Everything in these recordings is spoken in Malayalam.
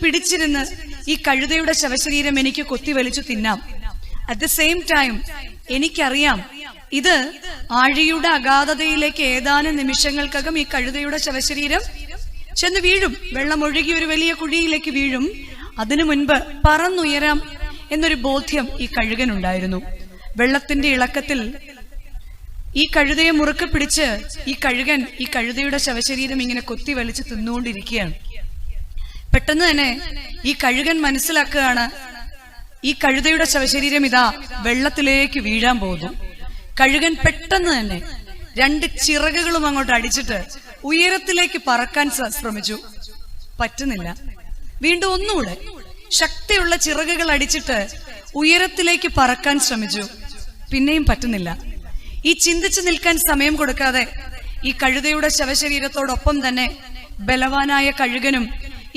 പിടിച്ചിരുന്ന് ഈ കഴുതയുടെ ശവശരീരം എനിക്ക് കൊത്തിവലിച്ചു തിന്നാം. അറ്റ് ദ സെയിം ടൈം എനിക്കറിയാം ഇത് ആഴിയുടെ അഗാധതയിലേക്ക് ഏതാനും നിമിഷങ്ങൾക്കകം ഈ കഴുതയുടെ ശവശരീരം ചെന്ന് വീഴും. വെള്ളമൊഴുകി ഒരു വലിയ കുഴിയിലേക്ക് വീഴും. അതിനു മുൻപ് പറന്നുയരാം എന്നൊരു ബോധ്യം ഈ കഴുകനുണ്ടായിരുന്നു. വെള്ളത്തിന്റെ ഇളക്കത്തിൽ ഈ കഴുതയെ മുറുക്കെ പിടിച്ച് ഈ കഴുകൻ ഈ കഴുതയുടെ ശവശരീരം ഇങ്ങനെ കൊത്തി വലിച്ച് തിന്നുകൊണ്ടിരിക്കുകയാണ്. പെട്ടെന്ന് തന്നെ ഈ കഴുകൻ മനസ്സിലാക്കുകയാണ് ഈ കഴുതയുടെ ശവശരീരം ഇതാ വെള്ളത്തിലേക്ക് വീഴാൻ പോകുന്നു. കഴുകൻ പെട്ടെന്ന് തന്നെ 2 ചിറകുകളും അങ്ങോട്ട് അടിച്ചിട്ട് ഉയരത്തിലേക്ക് പറക്കാൻ ശ്രമിച്ചു. പറ്റുന്നില്ല. വീണ്ടും ഒന്നുകൂടെ ശക്തിയുള്ള ചിറകുകൾ അടിച്ചിട്ട് ഉയരത്തിലേക്ക് പറക്കാൻ ശ്രമിച്ചു. പിന്നെയും പറ്റുന്നില്ല. ഈ ചിന്തിച്ചു നിൽക്കാൻ സമയം കൊടുക്കാതെ ഈ കഴുതയുടെ ശവശരീരത്തോടൊപ്പം തന്നെ ബലവാനായ കഴുകനും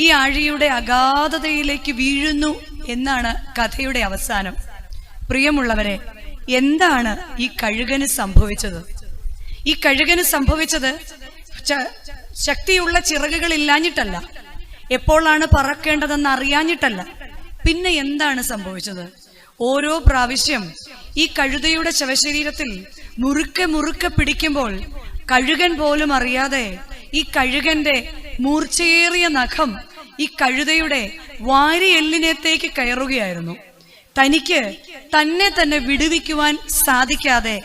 ഈ ആഴിയുടെ അഗാധതയിലേക്ക് വീഴുന്നു എന്നാണ് കഥയുടെ അവസാനം. പ്രിയമുള്ളവരെ, എന്താണ് ഈ കഴുകന് സംഭവിച്ചത്? ഈ കഴുകന് സംഭവിച്ചത് ശക്തിയുള്ള ചിറകുകൾ ഇല്ലാഞ്ഞിട്ടല്ല, എപ്പോഴാണ് പറക്കേണ്ടതെന്ന് അറിയാഞ്ഞിട്ടല്ല. പിന്നെ എന്താണ് സംഭവിച്ചത്? ഓരോ പ്രാവശ്യം ഈ കഴുതയുടെ ശവശരീരത്തിൽ മുറുക്കെ പിടിക്കുമ്പോൾ കഴുകൻ പോലും അറിയാതെ ഈ കഴുകന്റെ മൂർച്ചയേറിയ നഖം ഈ കഴുതയുടെ വാരിയെല്ലിനത്തേക്ക് കയറുകയായിരുന്നു. തനിക്ക് തന്നെ വിടുവിക്കുവാൻ സാധിക്കാതെ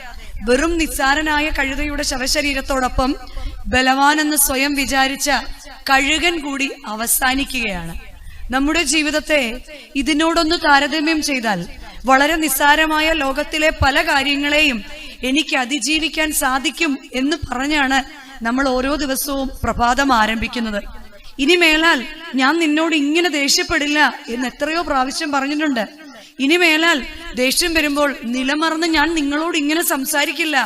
വെറും നിസ്സാരനായ കഴുതയുടെ ശവശരീരത്തോടൊപ്പം ബലവാനെന്ന് സ്വയം വിചാരിച്ച കഴുകൻ കൂടി അവസാനിക്കുകയാണ്. നമ്മുടെ ജീവിതത്തെ ഇതിനോടൊന്ന് താരതമ്യം ചെയ്താൽ വളരെ നിസ്സാരമായ ലോകത്തിലെ പല കാര്യങ്ങളെയും എനിക്ക് അതിജീവിക്കാൻ സാധിക്കും എന്ന് പറഞ്ഞാണ് നമ്മൾ ഓരോ ദിവസവും പ്രഭാതം ആരംഭിക്കുന്നത്. ഇനി മേലാൽ ഞാൻ നിന്നോട് ഇങ്ങനെ ദേഷ്യപ്പെടില്ല എന്ന് എത്രയോ പ്രാവശ്യം പറഞ്ഞിട്ടുണ്ട്. ഇനി മേലാൽ ദേഷ്യം വരുമ്പോൾ നിലമറന്ന് ഞാൻ നിങ്ങളോട് ഇങ്ങനെ സംസാരിക്കില്ല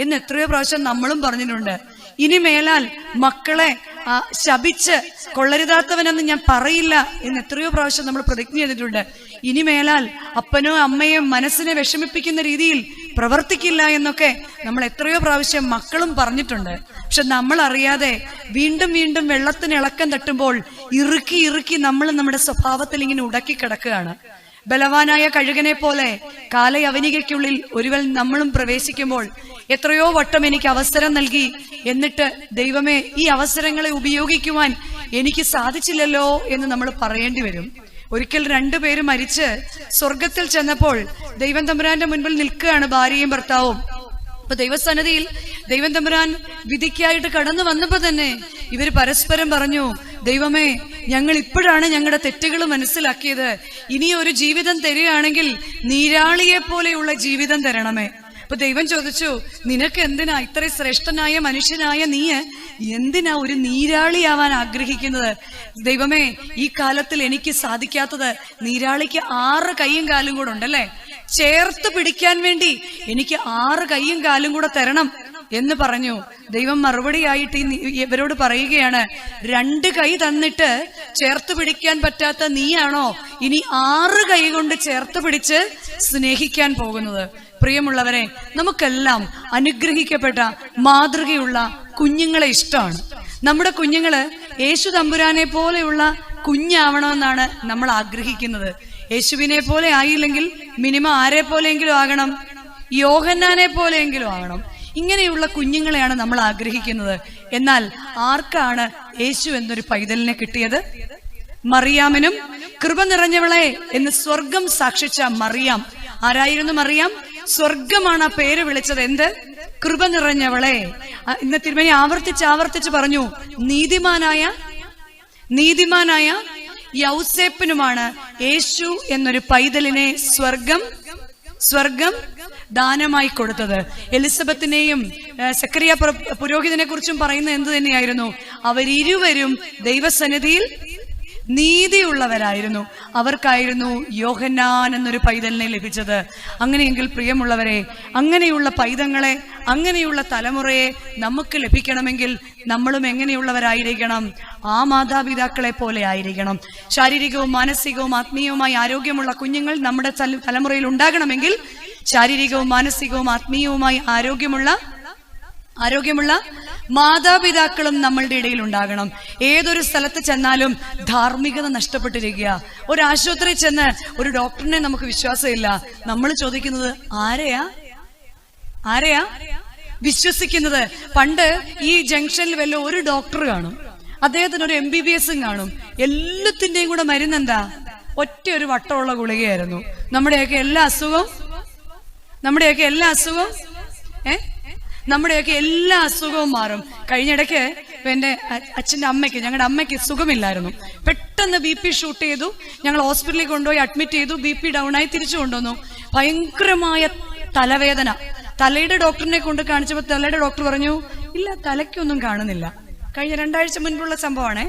എന്ന് എത്രയോ പ്രാവശ്യം നമ്മളും പറഞ്ഞിട്ടുണ്ട്. ഇനി മേലാൽ മക്കളെ ശപിച്ച് കൊള്ളരുതാത്തവനെന്ന് ഞാൻ പറയില്ല എന്ന് എത്രയോ പ്രാവശ്യം നമ്മൾ പ്രതിജ്ഞ ചെയ്തിട്ടുണ്ട്. ഇനി മേലാൽ അപ്പനോ അമ്മയോ മനസ്സിനെ വിഷമിപ്പിക്കുന്ന രീതിയിൽ പ്രവർത്തിക്കില്ല എന്നൊക്കെ നമ്മൾ എത്രയോ പ്രാവശ്യം മക്കളും പറഞ്ഞിട്ടുണ്ട്. പക്ഷെ നമ്മൾ അറിയാതെ വീണ്ടും വെള്ളത്തിന് ഇളക്കം തട്ടുമ്പോൾ ഇറുക്കി നമ്മൾ നമ്മുടെ സ്വഭാവത്തിൽ ഇങ്ങനെ ഉടക്കി കിടക്കുകയാണ്. ബലവാനായ കഴുകനെ പോലെ കാലയവനികയ്ക്കുള്ളിൽ ഒരുവൻ നമ്മളും പ്രവേശിക്കുമ്പോൾ എത്രയോ വട്ടം എനിക്ക് അവസരം നൽകി, എന്നിട്ട് ദൈവമേ ഈ അവസരങ്ങളെ ഉപയോഗിക്കുവാൻ എനിക്ക് സാധിച്ചില്ലല്ലോ എന്ന് നമ്മൾ പറയേണ്ടി വരും. ഒരിക്കൽ 2 പേര് മരിച്ച് സ്വർഗത്തിൽ ചെന്നപ്പോൾ ദൈവം തമ്പുരാന്റെ മുൻപിൽ നിൽക്കുകയാണ് ഭാര്യയും ഭർത്താവും. അപ്പൊ ദൈവസന്നിധിയിൽ ദൈവം തമ്പുരാൻ വിധിക്കായിട്ട് കടന്നു വന്നപ്പോ തന്നെ ഇവർ പരസ്പരം പറഞ്ഞു, ദൈവമേ ഞങ്ങൾ ഇപ്പോഴാണ് ഞങ്ങളുടെ തെറ്റുകൾ മനസ്സിലാക്കിയത്. ഇനി ഒരു ജീവിതം തരികയാണെങ്കിൽ നീരാളിയെ പോലെയുള്ള ജീവിതം തരണമേ. അപ്പൊ ദൈവം ചോദിച്ചു, നിനക്ക് എന്തിനാ ഇത്രയും ശ്രേഷ്ഠനായ മനുഷ്യനായ നീ എന്തിനാ ഒരു നീരാളിയാവാൻ ആഗ്രഹിക്കുന്നത്? ദൈവമേ ഈ കാലത്തിൽ എനിക്ക് സാധിക്കാത്തത് നീരാളിക്ക് 6 കൈയും കാലും കൂടെ ഉണ്ടല്ലേ, ചേർത്ത് പിടിക്കാൻ വേണ്ടി എനിക്ക് 6 കൈയും കാലും കൂടെ തരണം എന്ന് പറഞ്ഞു. ദൈവം മറുപടിയായിട്ട് ഇവരോട് പറയുകയാണ്, 2 കൈ തന്നിട്ട് ചേർത്ത് പിടിക്കാൻ പറ്റാത്ത നീയാണോ ഇനി 6 കൈ കൊണ്ട് ചേർത്ത് പിടിച്ച് സ്നേഹിക്കാൻ പോകുന്നത്? പ്രിയമുള്ളവരെ, നമുക്കെല്ലാം അനുഗ്രഹിക്കപ്പെട്ട മാതൃകയുള്ള കുഞ്ഞുങ്ങളെ ഇഷ്ടമാണ്. നമ്മുടെ കുഞ്ഞുങ്ങള് യേശു തമ്പുരാനെ പോലെയുള്ള കുഞ്ഞാവണമെന്നാണ് നമ്മൾ ആഗ്രഹിക്കുന്നത്. യേശുവിനെ പോലെ ആയില്ലെങ്കിൽ മിനിമം ആരെ പോലെയെങ്കിലും ആകണം, യോഹന്നാനെ പോലെയെങ്കിലും ആകണം. ഇങ്ങനെയുള്ള കുഞ്ഞുങ്ങളെയാണ് നമ്മൾ ആഗ്രഹിക്കുന്നത്. എന്നാൽ ആർക്കാണ് യേശു എന്നൊരു പൈതലിനെ കിട്ടിയത്? മറിയാമിനും. കൃപ നിറഞ്ഞവളെ എന്ന് സ്വർഗം സാക്ഷിച്ച മറിയാം. ആരായിരുന്നു മറിയാം? സ്വർഗമാണ് ആ പേര് വിളിച്ചത്. എന്ത്? കൃപ നിറഞ്ഞവളെ. ഇന്ന് തിരുമേനി ആവർത്തിച്ച് പറഞ്ഞു, നീതിമാനായ യൗസേപ്പിനുമാണ് യേശു എന്നൊരു പൈതലിനെ സ്വർഗം ദാനമായി കൊടുത്തത്. എലിസബത്തിനെയും സക്കറിയ പുരോഹിതനെ കുറിച്ചും പറയുന്നത് എന്ത് തന്നെയായിരുന്നു? അവരിരുവരും ദൈവസന്നിധിയിൽ നീതിയുള്ളവരായിരുന്നു. അവർക്കായിരുന്നു യോഹന്നാൻ എന്നൊരു പൈതലിനെ ലഭിച്ചത്. അങ്ങനെയെങ്കിൽ പ്രിയമുള്ളവരെ, അങ്ങനെയുള്ള പൈതങ്ങളെ, അങ്ങനെയുള്ള തലമുറയെ നമുക്ക് ലഭിക്കണമെങ്കിൽ നമ്മളും എങ്ങനെയുള്ളവരായിരിക്കണം? ആ മാതാപിതാക്കളെ പോലെ ആയിരിക്കണം. ശാരീരികവും മാനസികവും ആത്മീയവുമായി ആരോഗ്യമുള്ള കുഞ്ഞുങ്ങൾ നമ്മുടെ തലമുറയിൽ ഉണ്ടാകണമെങ്കിൽ ശാരീരികവും മാനസികവും ആത്മീയവുമായി ആരോഗ്യമുള്ള മാതാപിതാക്കളും നമ്മളുടെ ഇടയിൽ ഉണ്ടാകണം. ഏതൊരു സ്ഥലത്ത് ചെന്നാലും ധാർമ്മികത നഷ്ടപ്പെട്ടിരിക്കുക. ഒരു ആശുപത്രി ചെന്ന് ഒരു ഡോക്ടറിനെ നമുക്ക് വിശ്വാസമില്ല. നമ്മൾ ചോദിക്കുന്നത് ആരെയാ വിശ്വസിക്കുന്നത്? പണ്ട് ഈ ജംഗ്ഷനിൽ വല്ല ഒരു ഡോക്ടർ കാണും, അദ്ദേഹത്തിന് ഒരു MBBS കാണും. എല്ലാത്തിന്റെയും കൂടെ മരുന്നെന്താ? ഒറ്റ ഒരു വട്ടമുള്ള ഗുളികയായിരുന്നു. നമ്മുടെയൊക്കെ എല്ലാ അസുഖവും മാറും. കഴിഞ്ഞിടയ്ക്ക് എന്റെ ഞങ്ങളുടെ അമ്മയ്ക്ക് സുഖമില്ലായിരുന്നു. പെട്ടെന്ന് BP ഷൂട്ട് ചെയ്തു. ഞങ്ങൾ ഹോസ്പിറ്റലിൽ കൊണ്ടുപോയി അഡ്മിറ്റ് ചെയ്തു. BP ഡൗൺ ആയി തിരിച്ചു കൊണ്ടുവന്നു. ഭയങ്കരമായ തലവേദന. തലയുടെ ഡോക്ടറിനെ കൊണ്ട് കാണിച്ചപ്പോൾ തലയുടെ ഡോക്ടർ പറഞ്ഞു, ഇല്ല, തലയ്ക്കൊന്നും കാണുന്നില്ല. കഴിഞ്ഞ 2 ആഴ്ച മുൻപുള്ള സംഭവമാണ്.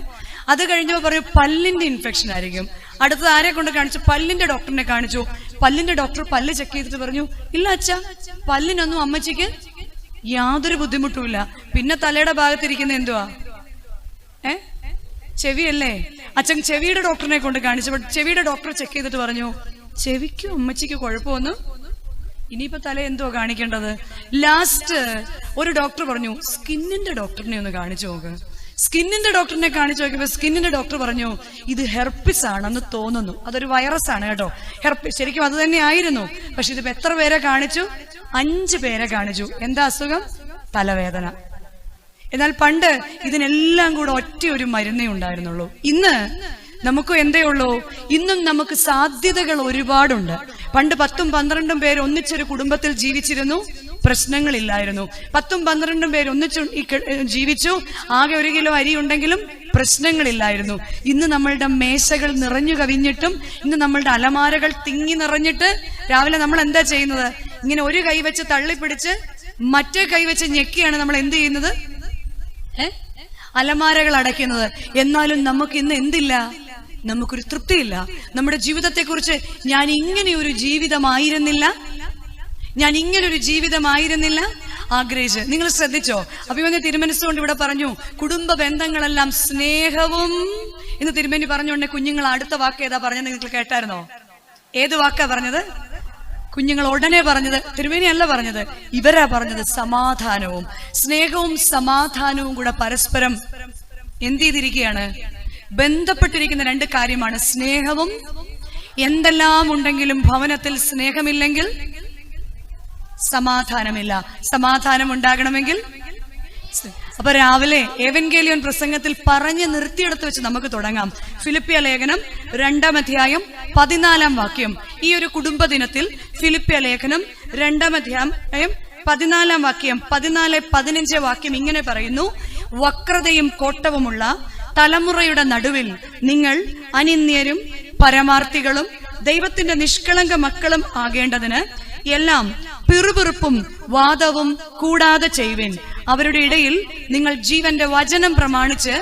അത് കഴിഞ്ഞപ്പോൾ പറഞ്ഞു പല്ലിന്റെ ഇൻഫെക്ഷൻ ആയിരിക്കും. അടുത്തത് ആരെ കൊണ്ട് കാണിച്ചു? പല്ലിന്റെ ഡോക്ടറിനെ കാണിച്ചു. പല്ലിന്റെ ഡോക്ടർ പല്ല് ചെക്ക് ചെയ്തിട്ട് പറഞ്ഞു, ഇല്ല അച്ഛാ, പല്ലിനൊന്നും അമ്മച്ചിക്ക് യാതൊരു ബുദ്ധിമുട്ടുമില്ല. പിന്നെ തലയുടെ ഭാഗത്തിരിക്കുന്ന എന്തുവാ? ചെവിയല്ലേ? അച്ഛൻ ചെവിയുടെ ഡോക്ടറിനെ കൊണ്ട് കാണിച്ചപ്പോൾ ചെവിയുടെ ഡോക്ടർ ചെക്ക് ചെയ്തിട്ട് പറഞ്ഞു, ചെവിക്കും അമ്മച്ചിക്ക് കുഴപ്പമൊന്നും. ഇനിയിപ്പോ തല എന്തുവാ കാണിക്കേണ്ടത്? ലാസ്റ്റ് ഒരു ഡോക്ടർ പറഞ്ഞു, സ്കിന്നിന്റെ ഡോക്ടറിനെ ഒന്ന് കാണിച്ചു നോക്ക്. സ്കിന്നിന്റെ ഡോക്ടറിനെ കാണിച്ചു നോക്കിയപ്പോൾ സ്കിന്നിന്റെ ഡോക്ടർ പറഞ്ഞു, ഇത് ഹെർപ്പിസ് ആണെന്ന് തോന്നുന്നു. അതൊരു വൈറസ് ആണ് കേട്ടോ. ഹെർപ്പിസ് ശരിക്കും അത് തന്നെ ആയിരുന്നു. പക്ഷെ ഇതിപ്പോ എത്ര പേരെ കാണിച്ചു? 5 പേരെ കാണിച്ചു. എന്താ അസുഖം? തലവേദന. എന്നാൽ പണ്ട് ഇതിനെല്ലാം കൂടെ ഒറ്റ ഒരു മരുന്നേ ഉണ്ടായിരുന്നുള്ളൂ. ഇന്ന് നമുക്ക് എന്തേ ഉള്ളൂ? ഇന്നും നമുക്ക് സാധ്യതകൾ ഒരുപാടുണ്ട്. പണ്ട് 10-12 പേര് ഒന്നിച്ചൊരു കുടുംബത്തിൽ ജീവിച്ചിരുന്നു, പ്രശ്നങ്ങളില്ലായിരുന്നു. 10-12 പേര് ഒന്നിച്ചു ജീവിച്ചു. ആകെ 1 കിലോ അരി ഉണ്ടെങ്കിലും പ്രശ്നങ്ങളില്ലായിരുന്നു. ഇന്ന് നമ്മളുടെ മേശകൾ നിറഞ്ഞു കവിഞ്ഞിട്ടും, ഇന്ന് നമ്മളുടെ അലമാരകൾ തിങ്ങി നിറഞ്ഞിട്ട് രാവിലെ നമ്മൾ എന്താ ചെയ്യുന്നത്? ഇങ്ങനെ ഒരു കൈ വെച്ച് തള്ളിപ്പിടിച്ച് മറ്റേ കൈ വെച്ച് ഞെക്കിയാണ് നമ്മൾ എന്ത് ചെയ്യുന്നത്? അലമാരകൾ അടയ്ക്കുന്നത്. എന്നാലും നമുക്ക് ഇന്ന് എന്തില്ല? നമുക്കൊരു തൃപ്തിയില്ല. നമ്മുടെ ജീവിതത്തെക്കുറിച്ച് ഞാൻ ഇങ്ങനെയൊരു ജീവിതമായിരുന്നില്ല ആഗ്രഹിച്ച്. നിങ്ങൾ ശ്രദ്ധിച്ചോ? അഭിമന്യ തിരുമനസ്സുകൊണ്ട് ഇവിടെ പറഞ്ഞു, കുടുംബ ബന്ധങ്ങളെല്ലാം സ്നേഹവും. ഇന്ന് തിരുമേനി പറഞ്ഞുകൊണ്ട് കുഞ്ഞുങ്ങൾ അടുത്ത വാക്ക് ഏതാ പറഞ്ഞത്? നിങ്ങൾ കേട്ടായിരുന്നോ? ഏത് വാക്കാ പറഞ്ഞത്? കുഞ്ഞുങ്ങൾ ഉടനെ പറഞ്ഞത് തിരുമേനി അല്ല പറഞ്ഞത്, ഇവരാ പറഞ്ഞത്. സമാധാനവും. സ്നേഹവും സമാധാനവും കൂടെ പരസ്പരം എന്ത് ചെയ്തിരിക്കുകയാണ്? ബന്ധപ്പെട്ടിരിക്കുന്ന 2 കാര്യമാണ്. സ്നേഹവും. എന്തെല്ലാം ഉണ്ടെങ്കിലും ഭവനത്തിൽ സ്നേഹമില്ലെങ്കിൽ സമാധാനമില്ല. സമാധാനം ഉണ്ടാകണമെങ്കിൽ അപ്പൊ രാവിലെ ഏവൻഗേലിയോൻ പ്രസംഗത്തിൽ പറഞ്ഞു നിർത്തിയെടുത്ത് വെച്ച് നമുക്ക് തുടങ്ങാം. ഫിലിപ്പിയ ലേഖനം 2-ാം അധ്യായം 14-ാം വാക്യം. ഈ ഒരു കുടുംബ ദിനത്തിൽ ഫിലിപ്പിയ ലേഖനം 2-ാം അധ്യായം 14-ാം വാക്യം, 14-15 വാക്യം ഇങ്ങനെ പറയുന്നു: വക്രതയും കോട്ടവുമുള്ള തലമുറയുടെ നടുവിൽ നിങ്ങൾ അനിന്ദ്യരും പരമാർത്ഥികളും ദൈവത്തിന്റെ നിഷ്കളങ്ക മക്കളും ആകേണ്ടതിന് എല്ലാം പിറുപിറുപ്പും വാദവും കൂടാതെ ചെയ്യുവിൻ. അവരുടെ ഇടയിൽ നിങ്ങൾ ജീവന്റെ വചനം പ്രമാണിച്ച്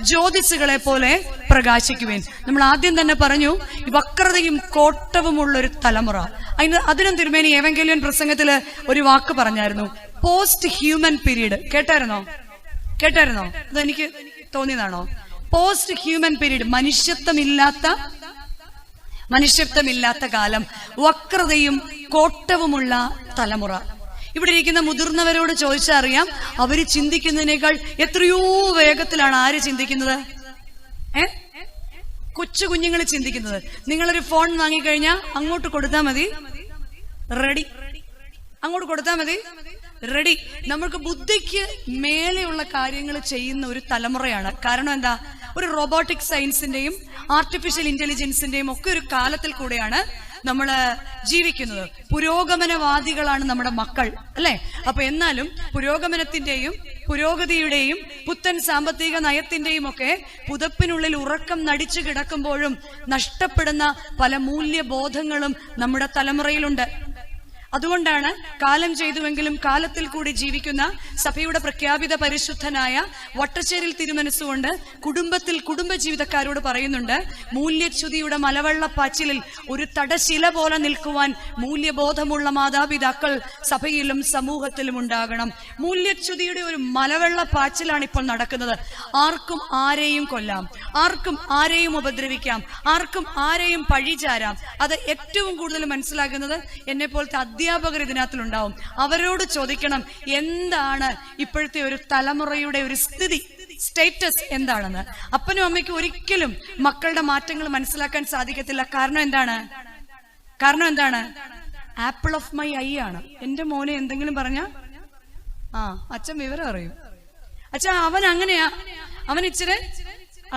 ജ്യോതിസുകളെ പോലെ പ്രകാശിക്കുവിൻ. നമ്മൾ ആദ്യം തന്നെ പറഞ്ഞു, വക്രതയും കോട്ടവുമുള്ളൊരു തലമുറ. അതിനും തിരുമേനി ഏവൻഗേലിയൻ പ്രസംഗത്തില് ഒരു വാക്ക് പറഞ്ഞായിരുന്നു, പോസ്റ്റ് ഹ്യൂമൻ പീരീഡ്. കേട്ടായിരുന്നോ? അതെനിക്ക് തോന്നിയതാണോ? പോസ്റ്റ് ഹ്യൂമൻ പീരീഡ്, മനുഷ്യത്വമില്ലാത്ത കാലം, വക്രതയും കോട്ടവുമുള്ള തലമുറ. ഇവിടെ ഇരിക്കുന്ന മുതിർന്നവരോട് ചോദിച്ചാൽ അറിയാം, അവര് ചിന്തിക്കുന്നതിനേക്കാൾ എത്രയോ വേഗത്തിലാണ് ആര് ചിന്തിക്കുന്നത്? കൊച്ചു കുഞ്ഞുങ്ങൾ ചിന്തിക്കുന്നത്. നിങ്ങളൊരു ഫോൺ വാങ്ങിക്കഴിഞ്ഞാൽ അങ്ങോട്ട് കൊടുത്താൽ മതി, റെഡി. അങ്ങോട്ട് കൊടുത്താൽ മതി, റെഡി. നമ്മൾക്ക് ബുദ്ധിക്ക് മേലെയുള്ള കാര്യങ്ങൾ ചെയ്യുന്ന ഒരു തലമുറയാണ്. കാരണം എന്താ? ഒരു റോബോട്ടിക് സയൻസിന്റെയും ആർട്ടിഫിഷ്യൽ ഇന്റലിജൻസിന്റെയും ഒക്കെ ഒരു കാലത്തിൽ കൂടെയാണ് നമ്മൾ ജീവിക്കുന്നത്. പുരോഗമനവാദികളാണ് നമ്മുടെ മക്കൾ, അല്ലെ? അപ്പൊ എന്നാലും പുരോഗമനത്തിന്റെയും പുരോഗതിയുടെയും പുത്തൻ സാമ്പത്തിക നയത്തിന്റെയും ഒക്കെ പുതപ്പിനുള്ളിൽ ഉറക്കം നടിച്ചു കിടക്കുമ്പോഴും നഷ്ടപ്പെടുന്ന പല മൂല്യബോധങ്ങളും നമ്മുടെ തലമുറയിലുണ്ട്. അതുകൊണ്ടാണ് കാലം ചെയ്തുവെങ്കിലും കാലത്തിൽ കൂടി ജീവിക്കുന്ന സഭയുടെ പ്രഖ്യാപിത പരിശുദ്ധനായ വട്ടശ്ശേരിൽ തിരുമനസ്സുകൊണ്ട് കുടുംബത്തിൽ കുടുംബജീവിതക്കാരോട് പറയുന്നുണ്ട്, മൂല്യച്യുതിയുടെ മലവെള്ളപ്പാച്ചിലിൽ ഒരു തടശില പോലെ നിൽക്കുവാൻ മൂല്യബോധമുള്ള മാതാപിതാക്കൾ സഭയിലും സമൂഹത്തിലും ഉണ്ടാകണം. മൂല്യച്യുതിയുടെ ഒരു മലവെള്ളപ്പാച്ചിലാണ് ഇപ്പോൾ നടക്കുന്നത്. ആർക്കും ആരെയും കൊല്ലാം, ആർക്കും ആരെയും ഉപദ്രവിക്കാം, ആർക്കും ആരെയും പഴിചാരാം. അത് ഏറ്റവും കൂടുതൽ മനസ്സിലാക്കുന്നത് എന്നെ പോലത്തെ അധ്യാപകർ ഇതിനകത്തിലുണ്ടാവും. അവരോട് ചോദിക്കണം എന്താണ് ഇപ്പോഴത്തെ ഒരു തലമുറയുടെ ഒരു സ്ഥിതി, സ്റ്റേറ്റസ് എന്താണെന്ന്. അപ്പനും അമ്മയ്ക്കും ഒരിക്കലും മക്കളുടെ മാറ്റങ്ങൾ മനസ്സിലാക്കാൻ സാധിക്കത്തില്ല. കാരണം എന്താണ്? ആപ്പിൾ ഓഫ് മൈ ഐ ആണ്. എന്റെ മോനെ എന്തെങ്കിലും പറഞ്ഞ അച്ഛൻ വിവരം അറിയും. അച്ഛാ അവൻ അങ്ങനെയാ, അവൻ ഇച്ചിരി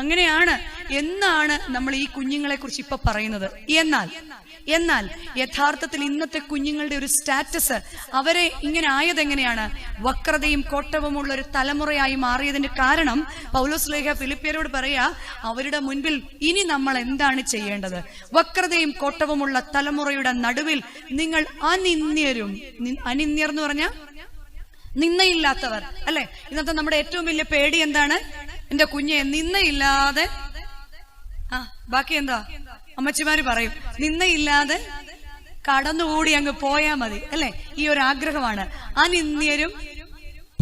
അങ്ങനെയാണ് എന്നാണ് നമ്മൾ ഈ കുഞ്ഞുങ്ങളെ കുറിച്ച് ഇപ്പൊ പറയുന്നത്. എന്നാൽ യഥാർത്ഥത്തിൽ ഇന്നത്തെ കുഞ്ഞുങ്ങളുടെ ഒരു സ്റ്റാറ്റസ്, അവരെ ഇങ്ങനെ ആയതെങ്ങനെയാണ്? വക്രതയും കോട്ടവുമുള്ള ഒരു തലമുറയായി മാറിയതിന്റെ കാരണം പൗലോസ് ലേഖ ഫിലിപ്പിയരോട് പറയാ, അവരുടെ മുൻപിൽ ഇനി നമ്മൾ എന്താണ് ചെയ്യേണ്ടത്? വക്രതയും കോട്ടവുമുള്ള തലമുറയുടെ നടുവിൽ നിങ്ങൾ അനിന്യർ എന്ന് പറഞ്ഞ നിന്നയില്ലാത്തവർ അല്ലെ. ഇന്നത്തെ നമ്മുടെ ഏറ്റവും വലിയ പേടി എന്താണ്? എന്റെ കുഞ്ഞെ നിന്നയില്ലാതെ, ബാക്കി എന്താ അമ്മച്ചിമാര് പറയും, നിന്നയില്ലാതെ കടന്നുകൂടി അങ്ങ് പോയാ മതി അല്ലെ. ഈ ഒരു ആഗ്രഹമാണ്. അനിന്യരും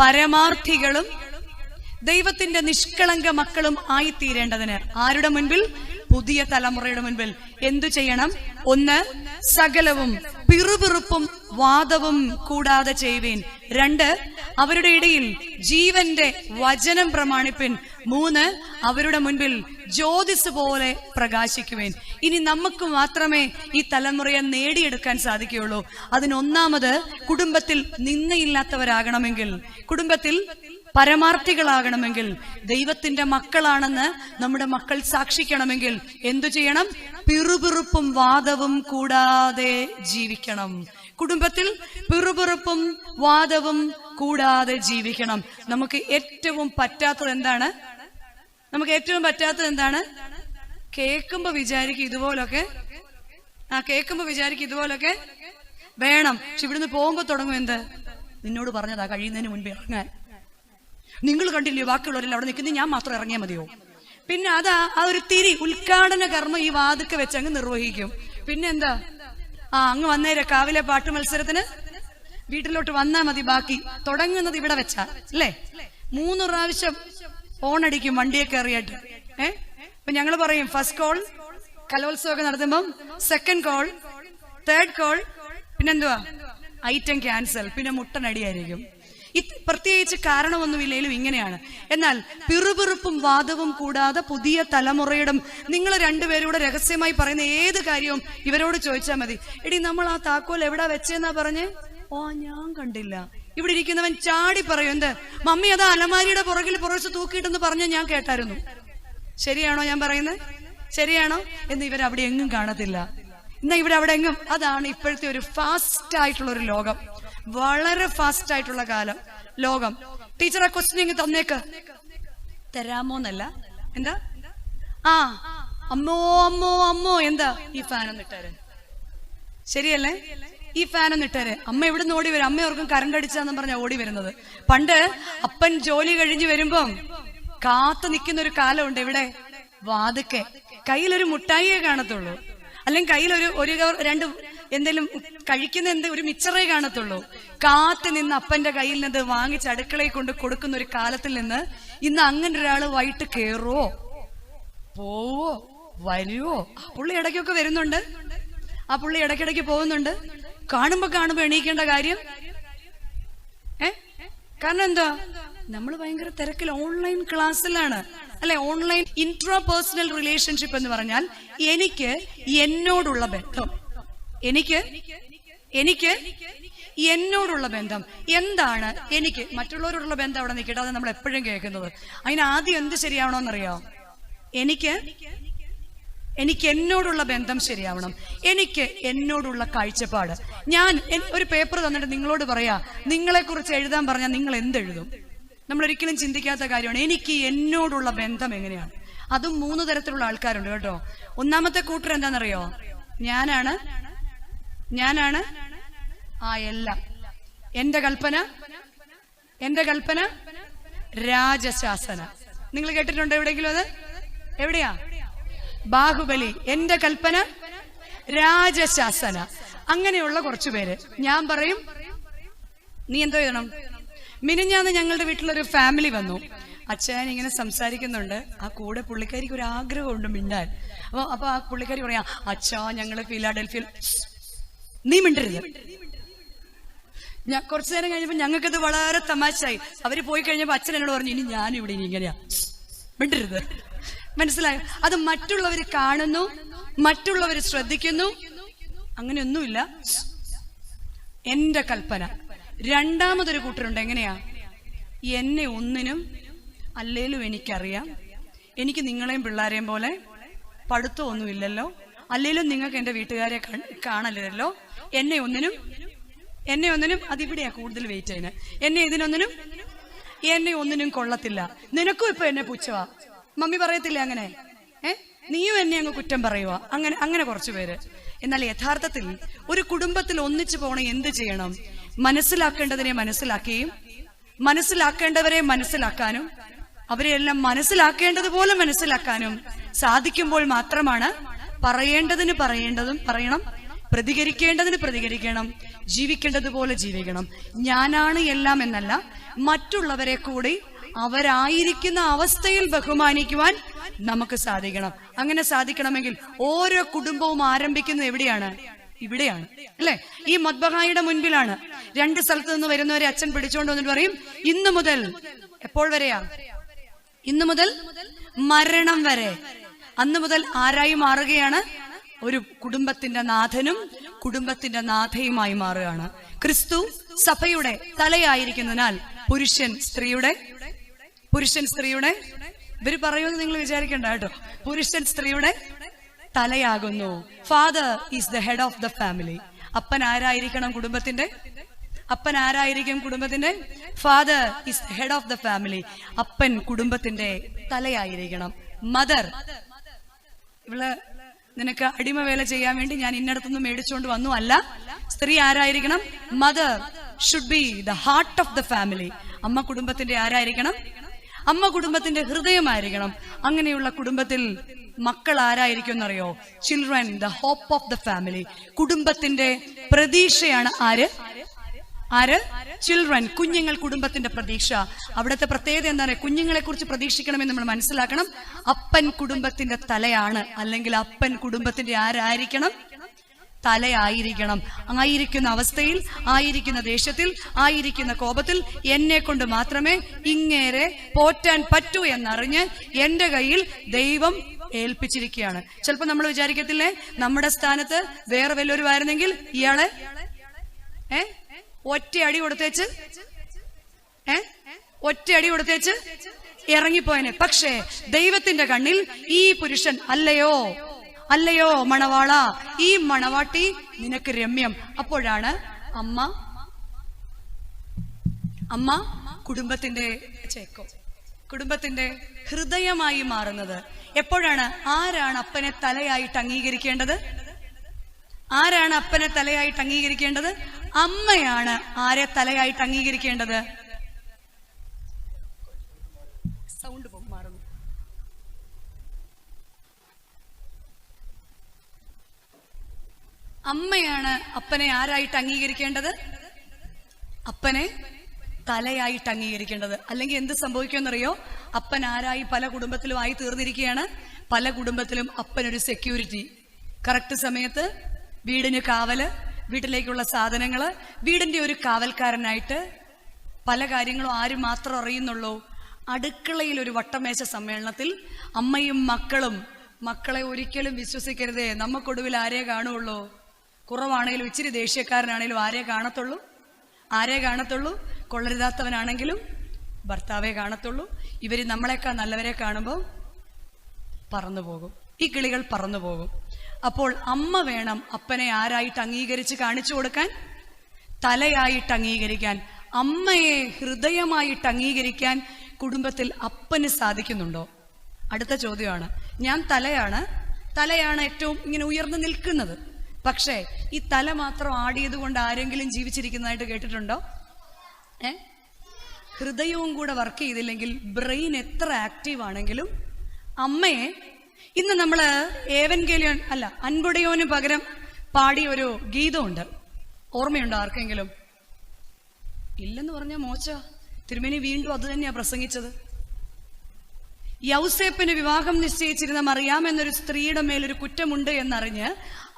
പരമാർത്ഥികളും ദൈവത്തിന്റെ നിഷ്കളങ്ക മക്കളും ആയിത്തീരേണ്ടതിന് ആരുടെ മുൻപിൽ? പുതിയ തലമുറയുടെ മുൻപിൽ എന്തു ചെയ്യണം? 1, സകലവും പിറുപിറുപ്പും വാദവും കൂടാതെ ചെയ്യുവിൻ. 2, അവരുടെ ഇടയിൽ ജീവന്റെ വചനം പ്രമാണിപ്പിൻ. 3, അവരുടെ മുൻപിൽ ജ്യോതിസ് പോലെ പ്രകാശിക്കുവേൻ. ഇനി നമുക്ക് മാത്രമേ ഈ തലമുറയെ നേടിയെടുക്കാൻ സാധിക്കുകയുള്ളൂ. അതിനൊന്നാമത് കുടുംബത്തിൽ നിന്നയില്ലാത്തവരാകണമെങ്കിൽ, കുടുംബത്തിൽ പരമാർത്ഥികളാകണമെങ്കിൽ, ദൈവത്തിന്റെ മക്കളാണെന്ന് നമ്മുടെ മക്കൾ സാക്ഷിക്കണമെങ്കിൽ എന്തു ചെയ്യണം? പിറുപിറുപ്പും വാദവും കൂടാതെ ജീവിക്കണം. കുടുംബത്തിൽ പിറുപിറുപ്പും വാദവും കൂടാതെ ജീവിക്കണം. നമുക്ക് ഏറ്റവും പറ്റാത്തത് എന്താണ്? കേൾക്കുമ്പോ വിചാരിക്കും ഇതുപോലൊക്കെ വേണം. പക്ഷെ ഇവിടുന്ന് പോകുമ്പോ തുടങ്ങും എന്ത്? നിന്നോട് പറഞ്ഞതാ കഴിയുന്നതിന് മുൻപ് ഇറങ്ങാൻ. നിങ്ങൾ കണ്ടില്ലേ ബാക്കിയുള്ളവരെല്ലാം അവിടെ നിൽക്കുന്നത്, ഞാൻ മാത്രം ഇറങ്ങിയാൽ മതിയോ? പിന്നെ ആ ഒരു ഉദ്ഘാടന കർമ്മം ഈ വാതുക്കെ വെച്ച് അങ്ങ് നിർവഹിക്കും. പിന്നെ എന്താ? അങ്ങ് വന്നേരെ കാവിലെ പാട്ട് മത്സരത്തിന് വീട്ടിലോട്ട് വന്നാ മതി. ബാക്കി തുടങ്ങുന്നത് ഇവിടെ വെച്ചാ അല്ലേ. 3 പ്രാവശ്യം ഓണടിക്കും വണ്ടിയെ കയറിയിട്ട്. ഇപ്പൊ ഞങ്ങള് പറയും ഫസ്റ്റ് കോൾ കലോത്സവമൊക്കെ നടത്തുമ്പം, സെക്കൻഡ് കോൾ, തേർഡ് കോൾ, പിന്നെന്തുവാ ഐറ്റം ക്യാൻസൽ, പിന്നെ മുട്ടനടിയായിരിക്കും. പ്രത്യേകിച്ച് കാരണമൊന്നുമില്ലെങ്കിലും ഇങ്ങനെയാണ്. എന്നാൽ പിറുപിറുപ്പും വാദവും കൂടാതെ പുതിയ തലമുറയുടെ, നിങ്ങൾ രണ്ടുപേരൂടെ രഹസ്യമായി പറയുന്ന ഏത് കാര്യവും ഇവരോട് ചോദിച്ചാൽ മതി. എടി നമ്മൾ ആ താക്കോൽ എവിടാ വെച്ചെന്നാ പറഞ്ഞേ? ഞാൻ കണ്ടില്ല. ഇവിടെ ഇരിക്കുന്നവൻ ചാടി പറയും, എന്ത് മമ്മി അത് അലമാരിയുടെ പുറകിൽ തൂക്കിയിട്ടെന്ന് പറഞ്ഞ് ഞാൻ കേട്ടായിരുന്നു. ശരിയാണോ ഞാൻ പറയുന്നത്? ശരിയാണോ എന്ന് ഇവരവിടെ എങ്ങും കാണത്തില്ല. എന്നാ ഇവിടെ എങ്ങും. അതാണ് ഇപ്പോഴത്തെ ഒരു ഫാസ്റ്റ് ആയിട്ടുള്ള ഒരു ലോകം, വളരെ ഫാസ്റ്റ് ആയിട്ടുള്ള ലോകം. ടീച്ചറെ ക്വസ്റ്റ്യൻ തന്നേക്ക്, തരാമോന്നല്ല, എന്താ അമ്മോ എന്താ ഈ ഫാൻ ഒന്നിട്ടേരെ, ശരിയല്ലേ? ഈ ഫാൻ ഒന്നിട്ടേരെ. അമ്മ എവിടെ നിന്ന് ഓടി വരും? അമ്മയോർക്കും കറണ്ട് അടിച്ചാന്ന് പറഞ്ഞാ ഓടി വരുന്നത്. പണ്ട് അപ്പൻ ജോലി കഴിഞ്ഞ് വരുമ്പം കാത്തു നിൽക്കുന്ന ഒരു കാലമുണ്ട്. ഇവിടെ വാതുക്കെ കയ്യിലൊരു മുട്ടായിയെ കാണത്തുള്ളൂ, അല്ലെങ്കിൽ കയ്യിൽ രണ്ട് എന്തെങ്കിലും കഴിക്കുന്ന ഒരു മിച്ചറേ കാണത്തുള്ളൂ. കാത്തു നിന്ന് അപ്പന്റെ കയ്യിൽ നിന്ന് വാങ്ങിച്ച് അടുക്കളയിൽ കൊണ്ട് കൊടുക്കുന്ന ഒരു കാലത്തിൽ നിന്ന് ഇന്ന് അങ്ങനെ ഒരാള് വൈകിട്ട് കേറുവോ പോവോ വരുവോ? പുള്ളി ഇടയ്ക്കൊക്കെ വരുന്നുണ്ട്, പുള്ളി ഇടയ്ക്കിടയ്ക്ക് പോകുന്നുണ്ട്. കാണുമ്പോ എണീക്കേണ്ട കാര്യം കാരണം എന്താ? നമ്മൾ ഭയങ്കര തിരക്കിൽ ഓൺലൈൻ ക്ലാസ്സിലാണ് അല്ലെ. ഓൺലൈൻ ഇൻട്രാ പേഴ്സണൽ റിലേഷൻഷിപ്പ് എന്ന് പറഞ്ഞാൽ എനിക്ക് എന്നോടുള്ള ബന്ധം, എനിക്ക് എന്നോടുള്ള ബന്ധം എന്താണ്? എനിക്ക് മറ്റുള്ളവരോടുള്ള ബന്ധം അവിടെ നിൽക്കട്ടെ, അത് നമ്മൾ എപ്പോഴും കേൾക്കുന്നത്. അതിന് ആദ്യം എന്ത് ശരിയാവണമെന്നറിയാം? എനിക്ക് എന്നോടുള്ള ബന്ധം ശരിയാവണം. എനിക്ക് എന്നോടുള്ള കാഴ്ചപ്പാട്. ഞാൻ ഒരു പേപ്പർ തന്നിട്ട് നിങ്ങളോട് പറയാ, നിങ്ങളെ കുറിച്ച് എഴുതാൻ പറഞ്ഞാൽ നിങ്ങൾ എന്തെഴുതും? നമ്മളൊരിക്കലും ചിന്തിക്കാത്ത കാര്യമാണ്. എനിക്ക് എന്നോടുള്ള ബന്ധം എങ്ങനെയാണ്? അതും 3 തരത്തിലുള്ള ആൾക്കാരുണ്ട് കേട്ടോ. ഒന്നാമത്തെ കൂട്ടർ എന്താണെന്നറിയോ? ഞാനാണ് എല്ലാം. എന്റെ കൽപ്പന രാജശാസന. നിങ്ങൾ കേട്ടിട്ടുണ്ടോ എവിടെയെങ്കിലും? അത് എവിടെയാ? ബാഹുബലി. എന്റെ കൽപ്പന രാജശാസന. അങ്ങനെയുള്ള കുറച്ചു പേര്. ഞാൻ പറയും നീ എന്തോ ചെയ്യണം. മിനിഞ്ഞാന്ന് ഞങ്ങളുടെ വീട്ടിലൊരു ഫാമിലി വന്നു. അച്ഛൻ ഇങ്ങനെ സംസാരിക്കുന്നുണ്ട്. ആ കൂടെ പുള്ളിക്കാരിക്ക് ഒരു ആഗ്രഹമുണ്ട് മിണ്ടാൻ. അപ്പൊ ആ പുള്ളിക്കാരി പറയാ, അച്ഛാ ഞങ്ങള് ഫിലാഡൽഫിയയിൽ. നീ മിണ്ടരുത്, കുറച്ചു നേരം കഴിഞ്ഞപ്പോൾ ഞങ്ങൾക്കത് വളരെ തമാശയായി. അവര് പോയി കഴിഞ്ഞപ്പോൾ അച്ഛൻ എന്നോട് പറഞ്ഞു, ഇനി ഞാനിവിടെ ഇനി ഇങ്ങനെയാ, മിണ്ടരുത്. മനസ്സിലായോ? അത് മറ്റുള്ളവർ കാണുന്നു, മറ്റുള്ളവർ ശ്രദ്ധിക്കുന്നു, അങ്ങനെയൊന്നുമില്ല. എന്റെ കൽപ്പന. രണ്ടാമതൊരു കൂട്ടരുണ്ട്. എങ്ങനെയാ? എന്നെ ഒന്നിനും അല്ലേലും എനിക്കറിയാം, എനിക്ക് നിങ്ങളെയും പിള്ളേരെയും പോലെ പഠിത്തമൊന്നുമില്ലല്ലോ, അല്ലേലും നിങ്ങൾക്ക് എന്റെ വീട്ടുകാരെ കാണല്ലോ, എന്നെ ഒന്നിനും അതിവിടെയാ കൂടുതൽ വെയിറ്റ് അതിന്. എന്നെ ഒന്നിനും കൊള്ളത്തില്ല, നിനക്കും ഇപ്പൊ എന്നെ പുച്ഛവാ. മമ്മി പറയത്തില്ലേ അങ്ങനെ? നീയും എന്നെ അങ്ങ് കുറ്റം പറയുക. അങ്ങനെ കുറച്ചു പേര്. എന്നാൽ യഥാർത്ഥത്തിൽ ഒരു കുടുംബത്തിൽ ഒന്നിച്ചു പോകണം എന്ത് ചെയ്യണം? മനസ്സിലാക്കേണ്ടതിനെ മനസ്സിലാക്കുകയും മനസ്സിലാക്കേണ്ടവരെ മനസ്സിലാക്കാനും അവരെയെല്ലാം മനസ്സിലാക്കേണ്ടതുപോലെ മനസ്സിലാക്കാനും സാധിക്കുമ്പോൾ മാത്രമാണ് പറയേണ്ടതിന് പറയണം, പ്രതികരിക്കേണ്ടതിന് പ്രതികരിക്കണം, ജീവിക്കേണ്ടതുപോലെ ജീവിക്കണം. ഞാനാണ് എല്ലാം എന്നല്ല, മറ്റുള്ളവരെ കൂടി അവരായിരിക്കുന്ന അവസ്ഥയിൽ ബഹുമാനിക്കുവാൻ നമുക്ക് സാധിക്കണം. അങ്ങനെ സാധിക്കണമെങ്കിൽ ഓരോ കുടുംബവും ആരംഭിക്കുന്നത് എവിടെയാണ്? ഇവിടെയാണ്, അല്ലെ? ഈ മദ്ബഹായുടെ മുൻപിലാണ്. 2 സ്ഥലത്ത് നിന്ന് വരുന്നവരെ അച്ഛൻ പിടിച്ചുകൊണ്ട് വന്നിട്ട് പറയും, ഇന്നു മുതൽ, എപ്പോൾ വരെയാ? ഇന്നു മുതൽ മരണം വരെ. അന്ന് മുതൽ ആരായി മാറുകയാണ്? ഒരു കുടുംബത്തിന്റെ നാഥനും കുടുംബത്തിന്റെ നാഥയുമായി മാറുകയാണ്. ക്രിസ്തു സഭയുടെ തലയായിരിക്കുന്നതിനാൽ പുരുഷൻ സ്ത്രീയുടെ ഇവര് പറയുമെന്ന് നിങ്ങൾ വിചാരിക്കണ്ട കേട്ടോ. പുരുഷൻ സ്ത്രീയുടെ തലയാകുന്നു. Father is the head of the family. അപ്പൻ ആരായിരിക്കണം? കുടുംബത്തിന്റെ father is the head of the family. അപ്പൻ കുടുംബത്തിന്റെ തലയായിരിക്കണം. മദർ, ഇവള് നിനക്ക് അടിമവേല ചെയ്യാൻ വേണ്ടി ഞാൻ ഇന്നടത്തുനിന്ന് മേടിച്ചുകൊണ്ട് വന്നു അല്ല. സ്ത്രീ ആരായിരിക്കണം? Mother should be the heart of the family. അമ്മ കുടുംബത്തിന്റെ ആരായിരിക്കണം? അമ്മ കുടുംബത്തിന്റെ ഹൃദയമായിരിക്കണം. അങ്ങനെയുള്ള കുടുംബത്തിൽ മക്കൾ ആരായിരിക്കും എന്നറിയോ? Children, the hope of the family. കുടുംബത്തിന്റെ പ്രതീക്ഷയാണ് ആര്? ചിൽഡ്രൻ, കുഞ്ഞുങ്ങൾ കുടുംബത്തിന്റെ പ്രതീക്ഷ. അവിടുത്തെ പ്രത്യേകത എന്താണ്? കുഞ്ഞുങ്ങളെ കുറിച്ച് പ്രതീക്ഷിക്കണമെന്ന് നമ്മൾ മനസ്സിലാക്കണം. അപ്പൻ കുടുംബത്തിന്റെ തലയാണ്, അല്ലെങ്കിൽ അപ്പൻ കുടുംബത്തിന്റെ ആരായിരിക്കണം? തലയായിരിക്കണം. ആയിരിക്കുന്ന അവസ്ഥയിൽ, ആയിരിക്കുന്ന ദേശത്തിൽ, ആയിരിക്കുന്ന കോപത്തിൽ എന്നെ കൊണ്ട് മാത്രമേ ഇങ്ങേരെ പോറ്റാൻ പറ്റൂ എന്നറിഞ്ഞ് എന്റെ കയ്യിൽ ദൈവം ഏൽപ്പിച്ചിരിക്കുകയാണ്. ചിലപ്പോൾ നമ്മൾ വിചാരിക്കത്തില്ലേ, നമ്മുടെ സ്ഥാനത്ത് വേറെ വല്ലവരുമായിരുന്നെങ്കിൽ ഇയാളെ ഒറ്റയടി കൊടുത്തേച്ച് ഇറങ്ങിപ്പോയനെ. പക്ഷേ ദൈവത്തിന്റെ കണ്ണിൽ ഈ പുരുഷൻ അല്ലയോ മണവാള, ഈ മണവാട്ടി നിനക്ക് രമ്യം. അപ്പോഴാണ് അമ്മ കുടുംബത്തിന്റെ ഹൃദയമായി മാറുന്നത്. എപ്പോഴാണ്? ആരാണ് അപ്പനെ തലയായിട്ട് അംഗീകരിക്കേണ്ടത്? അമ്മയാണ് ആരെ തലയായിട്ട് അംഗീകരിക്കേണ്ടത്? സൗണ്ട് മാറുന്നു. അമ്മയാണ് അപ്പനെ ആരായിട്ട് അംഗീകരിക്കേണ്ടത്? അപ്പനെ തലയായിട്ട് അംഗീകരിക്കേണ്ടത്. അല്ലെങ്കിൽ എന്ത് സംഭവിക്കുമെന്നറിയോ? അപ്പൻ ആരായി പല കുടുംബത്തിലും ആയി തീർന്നിരിക്കുകയാണ്. പല കുടുംബത്തിലും അപ്പനൊരു സെക്യൂരിറ്റി, കറക്റ്റ് സമയത്ത് വീടിന് കാവല്, വീട്ടിലേക്കുള്ള സാധനങ്ങള്, വീടിന്റെ ഒരു കാവൽക്കാരനായിട്ട് പല കാര്യങ്ങളും ആര് മാത്രം അറിയുന്നുള്ളൂ? അടുക്കളയിൽ ഒരു വട്ടമേശ സമ്മേളനത്തിൽ അമ്മയും മക്കളെ ഒരിക്കലും വിശ്വസിക്കരുതേ. നമുക്കൊടുവിൽ ആരേ കാണുള്ളൂ? കുറവാണെങ്കിലും ഇച്ചിരി ദേഷ്യക്കാരനാണെങ്കിലും ആരേ കാണത്തുള്ളൂ? കൊള്ളരുതാത്തവനാണെങ്കിലും ഭർത്താവേ കാണത്തുള്ളൂ. ഇവര് നമ്മളെക്കാൾ നല്ലവരെ കാണുമ്പോൾ പറന്നു പോകും, ഈ കിളികൾ പറന്നു പോകും. അപ്പോൾ അമ്മ വേണം അപ്പനെ ആരായിട്ട് അംഗീകരിച്ച് കാണിച്ചു കൊടുക്കാൻ? തലയായിട്ട് അംഗീകരിക്കാൻ. അമ്മയെ ഹൃദയമായിട്ട് അംഗീകരിക്കാൻ കുടുംബത്തിൽ അപ്പന് സാധിക്കുന്നുണ്ടോ? അടുത്ത ചോദ്യമാണ്. ഞാൻ തലയാണ് ഏറ്റവും ഇങ്ങനെ ഉയർന്നു നിൽക്കുന്നത്. പക്ഷേ ഈ തല മാത്രം ആടിയത് കൊണ്ട് ആരെങ്കിലും ജീവിച്ചിരിക്കുന്നതായിട്ട് കേട്ടിട്ടുണ്ടോ? ഹൃദയവും കൂടെ വർക്ക് ചെയ്തില്ലെങ്കിൽ, ബ്രെയിൻ എത്ര ആക്റ്റീവ് ആണെങ്കിലും അമ്മയെ ഇന്ന് നമ്മൾ ഏവൻഗേലിയോൻ അല്ല അൻപുടയോന് പകരം പാടിയ ഒരു ഗീതമുണ്ട്. ഓർമ്മയുണ്ടോ ആർക്കെങ്കിലും? ഇല്ലെന്ന് പറഞ്ഞാൽ മോശ. തിരുമേനി വീണ്ടും അത് തന്നെയാ പ്രസംഗിച്ചത്. യൗസേപ്പിന് വിവാഹം നിശ്ചയിച്ചിരുന്ന മറിയാം എന്നൊരു സ്ത്രീയുടെ മേലൊരു കുറ്റമുണ്ട് എന്നറിഞ്ഞ്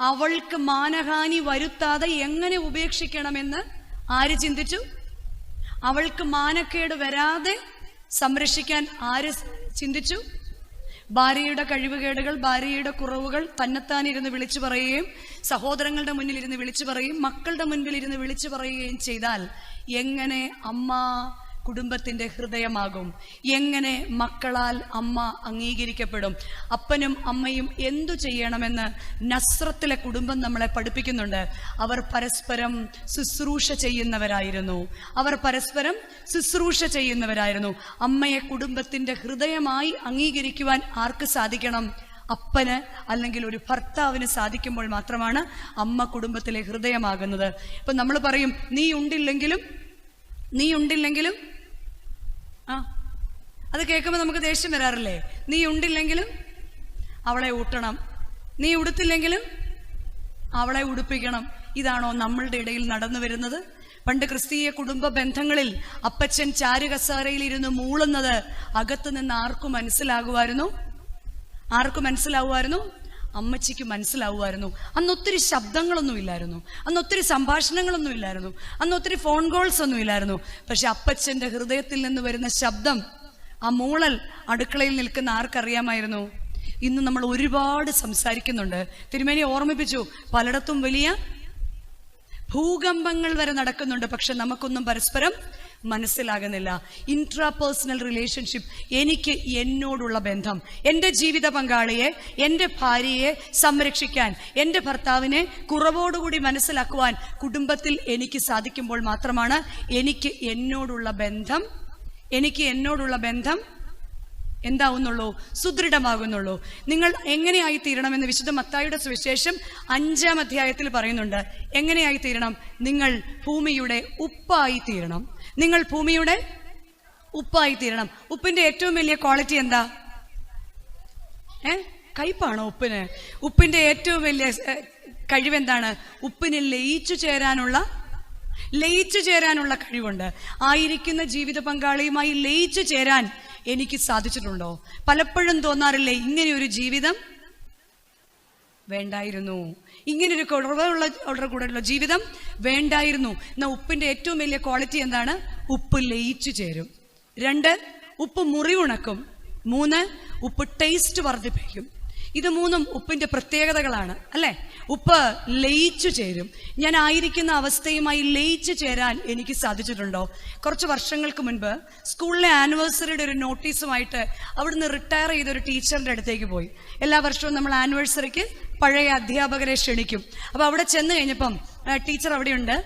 അവൾക്ക് മാനഹാനി വരുത്താതെ എങ്ങനെ ഉപേക്ഷിക്കണമെന്ന് ആര് ചിന്തിച്ചു? അവൾക്ക് മാനക്കേട് വരാതെ സംരക്ഷിക്കാൻ ആര് ചിന്തിച്ചു? ഭാര്യയുടെ കഴിവുകേടുകൾ, ഭാര്യയുടെ കുറവുകൾ തന്നെത്താനിരുന്ന് വിളിച്ചു പറയുകയും സഹോദരങ്ങളുടെ മുന്നിൽ ഇരുന്ന് വിളിച്ചു പറയുകയും മക്കളുടെ മുൻപിൽ ഇരുന്ന് വിളിച്ചു പറയുകയും ചെയ്താൽ എങ്ങനെ അമ്മ കുടുംബത്തിന്റെ ഹൃദയമാകും? എങ്ങനെ മക്കളാൽ അമ്മ അംഗീകരിക്കപ്പെടും? അപ്പനും അമ്മയും എന്തു ചെയ്യണമെന്ന് നസ്രത്തിലെ കുടുംബം നമ്മളെ പഠിപ്പിക്കുന്നുണ്ട്. അവർ പരസ്പരം ശുശ്രൂഷ ചെയ്യുന്നവരായിരുന്നു. അമ്മയെ കുടുംബത്തിന്റെ ഹൃദയമായി അംഗീകരിക്കുവാൻ ആർക്ക് സാധിക്കണം? അപ്പന് അല്ലെങ്കിൽ ഒരു ഭർത്താവിന് സാധിക്കുമ്പോൾ മാത്രമാണ് അമ്മ കുടുംബത്തിലെ ഹൃദയമാകുന്നത്. ഇപ്പൊ നമ്മൾ പറയും നീ ഉണ്ടില്ലെങ്കിലും അത് കേൾക്കുമ്പോൾ നമുക്ക് ദേഷ്യം വരാറില്ലേ? നീ ഉണ്ടില്ലെങ്കിലും അവളെ ഊട്ടണം, നീ ഉടുത്തില്ലെങ്കിലും അവളെ ഉടുപ്പിക്കണം. ഇതാണോ നമ്മളുടെ ഇടയിൽ നടന്നു വരുന്നത്? പണ്ട് ക്രിസ്തീയ കുടുംബ ബന്ധങ്ങളിൽ അപ്പച്ചൻ ചാരുകസാരയിൽ ഇരുന്ന് മൂളുന്നത് അകത്തു നിന്ന് ആർക്കും മനസ്സിലാകുമായിരുന്നു? അമ്മച്ചിക്ക് മനസ്സിലാവുമായിരുന്നു. അന്ന് ഒത്തിരി ശബ്ദങ്ങളൊന്നും ഇല്ലായിരുന്നു, അന്ന് ഒത്തിരി സംഭാഷണങ്ങളൊന്നും ഇല്ലായിരുന്നു, അന്ന് ഒത്തിരി ഫോൺ കോൾസ് ഒന്നും ഇല്ലായിരുന്നു. പക്ഷെ അപ്പച്ചന്റെ ഹൃദയത്തിൽ നിന്ന് വരുന്ന ശബ്ദം, ആ മൂളൽ അടുക്കളയിൽ നിൽക്കുന്ന ആർക്കറിയാമായിരുന്നു? ഇന്ന് നമ്മൾ ഒരുപാട് സംസാരിക്കുന്നുണ്ട്. തിരുമേനി ഓർമ്മിപ്പിച്ചു, പലയിടത്തും വലിയ ഭൂകമ്പങ്ങൾ വരെ നടക്കുന്നുണ്ട്. പക്ഷെ നമുക്കൊന്നും പരസ്പരം മനസ്സിലാകുന്നില്ല. ഇൻട്രാപേഴ്സണൽ റിലേഷൻഷിപ്പ്, എനിക്ക് എന്നോടുള്ള ബന്ധം, എൻ്റെ ജീവിത പങ്കാളിയെ, എൻ്റെ ഭാര്യയെ സംരക്ഷിക്കാൻ, എൻ്റെ ഭർത്താവിനെ കുറവോടുകൂടി മനസ്സിലാക്കുവാൻ കുടുംബത്തിൽ എനിക്ക് സാധിക്കുമ്പോൾ മാത്രമാണ് എനിക്ക് എന്നോടുള്ള ബന്ധം എന്താവുന്നുള്ളൂ? സുദൃഢമാകുന്നുള്ളൂ. നിങ്ങൾ എങ്ങനെയായി തീരണമെന്ന് വിശുദ്ധ മത്തായിയുടെ സുവിശേഷം 5-ാം അധ്യായത്തിൽ പറയുന്നുണ്ട്. എങ്ങനെയായി തീരണം? നിങ്ങൾ ഭൂമിയുടെ ഉപ്പായി തീരണം. ഉപ്പിന്റെ ഏറ്റവും വലിയ ക്വാളിറ്റി എന്താ? കയ്പാണോ ഉപ്പിന്? ഉപ്പിന്റെ ഏറ്റവും വലിയ കഴിവെന്താണ്? ഉപ്പിന് ലയിച്ചു ചേരാനുള്ള കഴിവുണ്ട്. ആയിരിക്കുന്ന ജീവിത പങ്കാളിയുമായി ലയിച്ചു ചേരാൻ എനിക്ക് സാധിച്ചിട്ടുണ്ടോ? പലപ്പോഴും തോന്നാറില്ലേ, ഇങ്ങനെയൊരു ജീവിതം വേണ്ടായിരുന്നു, ഇങ്ങനൊരു കൂടെയുള്ള ജീവിതം വേണ്ടായിരുന്നു. എന്നാൽ ഉപ്പിന്റെ ഏറ്റവും വലിയ ക്വാളിറ്റി എന്താണ്? ഉപ്പ് ലയിച്ചു ചേരും. 2, ഉപ്പ് മുറിവുണക്കും. 3, ഉപ്പ് ടേസ്റ്റ് വർദ്ധിപ്പിക്കും. ഇത് 3 ഉപ്പിന്റെ പ്രത്യേകതകളാണ്, അല്ലെ? ഉപ്പ് ലയിച്ചു ചേരും. ഞാൻ ആയിരിക്കുന്ന അവസ്ഥയുമായി ലയിച്ചു ചേരാൻ എനിക്ക് സാധിച്ചിട്ടുണ്ടോ? കുറച്ച് വർഷങ്ങൾക്ക് മുൻപ് സ്കൂളിലെ ആനിവേഴ്സറിയുടെ ഒരു നോട്ടീസുമായിട്ട് അവിടുന്ന് റിട്ടയർ ചെയ്തൊരു ടീച്ചറിന്റെ അടുത്തേക്ക് പോയി. എല്ലാ വർഷവും നമ്മൾ ആനിവേഴ്സറിക്ക് പഴയ അധ്യാപകരെ ക്ഷണിക്കും. അപ്പൊ അവിടെ ചെന്ന് കഴിഞ്ഞപ്പം ടീച്ചർ അവിടെയുണ്ട്.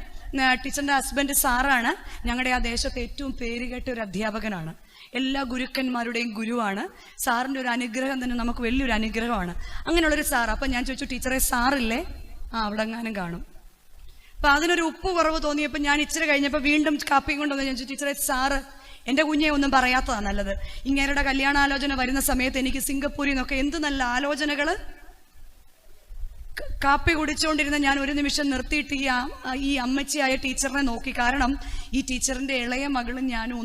ടീച്ചറിന്റെ ഹസ്ബൻഡ് സാറാണ്. ഞങ്ങളുടെ ആ ദേശത്തെ ഏറ്റവും പേരുകേട്ട ഒരു അധ്യാപകനാണ്. എല്ലാ ഗുരുക്കന്മാരുടെയും ഗുരുവാണ്. സാറിൻ്റെ ഒരു അനുഗ്രഹം തന്നെ നമുക്ക് വലിയൊരു അനുഗ്രഹമാണ്. അങ്ങനെയുള്ളൊരു സാർ. അപ്പം ഞാൻ ചോദിച്ചു, ടീച്ചറെ സാറില്ലേ? അവിടെ എങ്ങാനും കാണും. അപ്പം അതിനൊരു ഉപ്പ് കുറവ് തോന്നിയപ്പോൾ ഞാൻ ഇച്ചിരി കഴിഞ്ഞപ്പോൾ വീണ്ടും കാപ്പിയും കൊണ്ടുവന്ന് ഞാൻ ചോദിച്ചു, ടീച്ചറെ സാറ് എൻ്റെ കുഞ്ഞെ ഒന്നും പറയാത്തതാണ് നല്ലത്. ഇങ്ങേരുടെ കല്യാണാലോചന വരുന്ന സമയത്ത് എനിക്ക് സിംഗപ്പൂരിൽ നിന്നൊക്കെ എന്ത് നല്ല ആലോചനകൾ. കാപ്പി കുടിച്ചുകൊണ്ടിരുന്ന ഞാൻ ഒരു നിമിഷം നിർത്തിയിട്ട് ഈ അമ്മച്ചിയായ ടീച്ചറിനെ നോക്കി. കാരണം ഈ ടീച്ചറിൻ്റെ ഇളയ മകളും ഞാനും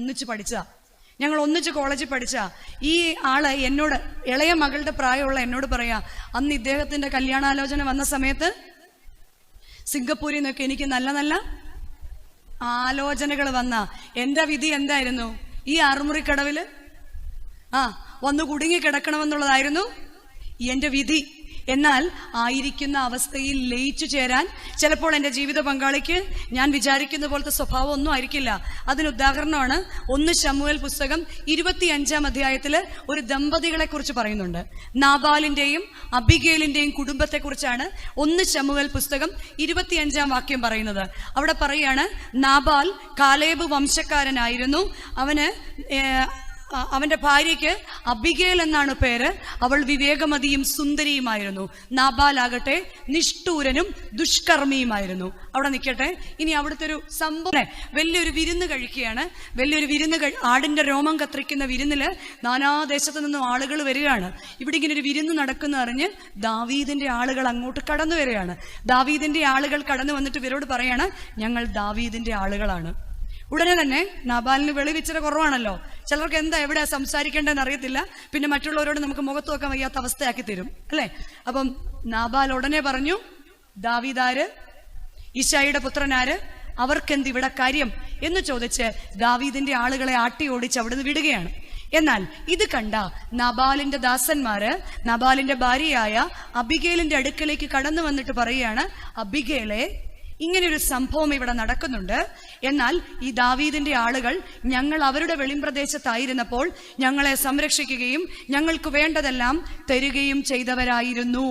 ഞങ്ങൾ ഒന്നിച്ച് കോളേജിൽ പഠിച്ച ഈ ആള് എന്നോട്, ഇളയ മകളുടെ പ്രായമുള്ള എന്നോട് പറയാ, അന്ന് ഇദ്ദേഹത്തിന്റെ കല്യാണാലോചന വന്ന സമയത്ത് സിംഗപ്പൂരിൽ നിന്നൊക്കെ എനിക്ക് നല്ല നല്ല ആലോചനകൾ വന്ന എൻ്റെ വിധി എന്തായിരുന്നു? ഈ ആറുമുറിക്കടവില് വന്നു കുടുങ്ങി കിടക്കണമെന്നുള്ളതായിരുന്നു എൻ്റെ വിധി. എന്നാൽ ആയിരിക്കുന്ന അവസ്ഥയിൽ ലയിച്ചു ചേരാൻ ചിലപ്പോൾ എൻ്റെ ജീവിത പങ്കാളിക്ക് ഞാൻ വിചാരിക്കുന്ന പോലത്തെ സ്വഭാവം ഒന്നും ആയിരിക്കില്ല. അതിനുദാഹരണമാണ് 1 ശമൂവേൽ പുസ്തകം 25-ാം അധ്യായത്തിൽ ഒരു ദമ്പതികളെ കുറിച്ച് പറയുന്നുണ്ട്. നാബാലിന്റെയും അബിഗേലിന്റെയും കുടുംബത്തെക്കുറിച്ചാണ് 1 ശമൂവേൽ പുസ്തകം 25-ാം വാക്യം പറയുന്നത്. അവിടെ പറയാണ്, നാബാൽ കാലേബ് വംശക്കാരനായിരുന്നു. അവന്റെ ഭാര്യയ്ക്ക് അബിഗേൽ എന്നാണ് പേര്. അവൾ വിവേകമതിയും സുന്ദരിയുമായിരുന്നു. നാബാലാകട്ടെ നിഷ്ഠൂരനും ദുഷ്കർമ്മിയുമായിരുന്നു. അവിടെ നിൽക്കട്ടെ. ഇനി അവിടുത്തെ ഒരു സംഭവം, വലിയൊരു വിരുന്ന് കഴിക്കുകയാണ്. ആടിന്റെ രോമം കത്തിരിക്കുന്ന വിരുന്നില് നാനാദേശത്തു നിന്നും ആളുകൾ വരികയാണ്. ഇവിടെ ഇങ്ങനെ ഒരു വിരുന്ന് നടക്കുന്ന അറിഞ്ഞ് ദാവീദിന്റെ ആളുകൾ അങ്ങോട്ട് കടന്നു വരികയാണ്. ദാവീദിന്റെ ആളുകൾ കടന്നു വന്നിട്ട് ഇവരോട് പറയാണ്, ഞങ്ങൾ ദാവീദിന്റെ ആളുകളാണ്. ഉടനെ തന്നെ നാബാലിന് വെളിവിച്ചിര കുറവാണല്ലോ. ചിലർക്ക് എന്താ എവിടെ സംസാരിക്കേണ്ടതെന്ന് അറിയത്തില്ല. പിന്നെ മറ്റുള്ളവരോട് നമുക്ക് മുഖത്ത് വെക്കാൻ വയ്യാത്ത അവസ്ഥയാക്കി തരും, അല്ലേ? അപ്പം നാബാൽ ഉടനെ പറഞ്ഞു, ദാവീദാര്, ഇശായിയുടെ പുത്രനാര്, അവർക്കെന്ത് ഇവിടെ കാര്യം എന്ന് ചോദിച്ച് ദാവീദിന്റെ ആളുകളെ ആട്ടി ഓടിച്ച് അവിടുന്ന് വിടുകയാണ്. എന്നാൽ ഇത് കണ്ട നബാലിന്റെ ദാസന്മാര് നബാലിന്റെ ഭാര്യയായ അബിഗേലിന്റെ അടുക്കലേക്ക് കടന്നു വന്നിട്ട് പറയുകയാണ്, അബിഗേലെ, ഇങ്ങനെയൊരു സംഭവം ഇവിടെ നടക്കുന്നുണ്ട്. എന്നാൽ ഈ ദാവീദിന്റെ ആളുകൾ ഞങ്ങൾ അവരുടെ വെളിമ്പ്രദേശത്തായിരുന്നപ്പോൾ ഞങ്ങളെ സംരക്ഷിക്കുകയും ഞങ്ങൾക്ക് വേണ്ടതെല്ലാം തരികയും ചെയ്തവരായിരുന്നു.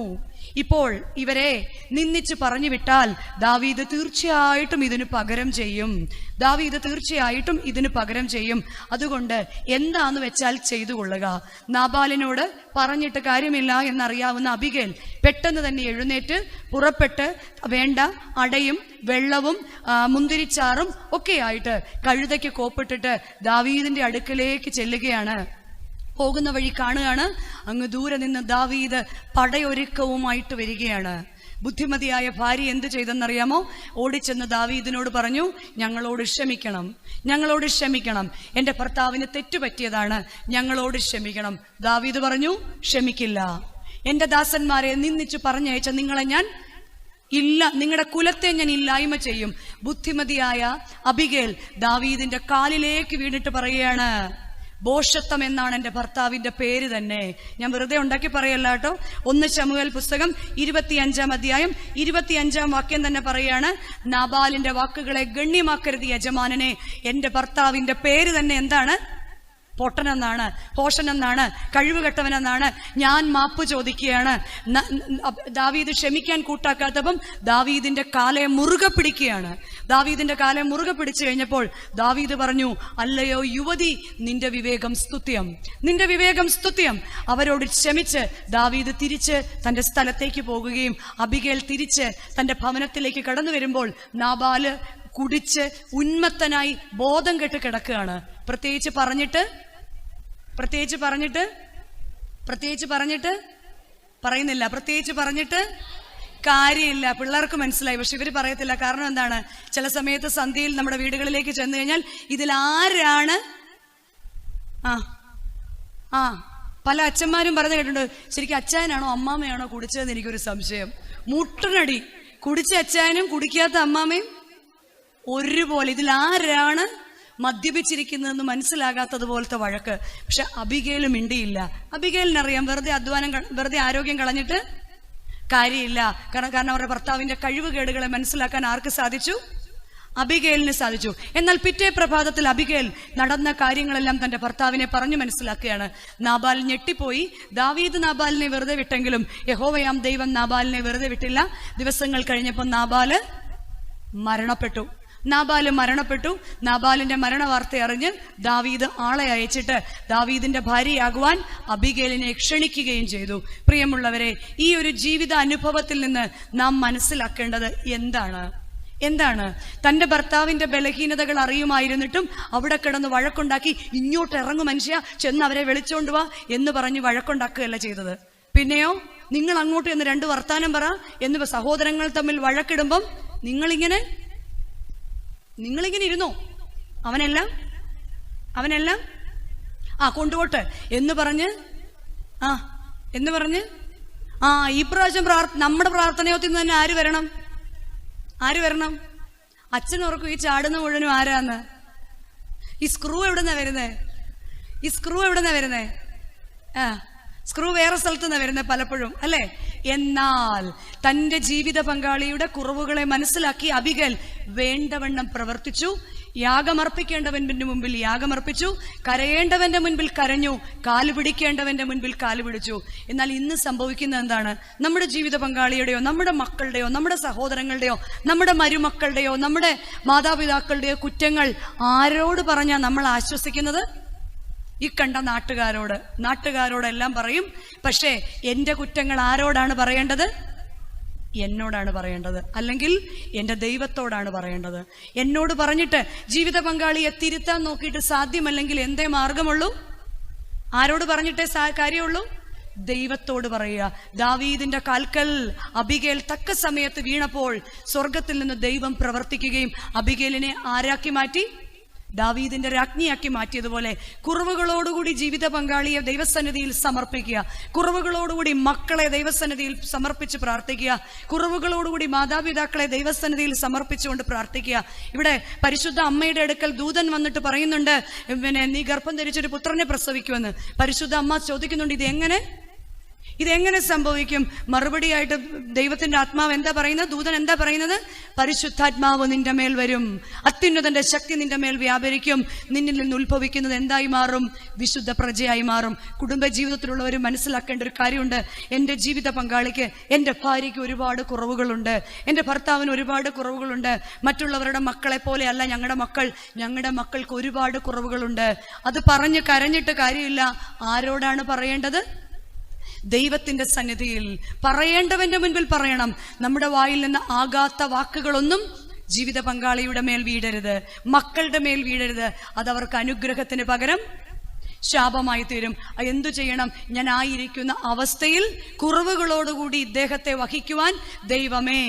ഇപ്പോൾ ഇവരെ നിന്ദിച്ച് പറഞ്ഞു വിട്ടാൽ ദാവീദ് തീർച്ചയായിട്ടും ഇതിന് പകരം ചെയ്യും. അതുകൊണ്ട് എന്താന്ന് വെച്ചാൽ ചെയ്തു കൊള്ളുക. നാബാലിനോട് പറഞ്ഞിട്ട് കാര്യമില്ല എന്നറിയാവുന്ന അബിഗേൽ പെട്ടെന്ന് തന്നെ എഴുന്നേറ്റ് പുറപ്പെട്ട് വേണ്ട അടയും വെള്ളവും മുന്തിരിച്ചാറും ഒക്കെയായിട്ട് കഴുതയ്ക്ക് കോപ്പിട്ടിട്ട് ദാവീദിന്റെ അടുക്കലേക്ക് ചെല്ലുകയാണ്. പോകുന്ന വഴി കാണുകയാണ്, അങ്ങ് ദൂരെ നിന്ന് ദാവീദ് പടയൊരുക്കവുമായിട്ട് വരികയാണ്. ബുദ്ധിമതിയായ ഭാര്യ എന്ത് ചെയ്തെന്നറിയാമോ? ഓടിച്ചെന്ന് ദാവീദിനോട് പറഞ്ഞു, ഞങ്ങളോട് ക്ഷമിക്കണം, എൻ്റെ ഭർത്താവിന് തെറ്റുപറ്റിയതാണ്, ഞങ്ങളോട് ക്ഷമിക്കണം. ദാവീദ് പറഞ്ഞു, ക്ഷമിക്കില്ല. എൻ്റെ ദാസന്മാരെ നിന്ദിച്ച് പറഞ്ഞയച്ച നിങ്ങളെ ഞാൻ നിങ്ങളുടെ കുലത്തെ ഞാൻ ഇല്ലായ്മ ചെയ്യും. ബുദ്ധിമതിയായ അബിഗേൽ ദാവീദിന്റെ കാലിലേക്ക് വീണിട്ട് പറയുകയാണ്, ബോഷത്വം എന്നാണ് എൻ്റെ ഭർത്താവിന്റെ പേര് തന്നെ. ഞാൻ വെറുതെ ഉണ്ടാക്കി പറയല്ല കേട്ടോ. 1 ശമൂവേൽ പുസ്തകം 25-ാം അധ്യായം 25-ാം വാക്യം തന്നെ പറയാണ്, നാബാലിന്റെ വാക്കുകളെ ഗണ്യമാക്കരുത് യജമാനനെ, എൻ്റെ ഭർത്താവിന്റെ പേര് തന്നെ എന്താണ്? പൊട്ടനെന്നാണ്, പോഷനെന്നാണ്, കഴിവുകെട്ടവനെന്നാണ്. ഞാൻ മാപ്പ് ചോദിക്കുകയാണ്. ദാവീദ് ക്ഷമിക്കാൻ കൂട്ടാക്കാത്തപ്പം ദാവീദിന്റെ കാലെ മുറുകെ പിടിക്കുകയാണ്. ദാവീദിന്റെ കാലെ മുറുകെ പിടിച്ചു കഴിഞ്ഞപ്പോൾ ദാവീദ് പറഞ്ഞു, അല്ലയോ യുവതി, നിന്റെ വിവേകം സ്തുത്യം. അവരോട് ക്ഷമിച്ച് ദാവീദ് തിരിച്ച് തന്റെ സ്ഥലത്തേക്ക് പോകുകയും അബിഗേൽ തിരിച്ച് തന്റെ ഭവനത്തിലേക്ക് കടന്നു വരുമ്പോൾ നാബാല് കുടിച്ച് ഉന്മത്തനായി ബോധം കെട്ട് കിടക്കുകയാണ്. പ്രത്യേകിച്ച് പറഞ്ഞിട്ട് കാര്യമില്ല. പിള്ളേർക്ക് മനസ്സിലായി, പക്ഷെ ഇവർ പറയത്തില്ല. കാരണം എന്താണ്? ചില സമയത്ത് സന്ധ്യയിൽ നമ്മുടെ വീടുകളിലേക്ക് ചെന്ന് കഴിഞ്ഞാൽ ഇതിലാരാണ് പല അച്ഛന്മാരും പറഞ്ഞു കേട്ടിട്ടുണ്ട്, ശരിക്കും അച്ചായനാണോ അമ്മാമയാണോ കുടിച്ചതെന്ന് എനിക്കൊരു സംശയം. മുട്ടനടി, കുടിച്ച അച്ചായനും കുടിക്കാത്ത അമ്മാമയും ഒരുപോലെ. ഇതിലാരാണ് മദ്യപിച്ചിരിക്കുന്നതെന്ന് മനസ്സിലാകാത്തതുപോലത്തെ വഴക്ക്. പക്ഷെ അബിഗേലും മിണ്ടിയില്ല. അബിഗേലിനറിയാം വെറുതെ ആരോഗ്യം കളഞ്ഞിട്ട് കാര്യമില്ല. കാരണം അവരുടെ ഭർത്താവിന്റെ കഴിവുകേടുകളെ മനസ്സിലാക്കാൻ ആർക്ക് സാധിച്ചു? അബിഗേലിന് സാധിച്ചു. എന്നാൽ പിറ്റേ പ്രഭാതത്തിൽ അബിഗേൽ നടന്ന കാര്യങ്ങളെല്ലാം തന്റെ ഭർത്താവിനെ പറഞ്ഞു മനസ്സിലാക്കുകയാണ്. നാബാൽ ഞെട്ടിപ്പോയി. ദാവീദ് നാബാലിനെ വെറുതെ വിട്ടെങ്കിലും യഹോവയാം ദൈവം നാബാലിനെ വെറുതെ വിട്ടില്ല. ദിവസങ്ങൾ കഴിഞ്ഞപ്പോൾ നാബാല് മരണപ്പെട്ടു. നാബാലിന്റെ മരണവാർത്ത അറിഞ്ഞ് ദാവീദ് ആളെ അയച്ചിട്ട് ദാവീദിന്റെ ഭാര്യയാകുവാൻ അബിഗേലിനെ ക്ഷണിക്കുകയും ചെയ്തു. പ്രിയമുള്ളവരെ, ഈ ഒരു ജീവിത അനുഭവത്തിൽ നിന്ന് നാം മനസ്സിലാക്കേണ്ടത് എന്താണ്? തന്റെ ഭർത്താവിന്റെ ബലഹീനതകൾ അറിയുമായിരുന്നിട്ടും അവിടെ കിടന്ന് വഴക്കുണ്ടാക്കി, ഇങ്ങോട്ട് ഇറങ്ങു മനുഷ്യ, ചെന്ന് അവരെ വിളിച്ചോണ്ട് വാ എന്ന് പറഞ്ഞ് വഴക്കുണ്ടാക്കുകയല്ല ചെയ്തത്. പിന്നെയോ, നിങ്ങൾ അങ്ങോട്ട് എന്ന് 2 വർത്താനം പറ എന്ന് സഹോദരങ്ങൾ തമ്മിൽ വഴക്കിടുമ്പം നിങ്ങളിങ്ങനെ ഇരുന്നോ? അവനെല്ലാം കൊണ്ടുപോട്ടെ എന്ന് പറഞ്ഞ് ഈ പ്രാവശ്യം നമ്മുടെ പ്രാർത്ഥനയോത്തിൽ നിന്ന് തന്നെ ആര് വരണം? അച്ഛൻ ഓർക്കും ഈ ചാടുന്ന മുഴുവനും ആരാന്ന്. ഈ സ്ക്രൂ എവിടുന്നാ വരുന്നേ? സ്ക്രൂ വേറെ സ്ഥലത്ത് നിന്നാണ് വരുന്നത് പലപ്പോഴും, അല്ലെ? എന്നാൽ തന്റെ ജീവിത പങ്കാളിയുടെ കുറവുകളെ മനസ്സിലാക്കി അബിഗേൽ വേണ്ടവണ്ണം പ്രവർത്തിച്ചു. യാഗമർപ്പിക്കേണ്ടവന്റെ മുമ്പിൽ യാഗമർപ്പിച്ചു, കരയേണ്ടവന്റെ മുൻപിൽ കരഞ്ഞു, കാല് പിടിക്കേണ്ടവന്റെ മുൻപിൽ കാല് പിടിച്ചു. എന്നാൽ ഇന്ന് സംഭവിക്കുന്നത് എന്താണ്? നമ്മുടെ ജീവിത പങ്കാളിയുടെയോ നമ്മുടെ മക്കളുടെയോ നമ്മുടെ സഹോദരങ്ങളുടെയോ നമ്മുടെ മരുമക്കളുടെയോ നമ്മുടെ മാതാപിതാക്കളുടെയോ കുറ്റങ്ങൾ ആരോട് പറഞ്ഞാൽ നമ്മൾ ആശ്വസിക്കുന്നത്? ഈ കണ്ട നാട്ടുകാരോടെല്ലാം പറയും. പക്ഷേ എൻ്റെ കുറ്റങ്ങൾ ആരോടാണ് പറയേണ്ടത്? എന്നോടാണ് പറയേണ്ടത്, അല്ലെങ്കിൽ എൻ്റെ ദൈവത്തോടാണ് പറയേണ്ടത്. എന്നോട് പറഞ്ഞിട്ട് ജീവിത പങ്കാളിയെ തിരുത്താൻ നോക്കിയിട്ട് സാധ്യമല്ലെങ്കിൽ എന്തേ മാർഗമുള്ളൂ? ആരോട് പറഞ്ഞിട്ടേ കാര്യമുള്ളൂ? ദൈവത്തോട് പറയുക. ദാവീദിന്റെ കാൽക്കൽ അബിഗേൽ തക്ക സമയത്ത് വീണപ്പോൾ സ്വർഗത്തിൽ നിന്ന് ദൈവം പ്രവർത്തിക്കുകയും അബിഗേലിനെ ആരാക്കി മാറ്റി? ദാവീദിന്റെ രാജ്ഞിയാക്കി മാറ്റിയതുപോലെ കുറവുകളോടുകൂടി ജീവിത പങ്കാളിയെ ദൈവസന്നിധിയിൽ സമർപ്പിക്കുക, കുറവുകളോടുകൂടി മക്കളെ ദൈവസന്നിധിയിൽ സമർപ്പിച്ച് പ്രാർത്ഥിക്കുക, കുറവുകളോടുകൂടി മാതാപിതാക്കളെ ദൈവസന്നിധിയിൽ സമർപ്പിച്ചുകൊണ്ട് പ്രാർത്ഥിക്കുക. ഇവിടെ പരിശുദ്ധ അമ്മയുടെ അടുക്കൽ ദൂതൻ വന്നിട്ട് പറയുന്നുണ്ട്, നീ ഗർഭം ധരിച്ചൊരു പുത്രനെ പ്രസവിക്കുമെന്ന്. പരിശുദ്ധ അമ്മ ചോദിക്കുന്നുണ്ട്, ഇതെങ്ങനെ സംഭവിക്കും? മറുപടിയായിട്ട് ദൈവത്തിന്റെ ആത്മാവ് എന്താ പറയുന്നത്? ദൂതൻ എന്താ പറയുന്നത്? പരിശുദ്ധാത്മാവ് നിന്റെ മേൽ വരും, അത്യുന്നതന്റെ ശക്തി നിന്റെ മേൽ വ്യാപരിക്കും, നിന്നിൽ നിന്ന് ഉത്ഭവിക്കുന്നത് എന്തായി മാറും? വിശുദ്ധ പ്രജയായി മാറും. കുടുംബ ജീവിതത്തിലുള്ളവർ മനസ്സിലാക്കേണ്ട ഒരു കാര്യമുണ്ട്. എൻ്റെ ജീവിത പങ്കാളിക്ക്, എൻ്റെ ഭാര്യയ്ക്ക് ഒരുപാട് കുറവുകളുണ്ട്, എൻ്റെ ഭർത്താവിന് ഒരുപാട് കുറവുകളുണ്ട്. മറ്റുള്ളവരുടെ മക്കളെ പോലെയല്ല ഞങ്ങളുടെ മക്കൾക്ക് ഒരുപാട് കുറവുകളുണ്ട്. അത് പറഞ്ഞ് കരഞ്ഞിട്ട് കാര്യമില്ല. ആരോടാണ് പറയേണ്ടത്? ദൈവത്തിന്റെ സന്നിധിയിൽ പറയേണ്ടവന്റെ മുൻപിൽ പറയണം. നമ്മുടെ വായിൽ നിന്ന് ആകാത്ത വാക്കുകളൊന്നും ജീവിത പങ്കാളിയുടെ മേൽ വീഴരുത്, മക്കളുടെ മേൽ വീഴരുത്. അതവർക്ക് അനുഗ്രഹത്തിന് പകരം ശാപമായി തീരും. എന്തു ചെയ്യണം? ഞാൻ ആയിരിക്കുന്ന അവസ്ഥയിൽ കുറവുകളോടുകൂടി ഇദ്ദേഹത്തെ വഹിക്കുവാൻ ദൈവമേ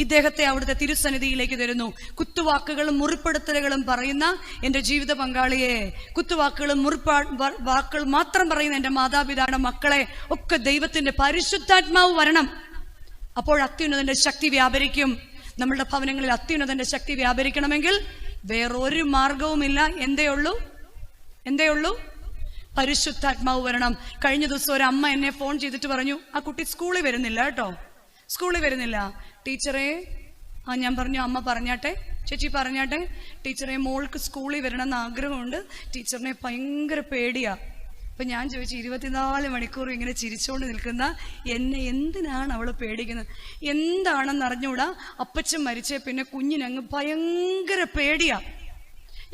ഇദ്ദേഹത്തെ അവിടുത്തെ തിരുസന്നിധിയിലേക്ക് തരുന്നു. കുത്തുവാക്കുകളും മുറിപ്പെടുത്തലുകളും പറയുന്ന എൻ്റെ ജീവിത പങ്കാളിയെ, കുത്തുവാക്കുകളും വാക്കുകൾ മാത്രം പറയുന്ന എൻ്റെ മാതാപിതാക്കളുടെ മക്കളെ ഒക്കെ ദൈവത്തിന്റെ പരിശുദ്ധാത്മാവ് വരണം. അപ്പോൾ അത്യുന്നതന്റെ ശക്തി വ്യാപരിക്കും. നമ്മളുടെ ഭവനങ്ങളിൽ അത്യുന്നതന്റെ ശക്തി വ്യാപരിക്കണമെങ്കിൽ വേറൊരു മാർഗവുമില്ല. എന്തേ ഉള്ളൂ? പരിശുദ്ധാത്മാവ് വരണം. കഴിഞ്ഞ ദിവസം ഒരു അമ്മ എന്നെ ഫോൺ ചെയ്തിട്ട് പറഞ്ഞു, ആ കുട്ടി സ്കൂളിൽ വരുന്നില്ല കേട്ടോ, സ്കൂളിൽ വരുന്നില്ല. ടീച്ചറെ, ഞാൻ പറഞ്ഞു അമ്മ പറഞ്ഞാട്ടെ, ചേച്ചി പറഞ്ഞാട്ടെ, ടീച്ചറെ മോൾക്ക് സ്കൂളിൽ വരണമെന്ന് ആഗ്രഹമുണ്ട്, ടീച്ചറിനെ ഭയങ്കര പേടിയാ. അപ്പം ഞാൻ ചോദിച്ചു, 24 മണിക്കൂർ ഇങ്ങനെ ചിരിച്ചുകൊണ്ട് നിൽക്കുന്ന എന്നെ എന്തിനാണ് അവൾ പേടിക്കുന്നത്? എന്താണെന്ന് അറിഞ്ഞൂടാ. അപ്പച്ചൻ മരിച്ചേ പിന്നെ കുഞ്ഞിനങ്ങ് ഭയങ്കര പേടിയാ.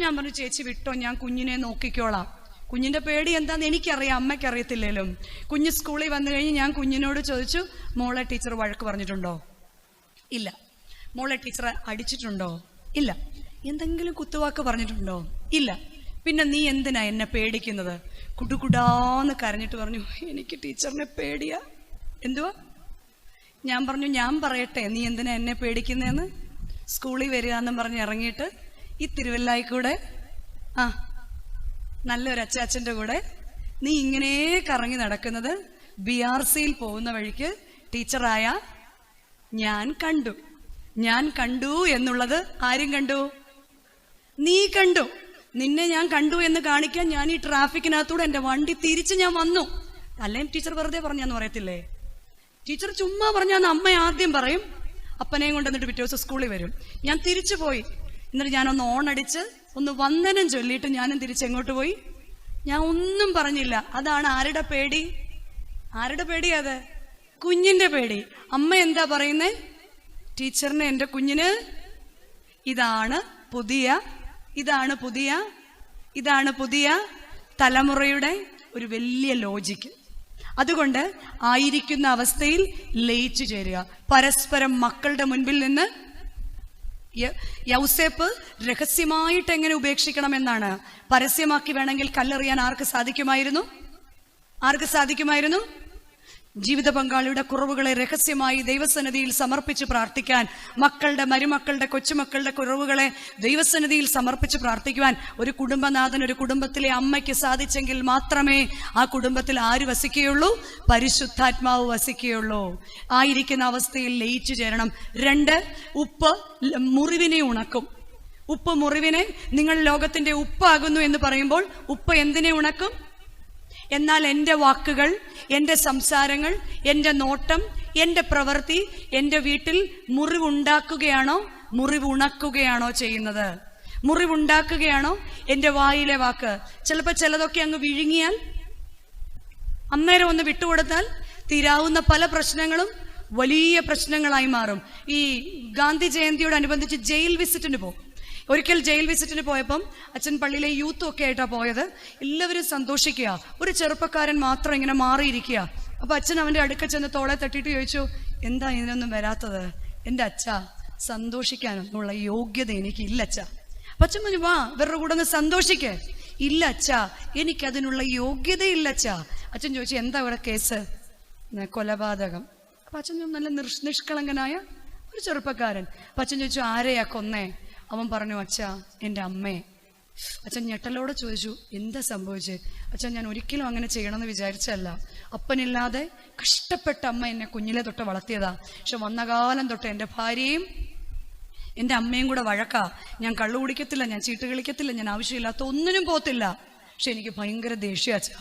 ഞാൻ പറഞ്ഞു, ചേച്ചി വിട്ടോ, ഞാൻ കുഞ്ഞിനെ നോക്കിക്കോളാം. കുഞ്ഞിൻ്റെ പേടി എന്താണെന്ന് എനിക്കറിയാം, അമ്മയ്ക്കറിയത്തില്ലേലും. കുഞ്ഞ് സ്കൂളിൽ വന്നു കഴിഞ്ഞ് ഞാൻ കുഞ്ഞിനോട് ചോദിച്ചു, മോളെ ടീച്ചർ വഴക്ക് പറഞ്ഞിട്ടുണ്ടോ? ഇല്ല. മോളെ ടീച്ചർ അടിച്ചിട്ടുണ്ടോ? ഇല്ല. എന്തെങ്കിലും കുത്തുവാക്ക് പറഞ്ഞിട്ടുണ്ടോ? ഇല്ല. പിന്നെ നീ എന്തിനാ എന്നെ പേടിക്കുന്നത്? കുടുകുടാന്ന് കരഞ്ഞിട്ട് പറഞ്ഞു, എനിക്ക് ടീച്ചറിനെ പേടിയാ. എന്തുവാ? ഞാൻ പറഞ്ഞു, ഞാൻ പറയട്ടെ നീ എന്തിനാ എന്നെ പേടിക്കുന്നതെന്ന്. സ്കൂളിൽ വരിക എന്നും പറഞ്ഞ് ഇറങ്ങിയിട്ട് ഈ തിരുവല്ലായിക്കൂടെ നല്ലൊരു അച്ചാച്ചൻ്റെ കൂടെ നീ ഇങ്ങനെ കറങ്ങി നടക്കുന്നത് BRCയിൽ പോകുന്ന വഴിക്ക് ടീച്ചറായ ഞാൻ കണ്ടു എന്നുള്ളത് ആരും കണ്ടു? നീ കണ്ടു. നിന്നെ ഞാൻ കണ്ടു എന്ന് കാണിക്കാൻ ഞാൻ ഈ ട്രാഫിക്കിനകത്തൂടെ എൻ്റെ വണ്ടി തിരിച്ച് ഞാൻ വന്നു. അല്ലേ ടീച്ചർ വെറുതെ പറഞ്ഞാന്ന് പറയത്തില്ലേ? ടീച്ചർ ചുമ്മാ പറഞ്ഞാന്ന് അമ്മ ആദ്യം പറയും, അപ്പനെയും കൊണ്ട് എന്നിട്ട് പിറ്റേ ദിവസം സ്കൂളിൽ വരും. ഞാൻ തിരിച്ചു പോയി. എന്നിട്ട് ഞാനൊന്ന് ഓണടിച്ച് ഒന്ന് വന്ദനം ചൊല്ലിയിട്ട് ഞാനും തിരിച്ചെങ്ങോട്ട് പോയി? ഞാൻ ഒന്നും പറഞ്ഞില്ല. അതാണ് ആരുടെ പേടി? ആരുടെ പേടിയാ അത്? കുഞ്ഞിന്റെ പേടി. അമ്മ എന്താ പറയുന്നേ? ടീച്ചറിന് എൻ്റെ കുഞ്ഞിന് ഇതാണ് പുതിയ തലമുറയുടെ ഒരു വലിയ ലോജിക്ക്. അതുകൊണ്ട് ആയിരിക്കുന്ന അവസ്ഥയിൽ ലയിച്ചു ചേരുക. പരസ്പരം മക്കളുടെ മുൻപിൽ നിന്ന് യൗസേപ്പ് രഹസ്യമായിട്ട് എങ്ങനെ ഉപേക്ഷിക്കണമെന്നാണ്. പരസ്യമാക്കി വേണമെങ്കിൽ കല്ലെറിയാൻ ആർക്ക് സാധിക്കുമായിരുന്നു? ജീവിത പങ്കാളിയുടെ കുറവുകളെ രഹസ്യമായി ദൈവസന്നിധിയിൽ സമർപ്പിച്ച് പ്രാർത്ഥിക്കാൻ, മക്കളുടെ, മരുമക്കളുടെ, കൊച്ചുമക്കളുടെ കുറവുകളെ ദൈവസന്നിധിയിൽ സമർപ്പിച്ച് പ്രാർത്ഥിക്കുവാൻ ഒരു കുടുംബനാഥൻ, ഒരു കുടുംബത്തിലെ അമ്മയ്ക്ക് സാധിച്ചെങ്കിൽ മാത്രമേ ആ കുടുംബത്തിൽ ആര് വസിക്കുകയുള്ളൂ? പരിശുദ്ധാത്മാവ് വസിക്കുകയുള്ളൂ. ആയിരിക്കുന്ന അവസ്ഥയിൽ ലയിച്ചു ചേരണം. 2, ഉപ്പ് മുറിവിനെ ഉണക്കും. ഉപ്പ് മുറിവിനെ, നിങ്ങൾ ലോകത്തിന്റെ ഉപ്പാകുന്നു എന്ന് പറയുമ്പോൾ ഉപ്പ് എന്തിനെ ഉണക്കും? എന്നാൽ എൻ്റെ വാക്കുകൾ, എൻ്റെ സംസാരങ്ങൾ, എൻ്റെ നോട്ടം, എൻ്റെ പ്രവൃത്തി എൻ്റെ വീട്ടിൽ മുറിവുണ്ടാക്കുകയാണോ മുറിവുണക്കുകയാണോ ചെയ്യുന്നത്? മുറിവുണ്ടാക്കുകയാണോ? എൻ്റെ വായിലെ വാക്ക് ചിലപ്പോൾ ചിലതൊക്കെ അങ്ങ് വിഴുങ്ങിയാൽ, അന്നേരം ഒന്ന് വിട്ടുകൊടുത്താൽ തീരാവുന്ന പല പ്രശ്നങ്ങളും വലിയ പ്രശ്നങ്ങളായി മാറും. ഈ ഗാന്ധി ജയന്തിയോടനുബന്ധിച്ച് ജയിൽ വിസിറ്റിന് പോകും. ഒരിക്കൽ ജയിൽ വിസിറ്റിന് പോയപ്പം അച്ഛൻ പള്ളിയിലെ യൂത്തും ഒക്കെ ആയിട്ടാണ് പോയത്. എല്ലാവരും സന്തോഷിക്കുക, ഒരു ചെറുപ്പക്കാരൻ മാത്രം ഇങ്ങനെ മാറിയിരിക്കുക. അപ്പൊ അച്ഛൻ അവന്റെ അടുക്ക ചെന്ന് തോളെ തട്ടിയിട്ട് ചോദിച്ചു, എന്താ ഇതിനൊന്നും വരാത്തത്? എൻ്റെ അച്ഛ, സന്തോഷിക്കാനൊന്നുള്ള യോഗ്യത എനിക്കില്ല അച്ഛ. അപ്പൊ അച്ഛൻ പറഞ്ഞു, വാ ഇവരുടെ കൂടെ ഒന്ന് സന്തോഷിക്കേ. ഇല്ല അച്ഛ, എനിക്കതിനുള്ള യോഗ്യതയില്ല അച്ഛ. അച്ഛൻ ചോദിച്ചു, എന്താ ഇവിടെ കേസ്? കൊലപാതകം. അപ്പൊ അച്ഛൻ നല്ല നിഷ്കളങ്കനായ ഒരു ചെറുപ്പക്കാരൻ. അപ്പൊ അച്ഛൻ ചോദിച്ചു, ആരെയാ കൊന്നേ? അവൻ പറഞ്ഞു, അച്ഛാ എൻ്റെ അമ്മയെ. അച്ഛൻ ഞെട്ടലോടെ ചോദിച്ചു, എന്താ സംഭവിച്ചത്? അച്ഛൻ, ഞാൻ ഒരിക്കലും അങ്ങനെ ചെയ്യണമെന്ന് വിചാരിച്ചല്ല. അപ്പനില്ലാതെ കഷ്ടപ്പെട്ട അമ്മ എന്നെ കുഞ്ഞിലെ തൊട്ട് വളർത്തിയതാ. പക്ഷെ വന്ന കാലം തൊട്ട് എൻ്റെ ഭാര്യയും എൻ്റെ അമ്മയും കൂടെ വഴക്കാ. ഞാൻ കള്ളു കുടിക്കത്തില്ല, ഞാൻ ചീട്ട് കളിക്കത്തില്ല, ഞാൻ ആവശ്യമില്ലാത്ത ഒന്നിനും പോകത്തില്ല. പക്ഷെ എനിക്ക് ഭയങ്കര ദേഷ്യം അച്ഛാ.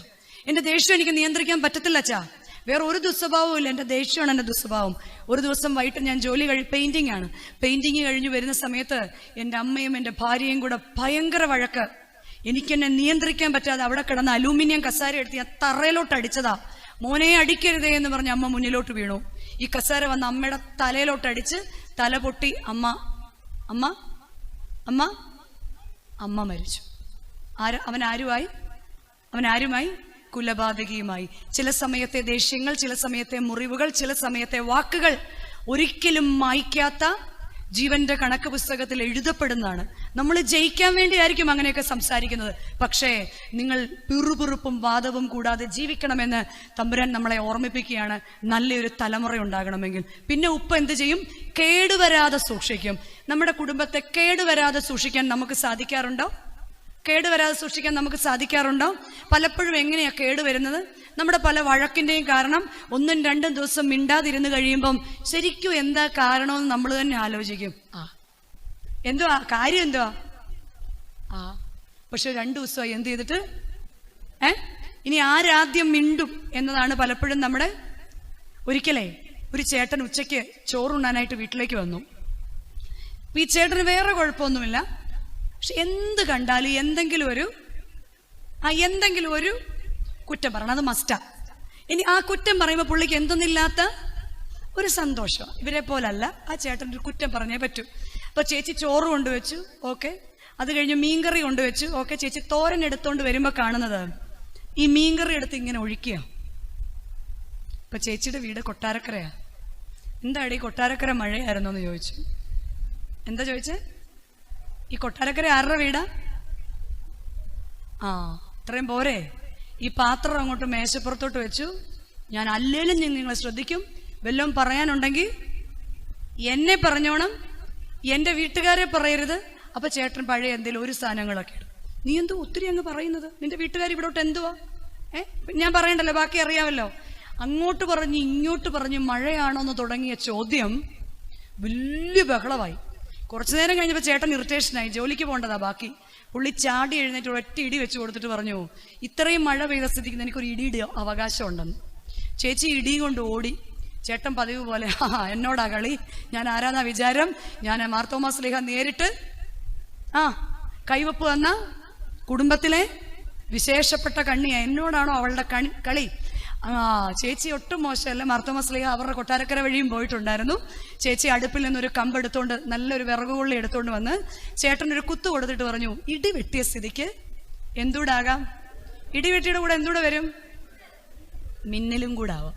എൻ്റെ ദേഷ്യം എനിക്ക് നിയന്ത്രിക്കാൻ പറ്റത്തില്ല അച്ഛാ. വേറെ ഒരു ദുസ്വഭാവവും ഇല്ല, എൻ്റെ ദേഷ്യമാണ് എൻ്റെ ദുസ്വഭാവം. ഒരു ദിവസം വൈകിട്ട് ഞാൻ ജോലി പെയിന്റിംഗ് ആണ്. പെയിന്റിങ് കഴിഞ്ഞ് വരുന്ന സമയത്ത് എൻ്റെ അമ്മയും എൻ്റെ ഭാര്യയും കൂടെ ഭയങ്കര വഴക്ക്. എനിക്കെന്നെ നിയന്ത്രിക്കാൻ പറ്റാതെ അവിടെ കിടന്ന അലൂമിനിയം കസാര എടുത്ത് ഞാൻ തറയിലോട്ട് അടിച്ചതാ. മോനെ അടിക്കരുതേ എന്ന് പറഞ്ഞ് അമ്മ മുന്നിലോട്ട് വീണു. ഈ കസാര വന്ന് അമ്മയുടെ തലയിലോട്ട് അടിച്ച് തല പൊട്ടി അമ്മ അമ്മ അമ്മ അമ്മ മരിച്ചു. അവൻ ആരുമായി? കുലപാതകിയുമായി. ചില സമയത്തെ ദേഷ്യങ്ങൾ, ചില സമയത്തെ മുറിവുകൾ, ചില സമയത്തെ വാക്കുകൾ ഒരിക്കലും മായ്ക്കാത്ത ജീവന്റെ കണക്ക് പുസ്തകത്തിൽ എഴുതപ്പെടുന്നതാണ്. നമ്മൾ ജയിക്കാൻ വേണ്ടിയായിരിക്കും അങ്ങനെയൊക്കെ സംസാരിക്കുന്നത്. പക്ഷേ നിങ്ങൾ പിറുപിറുപ്പും വാദവും കൂടാതെ ജീവിക്കണമെന്ന് തമ്പുരാൻ നമ്മളെ ഓർമ്മിപ്പിക്കുകയാണ്. നല്ലൊരു തലമുറ ഉണ്ടാകണമെങ്കിൽ. പിന്നെ ഉപ്പ എന്ത് ചെയ്യും? കേടുവരാതെ സൂക്ഷിക്കും. നമ്മുടെ കുടുംബത്തെ കേടുവരാതെ സൂക്ഷിക്കാൻ നമുക്ക് സാധിക്കാറുണ്ടോ? പലപ്പോഴും എങ്ങനെയാ കേടുവരുന്നത്? നമ്മുടെ പല വഴക്കിന്റെയും കാരണം 1-2 ദിവസം മിണ്ടാതിരുന്ന് കഴിയുമ്പം ശരിക്കും എന്താ കാരണമെന്ന് നമ്മൾ തന്നെ ആലോചിക്കും. എന്തുവാ കാര്യം, എന്തുവാ? പക്ഷെ 2 ദിവസമായി എന്ത് ചെയ്തിട്ട് ഇനി ആരാദ്യം മിണ്ടും എന്നതാണ് പലപ്പോഴും നമ്മുടെ. ഒരിക്കലേ ഒരു ചേട്ടൻ ഉച്ചയ്ക്ക് ചോറുണ്ണാനായിട്ട് വീട്ടിലേക്ക് വന്നു. ഈ ചേട്ടന് വേറെ കുഴപ്പമൊന്നുമില്ല. പക്ഷെ എന്ത് കണ്ടാലും എന്തെങ്കിലും ഒരു കുറ്റം പറയണം, അത് മസ്റ്റാ. ഇനി ആ കുറ്റം പറയുമ്പോൾ പുള്ളിക്ക് എന്തൊന്നില്ലാത്ത ഒരു സന്തോഷം. ഇവരെ പോലല്ല, ആ ചേട്ടൻ ഒരു കുറ്റം പറഞ്ഞേ പറ്റൂ. അപ്പൊ ചേച്ചി ചോറ് കൊണ്ടുവച്ചു, ഓക്കെ. അത് കഴിഞ്ഞ് മീൻകറി കൊണ്ടുവച്ചു, ഓക്കെ. ചേച്ചി തോരൻ എടുത്തോണ്ട് വരുമ്പോ കാണുന്നത് ഈ മീൻകറി എടുത്ത് ഇങ്ങനെ ഒഴിക്കുക. ഇപ്പൊ ചേച്ചിയുടെ വീട് കൊട്ടാരക്കരയാ. എന്താടി കൊട്ടാരക്കര മഴയായിരുന്നോ എന്ന് ചോദിച്ചു. എന്താ ചോദിച്ചേ? ഈ കൊട്ടാരക്കര ആരുടെ വീടാ? ഇത്രയും പോരെ? ഈ പാത്രം അങ്ങോട്ട് മേശപ്പുറത്തോട്ട് വെച്ചു. ഞാൻ അല്ലേലും നിങ്ങളെ ശ്രദ്ധിക്കും. വല്ലതും പറയാനുണ്ടെങ്കിൽ എന്നെ പറഞ്ഞോണം, എൻ്റെ വീട്ടുകാരെ പറയരുത്. അപ്പൊ ചേട്ടൻ പഴയ എന്തെങ്കിലും ഒരു സാധനങ്ങളൊക്കെ ഇടും. നീ എന്തോ ഒത്തിരി അങ്ങ് പറയുന്നത്? നിന്റെ വീട്ടുകാർ ഇവിടോട്ട് എന്തുവാ? ഞാൻ പറയണ്ടല്ലോ, ബാക്കി അറിയാമല്ലോ. അങ്ങോട്ട് പറഞ്ഞ് ഇങ്ങോട്ട് പറഞ്ഞ് മഴയാണോന്ന് തുടങ്ങിയ ചോദ്യം വലിയ ബഹളമായി. കുറച്ചു നേരം കഴിഞ്ഞപ്പോൾ ചേട്ടൻ ഇറിറ്റേഷനായി. ജോലിക്ക് പോകേണ്ടതാ ബാക്കി. പുള്ളി ചാടി എഴുന്നേറ്റ് ഒറ്റ ഇടി വെച്ച് കൊടുത്തിട്ട് പറഞ്ഞു, ഇത്രയും മഴ പെയ്ത സ്ഥിതിക്ക് എനിക്കൊരു ഇടിയുടെ അവകാശം ഉണ്ടെന്ന്. ചേച്ചി ഇടിയും കൊണ്ട് ഓടി. ചേട്ടൻ പതിവ് പോലെ എന്നോടാ കളി, ഞാൻ ആരാന്നാ വിചാരം, ഞാൻ മാർത്തോമാ ശ്ലീഹ നേരിട്ട് കൈവപ്പ് വന്ന കുടുംബത്തിലെ വിശേഷപ്പെട്ട കണ്ണിയാ, എന്നോടാണോ അവളുടെ കളി? ചേച്ചി ഒട്ടും മോശമല്ല. മാർത്തോമാ ശ്ലീഹ അവരുടെ കൊട്ടാരക്കര വഴിയും പോയിട്ടുണ്ടായിരുന്നു. ചേച്ചി അടുപ്പിൽ നിന്നൊരു കമ്പെടുത്തോണ്ട്, നല്ലൊരു വിറകുകൊള്ളി എടുത്തോണ്ട് വന്ന് ചേട്ടനൊരു കുത്തു കൊടുത്തിട്ട് പറഞ്ഞു, ഇടി വെട്ടിയ സ്ഥിതിക്ക് എന്തുകൂടാകാം? ഇടിവെട്ടിയുടെ കൂടെ എന്തുകൂടെ വരും? മിന്നലും കൂടെ ആവാം.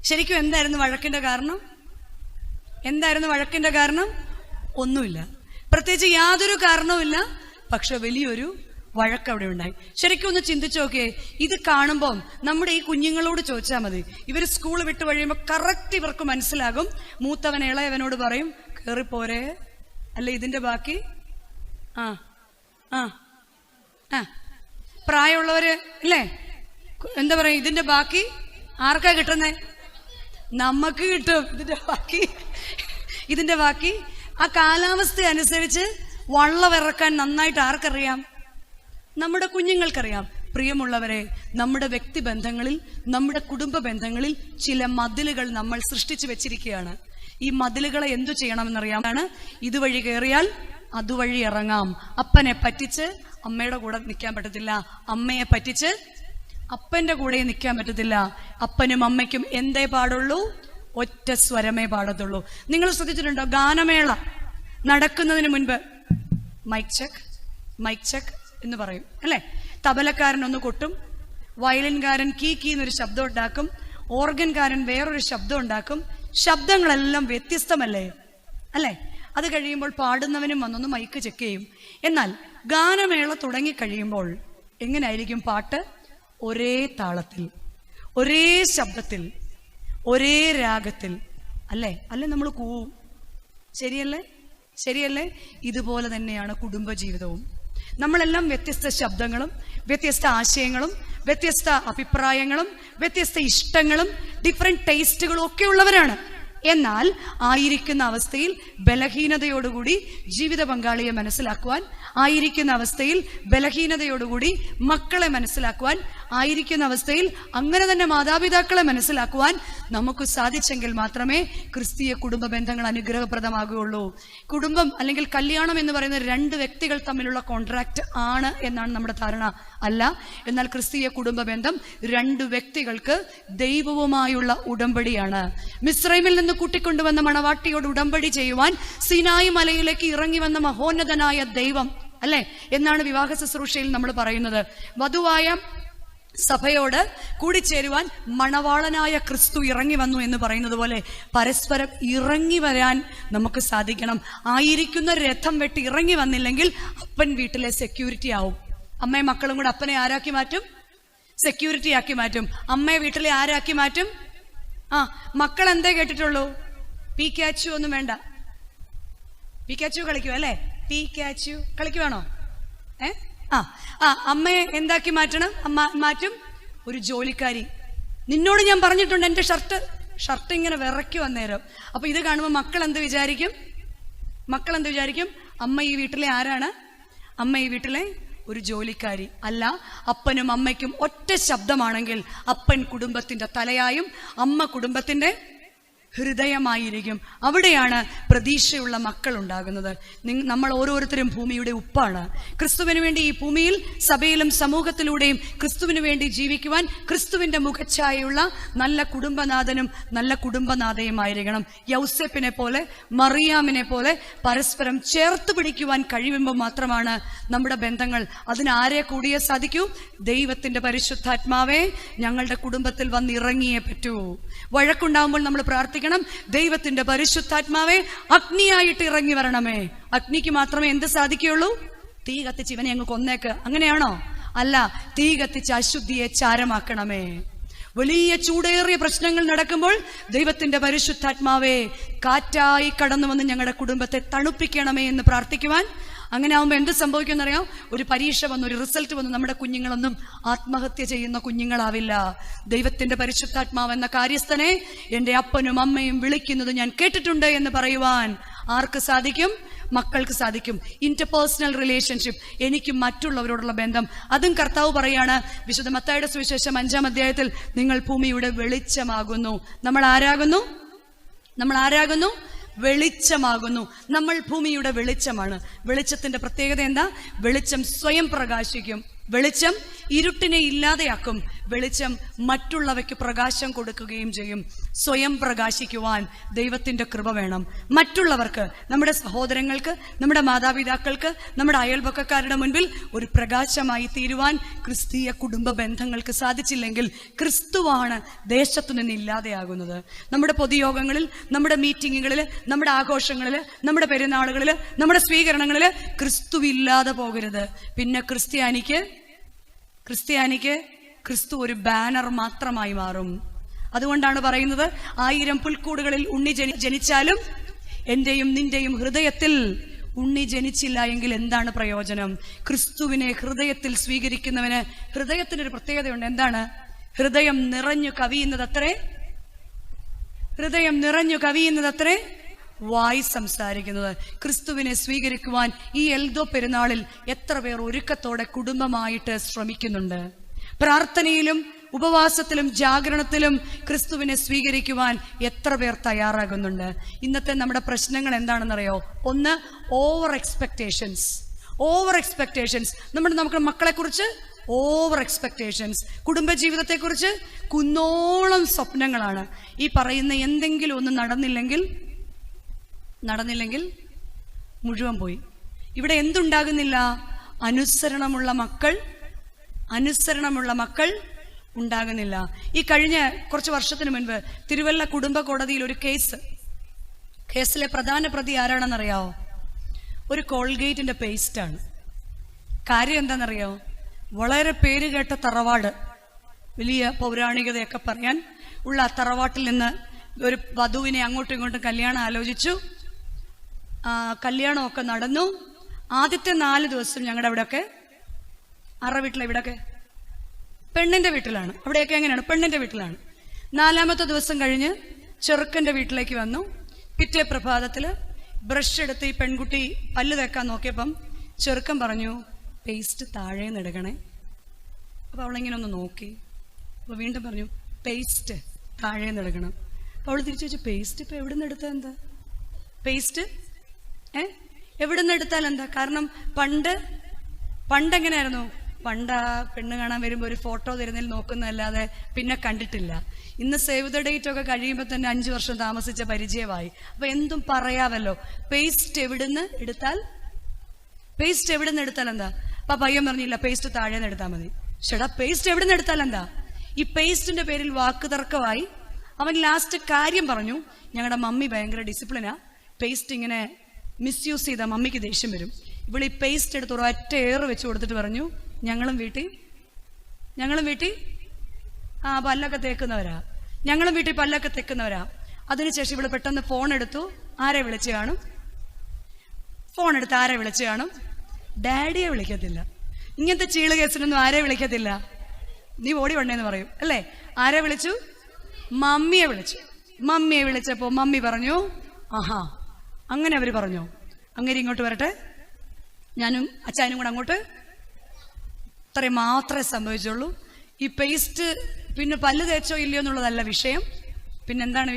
ശരിക്കും എന്തായിരുന്നു വഴക്കിന്റെ കാരണം? ഒന്നുമില്ല, പ്രത്യേകിച്ച് യാതൊരു കാരണവുമില്ല. പക്ഷെ വലിയൊരു വഴക്ക് അവിടെ ഉണ്ടായി. ശരിക്കും ഒന്ന് ചിന്തിച്ചു നോക്കിയേ. ഇത് കാണുമ്പോൾ നമ്മുടെ ഈ കുഞ്ഞുങ്ങളോട് ചോദിച്ചാൽ മതി. ഇവർ സ്കൂൾ വിട്ട് കഴിയുമ്പോൾ കറക്റ്റ് ഇവർക്ക് മനസ്സിലാകും. മൂത്തവൻ ഇളയവനോട് പറയും, കേറിപ്പോരെ, അല്ല ഇതിന്റെ ബാക്കി. പ്രായമുള്ളവര് അല്ലേ എന്താ പറയാ, ഇതിന്റെ ബാക്കി ആർക്കാ കിട്ടുന്നേ? നമുക്ക് കിട്ടും. ഇതിന്റെ ബാക്കി ആ കാലാവസ്ഥ അനുസരിച്ച് വള്ളമിറക്കാൻ നന്നായിട്ട് ആർക്കറിയാം? നമ്മുടെ കുഞ്ഞുങ്ങൾക്കറിയാം. പ്രിയമുള്ളവരെ, നമ്മുടെ വ്യക്തിബന്ധങ്ങളിൽ, നമ്മുടെ കുടുംബ ബന്ധങ്ങളിൽ ചില മതിലുകൾ നമ്മൾ സൃഷ്ടിച്ചു വെച്ചിരിക്കുകയാണ്. ഈ മതിലുകളെ എന്തു ചെയ്യണമെന്നറിയാമാണ്. ഇതുവഴി കയറിയാൽ അതുവഴി ഇറങ്ങാം. അപ്പനെ പറ്റിച്ച് അമ്മയുടെ കൂടെ നിൽക്കാൻ പറ്റത്തില്ല, അമ്മയെ പറ്റിച്ച് അപ്പന്റെ കൂടെ നിൽക്കാൻ പറ്റത്തില്ല. അപ്പനും അമ്മയ്ക്കും എന്തേ പാടുള്ളൂ? ഒറ്റ സ്വരമേ പാടത്തുള്ളൂ. നിങ്ങൾ ശ്രദ്ധിച്ചിട്ടുണ്ടോ? ഗാനമേള നടക്കുന്നതിന് മുൻപ് മൈക്ക് ചെക്ക് എന്ന് പറയും അല്ലേ? തബലക്കാരൻ ഒന്ന് കൊട്ടും, വയലിൻകാരൻ കീ എന്നൊരു ശബ്ദം ഉണ്ടാക്കും, ഓർഗൻകാരൻ വേറൊരു ശബ്ദം ഉണ്ടാക്കും. ശബ്ദങ്ങളെല്ലാം വ്യത്യസ്തമല്ലേ അല്ലേ? അത് കഴിയുമ്പോൾ പാടുന്നവനും വന്നൊന്ന് മൈക്ക് ചെക്ക് ചെയ്യും. എന്നാൽ ഗാനമേള തുടങ്ങിക്കഴിയുമ്പോൾ എങ്ങനെയായിരിക്കും പാട്ട്? ഒരേ താളത്തിൽ, ഒരേ ശബ്ദത്തിൽ, ഒരേ രാഗത്തിൽ അല്ലേ? നമ്മൾ കൂവും. ശരിയല്ലേ? ഇതുപോലെ തന്നെയാണ് കുടുംബജീവിതവും. നമ്മളെല്ലാം വ്യത്യസ്ത ശബ്ദങ്ങളും വ്യത്യസ്ത ആശയങ്ങളും വ്യത്യസ്ത അഭിപ്രായങ്ങളും വ്യത്യസ്ത ഇഷ്ടങ്ങളും ഡിഫറെന്റ് ടേസ്റ്റുകളും ഒക്കെ ഉള്ളവരാണ്. എന്നാൽ ആയിരിക്കുന്ന അവസ്ഥയിൽ ബലഹീനതയോടുകൂടി ജീവിത പങ്കാളിയെ മനസ്സിലാക്കുവാൻ, ആയിരിക്കുന്ന അവസ്ഥയിൽ ബലഹീനതയോടുകൂടി മക്കളെ മനസ്സിലാക്കുവാൻ, ആയിരിക്കുന്ന അവസ്ഥയിൽ അങ്ങനെ തന്നെ മാതാപിതാക്കളെ മനസ്സിലാക്കുവാൻ നമുക്ക് സാധിച്ചെങ്കിൽ മാത്രമേ ക്രിസ്തീയ കുടുംബ ബന്ധങ്ങൾ അനുഗ്രഹപ്രദമാകുകയുള്ളൂ. കുടുംബം അല്ലെങ്കിൽ കല്യാണം എന്ന് പറയുന്ന രണ്ട് വ്യക്തികൾ തമ്മിലുള്ള കോൺട്രാക്ട് ആണ് എന്നാണ് നമ്മുടെ ധാരണ. അല്ല. എന്നാൽ ക്രിസ്തീയ കുടുംബ ബന്ധം രണ്ട് വ്യക്തികൾക്ക് ദൈവവുമായുള്ള ഉടമ്പടിയാണ്. മിസ്രൈമിൽ നിന്ന് കൂട്ടിക്കൊണ്ടുവന്ന മണവാട്ടിയോട് ഉടമ്പടി ചെയ്യുവാൻ സീനായി മലയിലേക്ക് ഇറങ്ങി വന്ന മഹോന്നതനായ ദൈവം അല്ലെ എന്നാണ് വിവാഹ ശുശ്രൂഷയിൽ നമ്മൾ പറയുന്നത്. വധുവായ സഭയോട് കൂടിച്ചേരുവാൻ മണവാളനായ ക്രിസ്തു ഇറങ്ങി വന്നു എന്ന് പറയുന്നത് പോലെ പരസ്പരം ഇറങ്ങി വരാൻ നമുക്ക് സാധിക്കണം. ആയിരിക്കുന്ന രഥം വെട്ടി ഇറങ്ങി വന്നില്ലെങ്കിൽ അപ്പൻ വീട്ടിലെ സെക്യൂരിറ്റി ആവും. അമ്മയും മക്കളും കൂടെ അപ്പനെ ആരാക്കി മാറ്റും? സെക്യൂരിറ്റി ആക്കി മാറ്റും. അമ്മയെ വീട്ടിലെ ആരാക്കി മാറ്റും? മക്കൾ എന്തേ കേട്ടിട്ടുള്ളൂ? പി കാച്ചു ഒന്നും വേണ്ട. പി കാച്ചു കളിക്കും അല്ലേ? പി കാച്ചു കളിക്കുവാണോ? അമ്മയെ എന്താക്കി മാറ്റണം? മാറ്റും ഒരു ജോലിക്കാരി. നിന്നോട് ഞാൻ പറഞ്ഞിട്ടുണ്ട് എന്റെ ഷർട്ട് ഇങ്ങനെ വിറയ്ക്കും അന്നേരം. അപ്പൊ ഇത് കാണുമ്പോൾ മക്കൾ എന്ത് വിചാരിക്കും? അമ്മ ഈ വീട്ടിലെ ആരാണ്? അമ്മ ഈ വീട്ടിലെ ഒരു ജോലിക്കാരി അല്ല. അപ്പനും അമ്മയ്ക്കും ഒറ്റ ശബ്ദമാണെങ്കിൽ അപ്പൻ കുടുംബത്തിന്റെ തലയായും അമ്മ കുടുംബത്തിന്റെ ഹൃദയമായിരിക്കും. അവിടെയാണ് പ്രതീക്ഷയുള്ള മക്കൾ ഉണ്ടാകുന്നത്. നമ്മൾ ഓരോരുത്തരും ഭൂമിയുടെ ഉപ്പാണ്. ക്രിസ്തുവിന് വേണ്ടി ഈ ഭൂമിയിൽ സഭയിലും സമൂഹത്തിലൂടെയും ക്രിസ്തുവിന് വേണ്ടി ജീവിക്കുവാൻ ക്രിസ്തുവിന്റെ മുഖച്ഛായയുള്ള നല്ല കുടുംബനാഥനും നല്ല കുടുംബനാഥയുമായിരിക്കണം. യൗസേപ്പിനെ പോലെ മറിയാമിനെ പോലെ പരസ്പരം ചേർത്ത് പിടിക്കുവാൻ കഴിയുമ്പോൾ മാത്രമാണ് നമ്മുടെ ബന്ധങ്ങൾ. അതിനാരെ കൂടിയേ സാധിക്കൂ? ദൈവത്തിന്റെ പരിശുദ്ധാത്മാവേ ഞങ്ങളുടെ കുടുംബത്തിൽ വന്നിറങ്ങിയേ പറ്റൂ. വഴക്കുണ്ടാകുമ്പോൾ നമ്മൾ പ്രാർത്ഥിക്കണം, ദൈവത്തിന്റെ പരിശുദ്ധാത്മാവേ അഗ്നിയായിട്ട് ഇറങ്ങി വരണമേ. അഗ്നിക്ക് മാത്രമേ എന്ത് സാധിക്കുകയുള്ളൂ? തീ കത്തിച്ച് ഇവനെ അങ്ങ് കൊന്നേക്ക്. അങ്ങനെയാണോ? അല്ല. തീ കത്തിച്ച് അശുദ്ധിയെ ചാരമാക്കണമേ. വലിയ ചൂടേറിയ പ്രശ്നങ്ങൾ നടക്കുമ്പോൾ ദൈവത്തിന്റെ പരിശുദ്ധാത്മാവേ കാറ്റായി കടന്നു വന്ന് ഞങ്ങളുടെ കുടുംബത്തെ തണുപ്പിക്കണമേ എന്ന് പ്രാർത്ഥിക്കുവാൻ. അങ്ങനെ ആവുമ്പോൾ എന്ത് സംഭവിക്കുമെന്നറിയാം? ഒരു പരീക്ഷ വന്നു, ഒരു റിസൾട്ട് വന്നു, നമ്മുടെ കുഞ്ഞുങ്ങളൊന്നും ആത്മഹത്യ ചെയ്യുന്ന കുഞ്ഞുങ്ങളാവില്ല. ദൈവത്തിന്റെ പരിശുദ്ധാത്മാവ് എന്ന കാര്യസ്ഥനെ എൻ്റെ അപ്പനും അമ്മയും വിളിക്കുന്നത് ഞാൻ കേട്ടിട്ടുണ്ട് എന്ന് പറയുവാൻ ആർക്ക് സാധിക്കും? മക്കൾക്ക് സാധിക്കും. ഇന്റർപേഴ്സണൽ റിലേഷൻഷിപ്പ്, എനിക്ക് മറ്റുള്ളവരോടുള്ള ബന്ധം, അതും കർത്താവ് പറയാണ് വിശുദ്ധ മത്തായിയുടെ സുവിശേഷം 5-ാം അധ്യായത്തിൽ, നിങ്ങൾ ഭൂമിയുടെ വെളിച്ചമാകുന്നു. നമ്മൾ ആരാകുന്നു? വെളിച്ചമാകുന്നു. നമ്മൾ ഭൂമിയുടെ വെളിച്ചമാണ്. വെളിച്ചത്തിന്റെ പ്രത്യേകത എന്താ? വെളിച്ചം സ്വയം പ്രകാശിക്കും. വെളിച്ചം ഇരുട്ടിനെ ഇല്ലാതെയാക്കും. വെളിച്ചം മറ്റുള്ളവയ്ക്ക് പ്രകാശം കൊടുക്കുകയും ചെയ്യും. സ്വയം പ്രകാശിക്കുവാൻ ദൈവത്തിന്റെ കൃപ വേണം. മറ്റുള്ളവർക്ക്, നമ്മുടെ സഹോദരങ്ങൾക്ക്, നമ്മുടെ മാതാപിതാക്കൾക്ക്, നമ്മുടെ അയൽപക്കക്കാരുടെ മുൻപിൽ ഒരു പ്രകാശമായി തീരുവാൻ ക്രിസ്തീയ കുടുംബ ബന്ധങ്ങൾക്ക് സാധിച്ചില്ലെങ്കിൽ ക്രിസ്തുവാണ് ദേശത്തു നിന്ന് ഇല്ലാതെയാകുന്നത്. നമ്മുടെ പൊതുയോഗങ്ങളിൽ, നമ്മുടെ മീറ്റിങ്ങുകളിൽ, നമ്മുടെ ആഘോഷങ്ങളിൽ, നമ്മുടെ പെരുന്നാളുകളിൽ, നമ്മുടെ സ്വീകരണങ്ങളിൽ ക്രിസ്തുവില്ലാതെ പോകരുത്. പിന്നെ ക്രിസ്ത്യാനിക്ക് ക്രിസ്തു ഒരു ബാനർ മാത്രമായി മാറും. അതുകൊണ്ടാണ് പറയുന്നത്, 1000 പുൽക്കൂടുകളിൽ ഉണ്ണി ജനിച്ചാലും എന്റെയും നിന്റെയും ഹൃദയത്തിൽ ഉണ്ണി ജനിച്ചില്ല എങ്കിൽ എന്താണ് പ്രയോജനം? ക്രിസ്തുവിനെ ഹൃദയത്തിൽ സ്വീകരിക്കുന്നവന് ഹൃദയത്തിനൊരു പ്രത്യേകതയുണ്ട്. എന്താണ്? ഹൃദയം നിറഞ്ഞു കവിയുന്നതത്രേ വായി സംസാരിക്കുന്നത്. ക്രിസ്തുവിനെ സ്വീകരിക്കുവാൻ ഈ എൽദോ പെരുന്നാളിൽ എത്ര പേർ ഒരുക്കത്തോടെ കുടുംബമായിട്ട് ശ്രമിക്കുന്നുണ്ട്? പ്രാർത്ഥനയിലും ഉപവാസത്തിലും ജാഗരണത്തിലും ക്രിസ്തുവിനെ സ്വീകരിക്കുവാൻ എത്ര പേർ തയ്യാറാകുന്നുണ്ട്? ഇന്നത്തെ നമ്മുടെ പ്രശ്നങ്ങൾ എന്താണെന്നറിയോ? ഒന്ന്, ഓവർ എക്സ്പെക്ടേഷൻസ്. നമുക്ക് മക്കളെക്കുറിച്ച് ഓവർ എക്സ്പെക്ടേഷൻസ്, കുടുംബജീവിതത്തെക്കുറിച്ച് കുന്നോളം സ്വപ്നങ്ങളാണ്. ഈ പറയുന്ന എന്തെങ്കിലും ഒന്ന് നടന്നില്ലെങ്കിൽ മുഴുവൻ പോയി. ഇവിടെ എന്തുണ്ടാകുന്നില്ല? അനുസരണമുള്ള മക്കൾ ഉണ്ടാകുന്നില്ല. ഈ കഴിഞ്ഞ കുറച്ച് വർഷത്തിന് മുൻപ് തിരുവല്ല കുടുംബ കോടതിയിൽ ഒരു കേസിലെ പ്രധാന പ്രതി ആരാണെന്നറിയാവോ? ഒരു കോൾഗേറ്റിന്റെ പേസ്റ്റാണ്. കാര്യം എന്താണെന്നറിയോ? വളരെ പേര് കേട്ട തറവാട്, വലിയ പൗരാണികതയൊക്കെ പറയാൻ ഉള്ള ആ തറവാട്ടിൽ നിന്ന് ഒരു വധുവിനെ അങ്ങോട്ടും ഇങ്ങോട്ടും കല്യാണം ആലോചിച്ചു. കല്യാണമൊക്കെ നടന്നു. ആദ്യത്തെ 4 ദിവസം ഞങ്ങളുടെ അവിടെയൊക്കെ വീട്ടിലെ ഇവിടെയൊക്കെ പെണ്ണിന്റെ വീട്ടിലാണ്. അവിടെയൊക്കെ എങ്ങനെയാണ്? പെണ്ണിന്റെ വീട്ടിലാണ്. 4ാമത്തെ ദിവസം കഴിഞ്ഞ് ചെറുക്കന്റെ വീട്ടിലേക്ക് വന്നു. പിറ്റേ പ്രഭാതത്തിൽ ബ്രഷ് എടുത്ത് ഈ പെൺകുട്ടി പല്ല് തേക്കാൻ നോക്കിയപ്പം ചെറുക്കൻ പറഞ്ഞു, പേസ്റ്റ് താഴേന്ന് എടുക്കണേ. അപ്പോൾ അവളിങ്ങനെ ഒന്ന് നോക്കി. അപ്പോൾ വീണ്ടും പറഞ്ഞു, പേസ്റ്റ് താഴേന്ന് എടുക്കണം. അപ്പോൾ അവൾ തിരിച്ചു വെച്ചു, പേസ്റ്റ് ഇപ്പം എവിടെ നിന്ന് എടുത്താൽ എന്താ? പേസ്റ്റ് എവിടെ നിന്ന് എടുത്താൽ എന്താ? കാരണം പണ്ടെങ്ങനെയായിരുന്നു? പണ്ട് ആ പെണ്ണ് കാണാൻ വരുമ്പോൾ ഒരു ഫോട്ടോ തരുന്നതിൽ നോക്കുന്നതല്ലാതെ പിന്നെ കണ്ടിട്ടില്ല. ഇന്ന് സേവ് ദ ഡേറ്റ് ഒക്കെ കഴിയുമ്പോൾ തന്നെ 5 വർഷം താമസിച്ച പരിചയമായി. അപ്പൊ എന്തും പറയാമല്ലോ. പേസ്റ്റ് എവിടുന്ന് എടുത്താൽ എന്താ? അപ്പൊ പയ്യൻ പറഞ്ഞില്ല, പേസ്റ്റ് താഴേന്ന് എടുത്താൽ മതി. ചേട്ടാ, പേസ്റ്റ് എവിടുന്ന് എടുത്താൽ എന്താ? ഈ പേസ്റ്റിന്റെ പേരിൽ വാക്ക് തർക്കമായി. അവൻ ലാസ്റ്റ് കാര്യം പറഞ്ഞു, ഞങ്ങളുടെ മമ്മി ഭയങ്കര ഡിസിപ്ലിനാ, പേസ്റ്റ് ഇങ്ങനെ മിസ്യൂസ് ചെയ്താൽ മമ്മിക്ക് ദേഷ്യം വരും. ഇവിടെ ഈ പേസ്റ്റ് എടുത്ത് ഒരൊറ്റ ഏറ് വെച്ച് കൊടുത്തിട്ട് പറഞ്ഞു, ഞങ്ങളും വീട്ടിൽ പല്ലൊക്കെ തേക്കുന്നവരാ, അതിനുശേഷം ഇവിടെ പെട്ടെന്ന് ഫോൺ എടുത്തു. ആരെ വിളിച്ചു കാണും? ഡാഡിയെ വിളിക്കത്തില്ല. ഇങ്ങനത്തെ ചീള് കേസിലൊന്നും ആരെ വിളിക്കത്തില്ല. നീ ഓടി വണ്ണേന്ന് പറയും അല്ലേ? ആരെ വിളിച്ചു? മമ്മിയെ വിളിച്ചു. മമ്മിയെ വിളിച്ചപ്പോ മമ്മി പറഞ്ഞു, ആഹാ അങ്ങനെ അവര് പറഞ്ഞു, അങ്ങനെ ഇങ്ങോട്ട് വരട്ടെ, ഞാനും അച്ചായനും കൂടെ അങ്ങോട്ട്. ഇത്രയും മാത്രമേ സംഭവിച്ചുള്ളൂ. ഈ പേസ്റ്റ് പിന്നെ പല്ല് തേച്ചോ ഇല്ലയോ എന്നുള്ളതല്ല വിഷയം. പിന്നെന്താണ്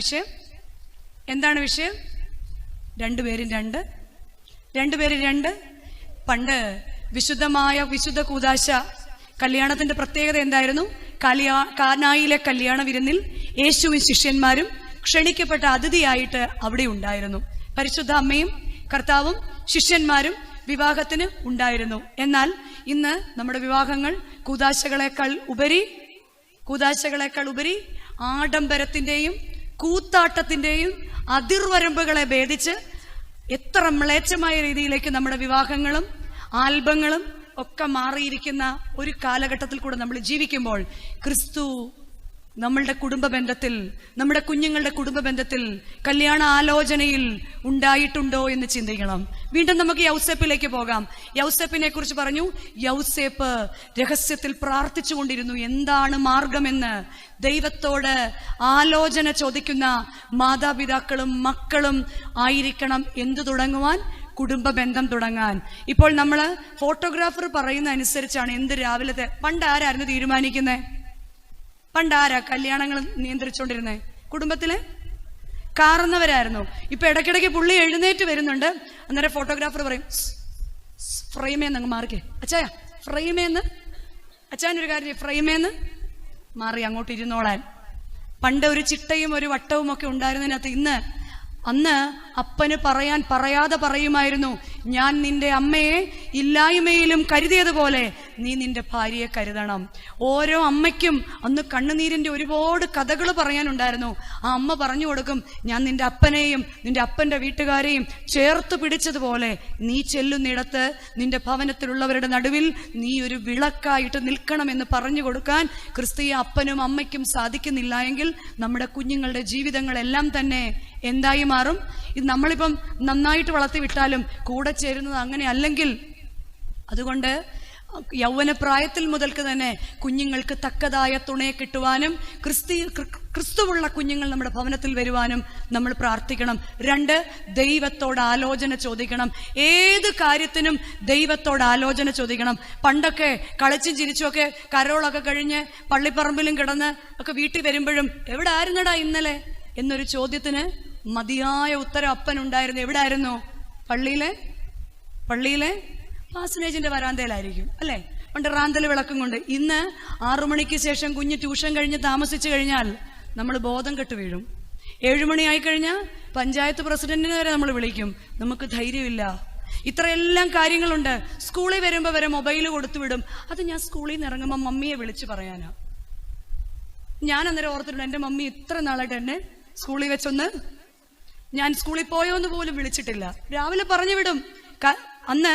വിഷയം? രണ്ടുപേരും രണ്ട്. പണ്ട് വിശുദ്ധ കൂദാശ കല്യാണത്തിന്റെ പ്രത്യേകത എന്തായിരുന്നു? കാനായിലെ കല്യാണ വിരുന്നിൽ യേശുവും ശിഷ്യന്മാരും ക്ഷണിക്കപ്പെട്ട അതിഥിയായിട്ട് അവിടെ ഉണ്ടായിരുന്നു. പരിശുദ്ധ അമ്മയും കർത്താവും ശിഷ്യന്മാരും വിവാഹത്തിന് ഉണ്ടായിരുന്നു. എന്നാൽ ഇന്ന് നമ്മുടെ വിവാഹങ്ങൾ കൂദാശകളെക്കാൾ ഉപരി ആഡംബരത്തിന്റെയും കൂത്താട്ടത്തിന്റെയും അതിർവരമ്പുകളെ ഭേദിച്ച് എത്ര മ്ലേച്ഛമായ രീതിയിലേക്ക് നമ്മുടെ വിവാഹങ്ങളും ആൽബങ്ങളും ഒക്കെ മാറിയിരിക്കുന്ന ഒരു കാലഘട്ടത്തിൽ കൂടെ നമ്മൾ ജീവിക്കുമ്പോൾ ക്രിസ്തു നമ്മളുടെ കുടുംബബന്ധത്തിൽ, നമ്മുടെ കുഞ്ഞുങ്ങളുടെ കുടുംബബന്ധത്തിൽ, കല്യാണ ആലോചനയിൽ ഉണ്ടായിട്ടുണ്ടോ എന്ന് ചിന്തിക്കണം. വീണ്ടും നമുക്ക് യൗസേപ്പിലേക്ക് പോകാം. യൗസേപ്പിനെ കുറിച്ച് പറഞ്ഞു, യൗസേപ്പ് രഹസ്യത്തിൽ പ്രാർത്ഥിച്ചുകൊണ്ടിരുന്നു. എന്താണ് മാർഗമെന്ന് ദൈവത്തോട് ആലോചന ചോദിക്കുന്ന മാതാപിതാക്കളും മക്കളും ആയിരിക്കണം. എന്തു തുടങ്ങുവാൻ? കുടുംബ ബന്ധം തുടങ്ങാൻ. ഇപ്പോൾ നമ്മൾ ഫോട്ടോഗ്രാഫർ പറയുന്ന അനുസരിച്ചാണ് എന്ത് രാവിലത്തെ. പണ്ട് ആരായിരുന്നു തീരുമാനിക്കുന്നത്? പണ്ടാരാ കല്യാണങ്ങൾ നിയന്ത്രിച്ചുകൊണ്ടിരുന്നത്? കുടുംബത്തിലെ കാരണവരായിരുന്നു. ഇപ്പൊ ഇടയ്ക്കിടയ്ക്ക് പുള്ളി എഴുന്നേറ്റ് വരുന്നുണ്ട്. അന്നേരം ഫോട്ടോഗ്രാഫർ പറയും, ഫ്രെയിമേന്ന് അങ്ങ് മാറിക്കേ അച്ചായ, ഫ്രെയിമേന്ന് അച്ചായനൊരു കാര്യം, ഫ്രെയിമേന്ന് മാറി അങ്ങോട്ട് ഇരുന്നോളാൻ. പണ്ട് ഒരു ചിട്ടയും ഒരു വട്ടവും ഒക്കെ ഉണ്ടായിരുന്നതിനകത്ത് അന്ന് അപ്പന് പറയാതെ പറയുമായിരുന്നു, ഞാൻ നിന്റെ അമ്മയെ ഇല്ലായ്മയിലും കരുതിയതുപോലെ നീ നിന്റെ ഭാര്യയെ കരുതണം. ഓരോ അമ്മയ്ക്കും അന്ന് കണ്ണുനീരിന്റെ ഒരുപാട് കഥകൾ പറയാനുണ്ടായിരുന്നു. ആ അമ്മ പറഞ്ഞു കൊടുക്കും, ഞാൻ നിന്റെ അപ്പനെയും നിന്റെ അപ്പന്റെ വീട്ടുകാരെയും ചേർത്ത് പിടിച്ചതുപോലെ നീ ചെല്ലുന്നിടത്ത് നിന്റെ ഭവനത്തിലുള്ളവരുടെ നടുവിൽ നീ ഒരു വിളക്കായിട്ട് നിൽക്കണമെന്ന് പറഞ്ഞു കൊടുക്കാൻ ക്രിസ്തീയ അപ്പനും അമ്മയ്ക്കും സാധിക്കുന്നില്ല എങ്കിൽ നമ്മുടെ കുഞ്ഞുങ്ങളുടെ ജീവിതങ്ങളെല്ലാം തന്നെ എന്തായി മാറും? ഇത് നമ്മളിപ്പം നന്നായിട്ട് വളർത്തി വിട്ടാലും കൂടെ ചേരുന്നത് അങ്ങനെ അല്ലെങ്കിൽ. അതുകൊണ്ട് യൗവനപ്രായത്തിൽ മുതൽക്ക് തന്നെ കുഞ്ഞുങ്ങൾക്ക് തക്കതായ തുണയെ കിട്ടുവാനും ക്രിസ്തുവുള്ള കുഞ്ഞുങ്ങൾ നമ്മുടെ ഭവനത്തിൽ വരുവാനും നമ്മൾ പ്രാർത്ഥിക്കണം. 2, ദൈവത്തോട് ആലോചന ചോദിക്കണം. ഏത് കാര്യത്തിനും ദൈവത്തോട് ആലോചന ചോദിക്കണം. പണ്ടൊക്കെ കളിച്ചും ചിരിച്ചുമൊക്കെ കരോളൊക്കെ കഴിഞ്ഞ് പള്ളിപ്പറമ്പിലും കിടന്ന് ഒക്കെ വീട്ടിൽ വരുമ്പോഴും എവിടെ ആയിരുന്നടാ ഇന്നലെ എന്നൊരു ചോദ്യത്തിന് മതിയായ ഉത്തരം അപ്പനുണ്ടായിരുന്നു. എവിടെ ആയിരുന്നു? പള്ളിയിലെ പാസനേജിന്റെ വരാന്തയിലായിരിക്കും അല്ലേ? പണ്ട് റാന്തൽ വിളക്കും കൊണ്ട്. ഇന്ന് 6 മണിക്ക് ശേഷം കുഞ്ഞ് ട്യൂഷൻ കഴിഞ്ഞ് താമസിച്ചു കഴിഞ്ഞാൽ നമ്മൾ ബോധം കെട്ട് വീഴും. 7 മണിയായി കഴിഞ്ഞാൽ പഞ്ചായത്ത് പ്രസിഡന്റിനെ വരെ നമ്മൾ വിളിക്കും. നമുക്ക് ധൈര്യമില്ല. ഇത്രയെല്ലാം കാര്യങ്ങളുണ്ട്. സ്കൂളിൽ വരുമ്പോൾ വരെ മൊബൈൽ കൊടുത്തു വിടും. അത് ഞാൻ സ്കൂളിൽ നിന്ന് ഇറങ്ങുമ്പോൾ മമ്മിയെ വിളിച്ച് പറയാനാ. ഞാൻ അന്നേരം ഓർത്തിട്ടുണ്ട്, എൻ്റെ മമ്മി ഇത്ര നാളായിട്ട് എന്നെ സ്കൂളിൽ വെച്ചൊന്ന്, ഞാൻ സ്കൂളിൽ പോയോന്ന് പോലും വിളിച്ചിട്ടില്ല. രാവിലെ പറഞ്ഞു വിടും. അന്ന്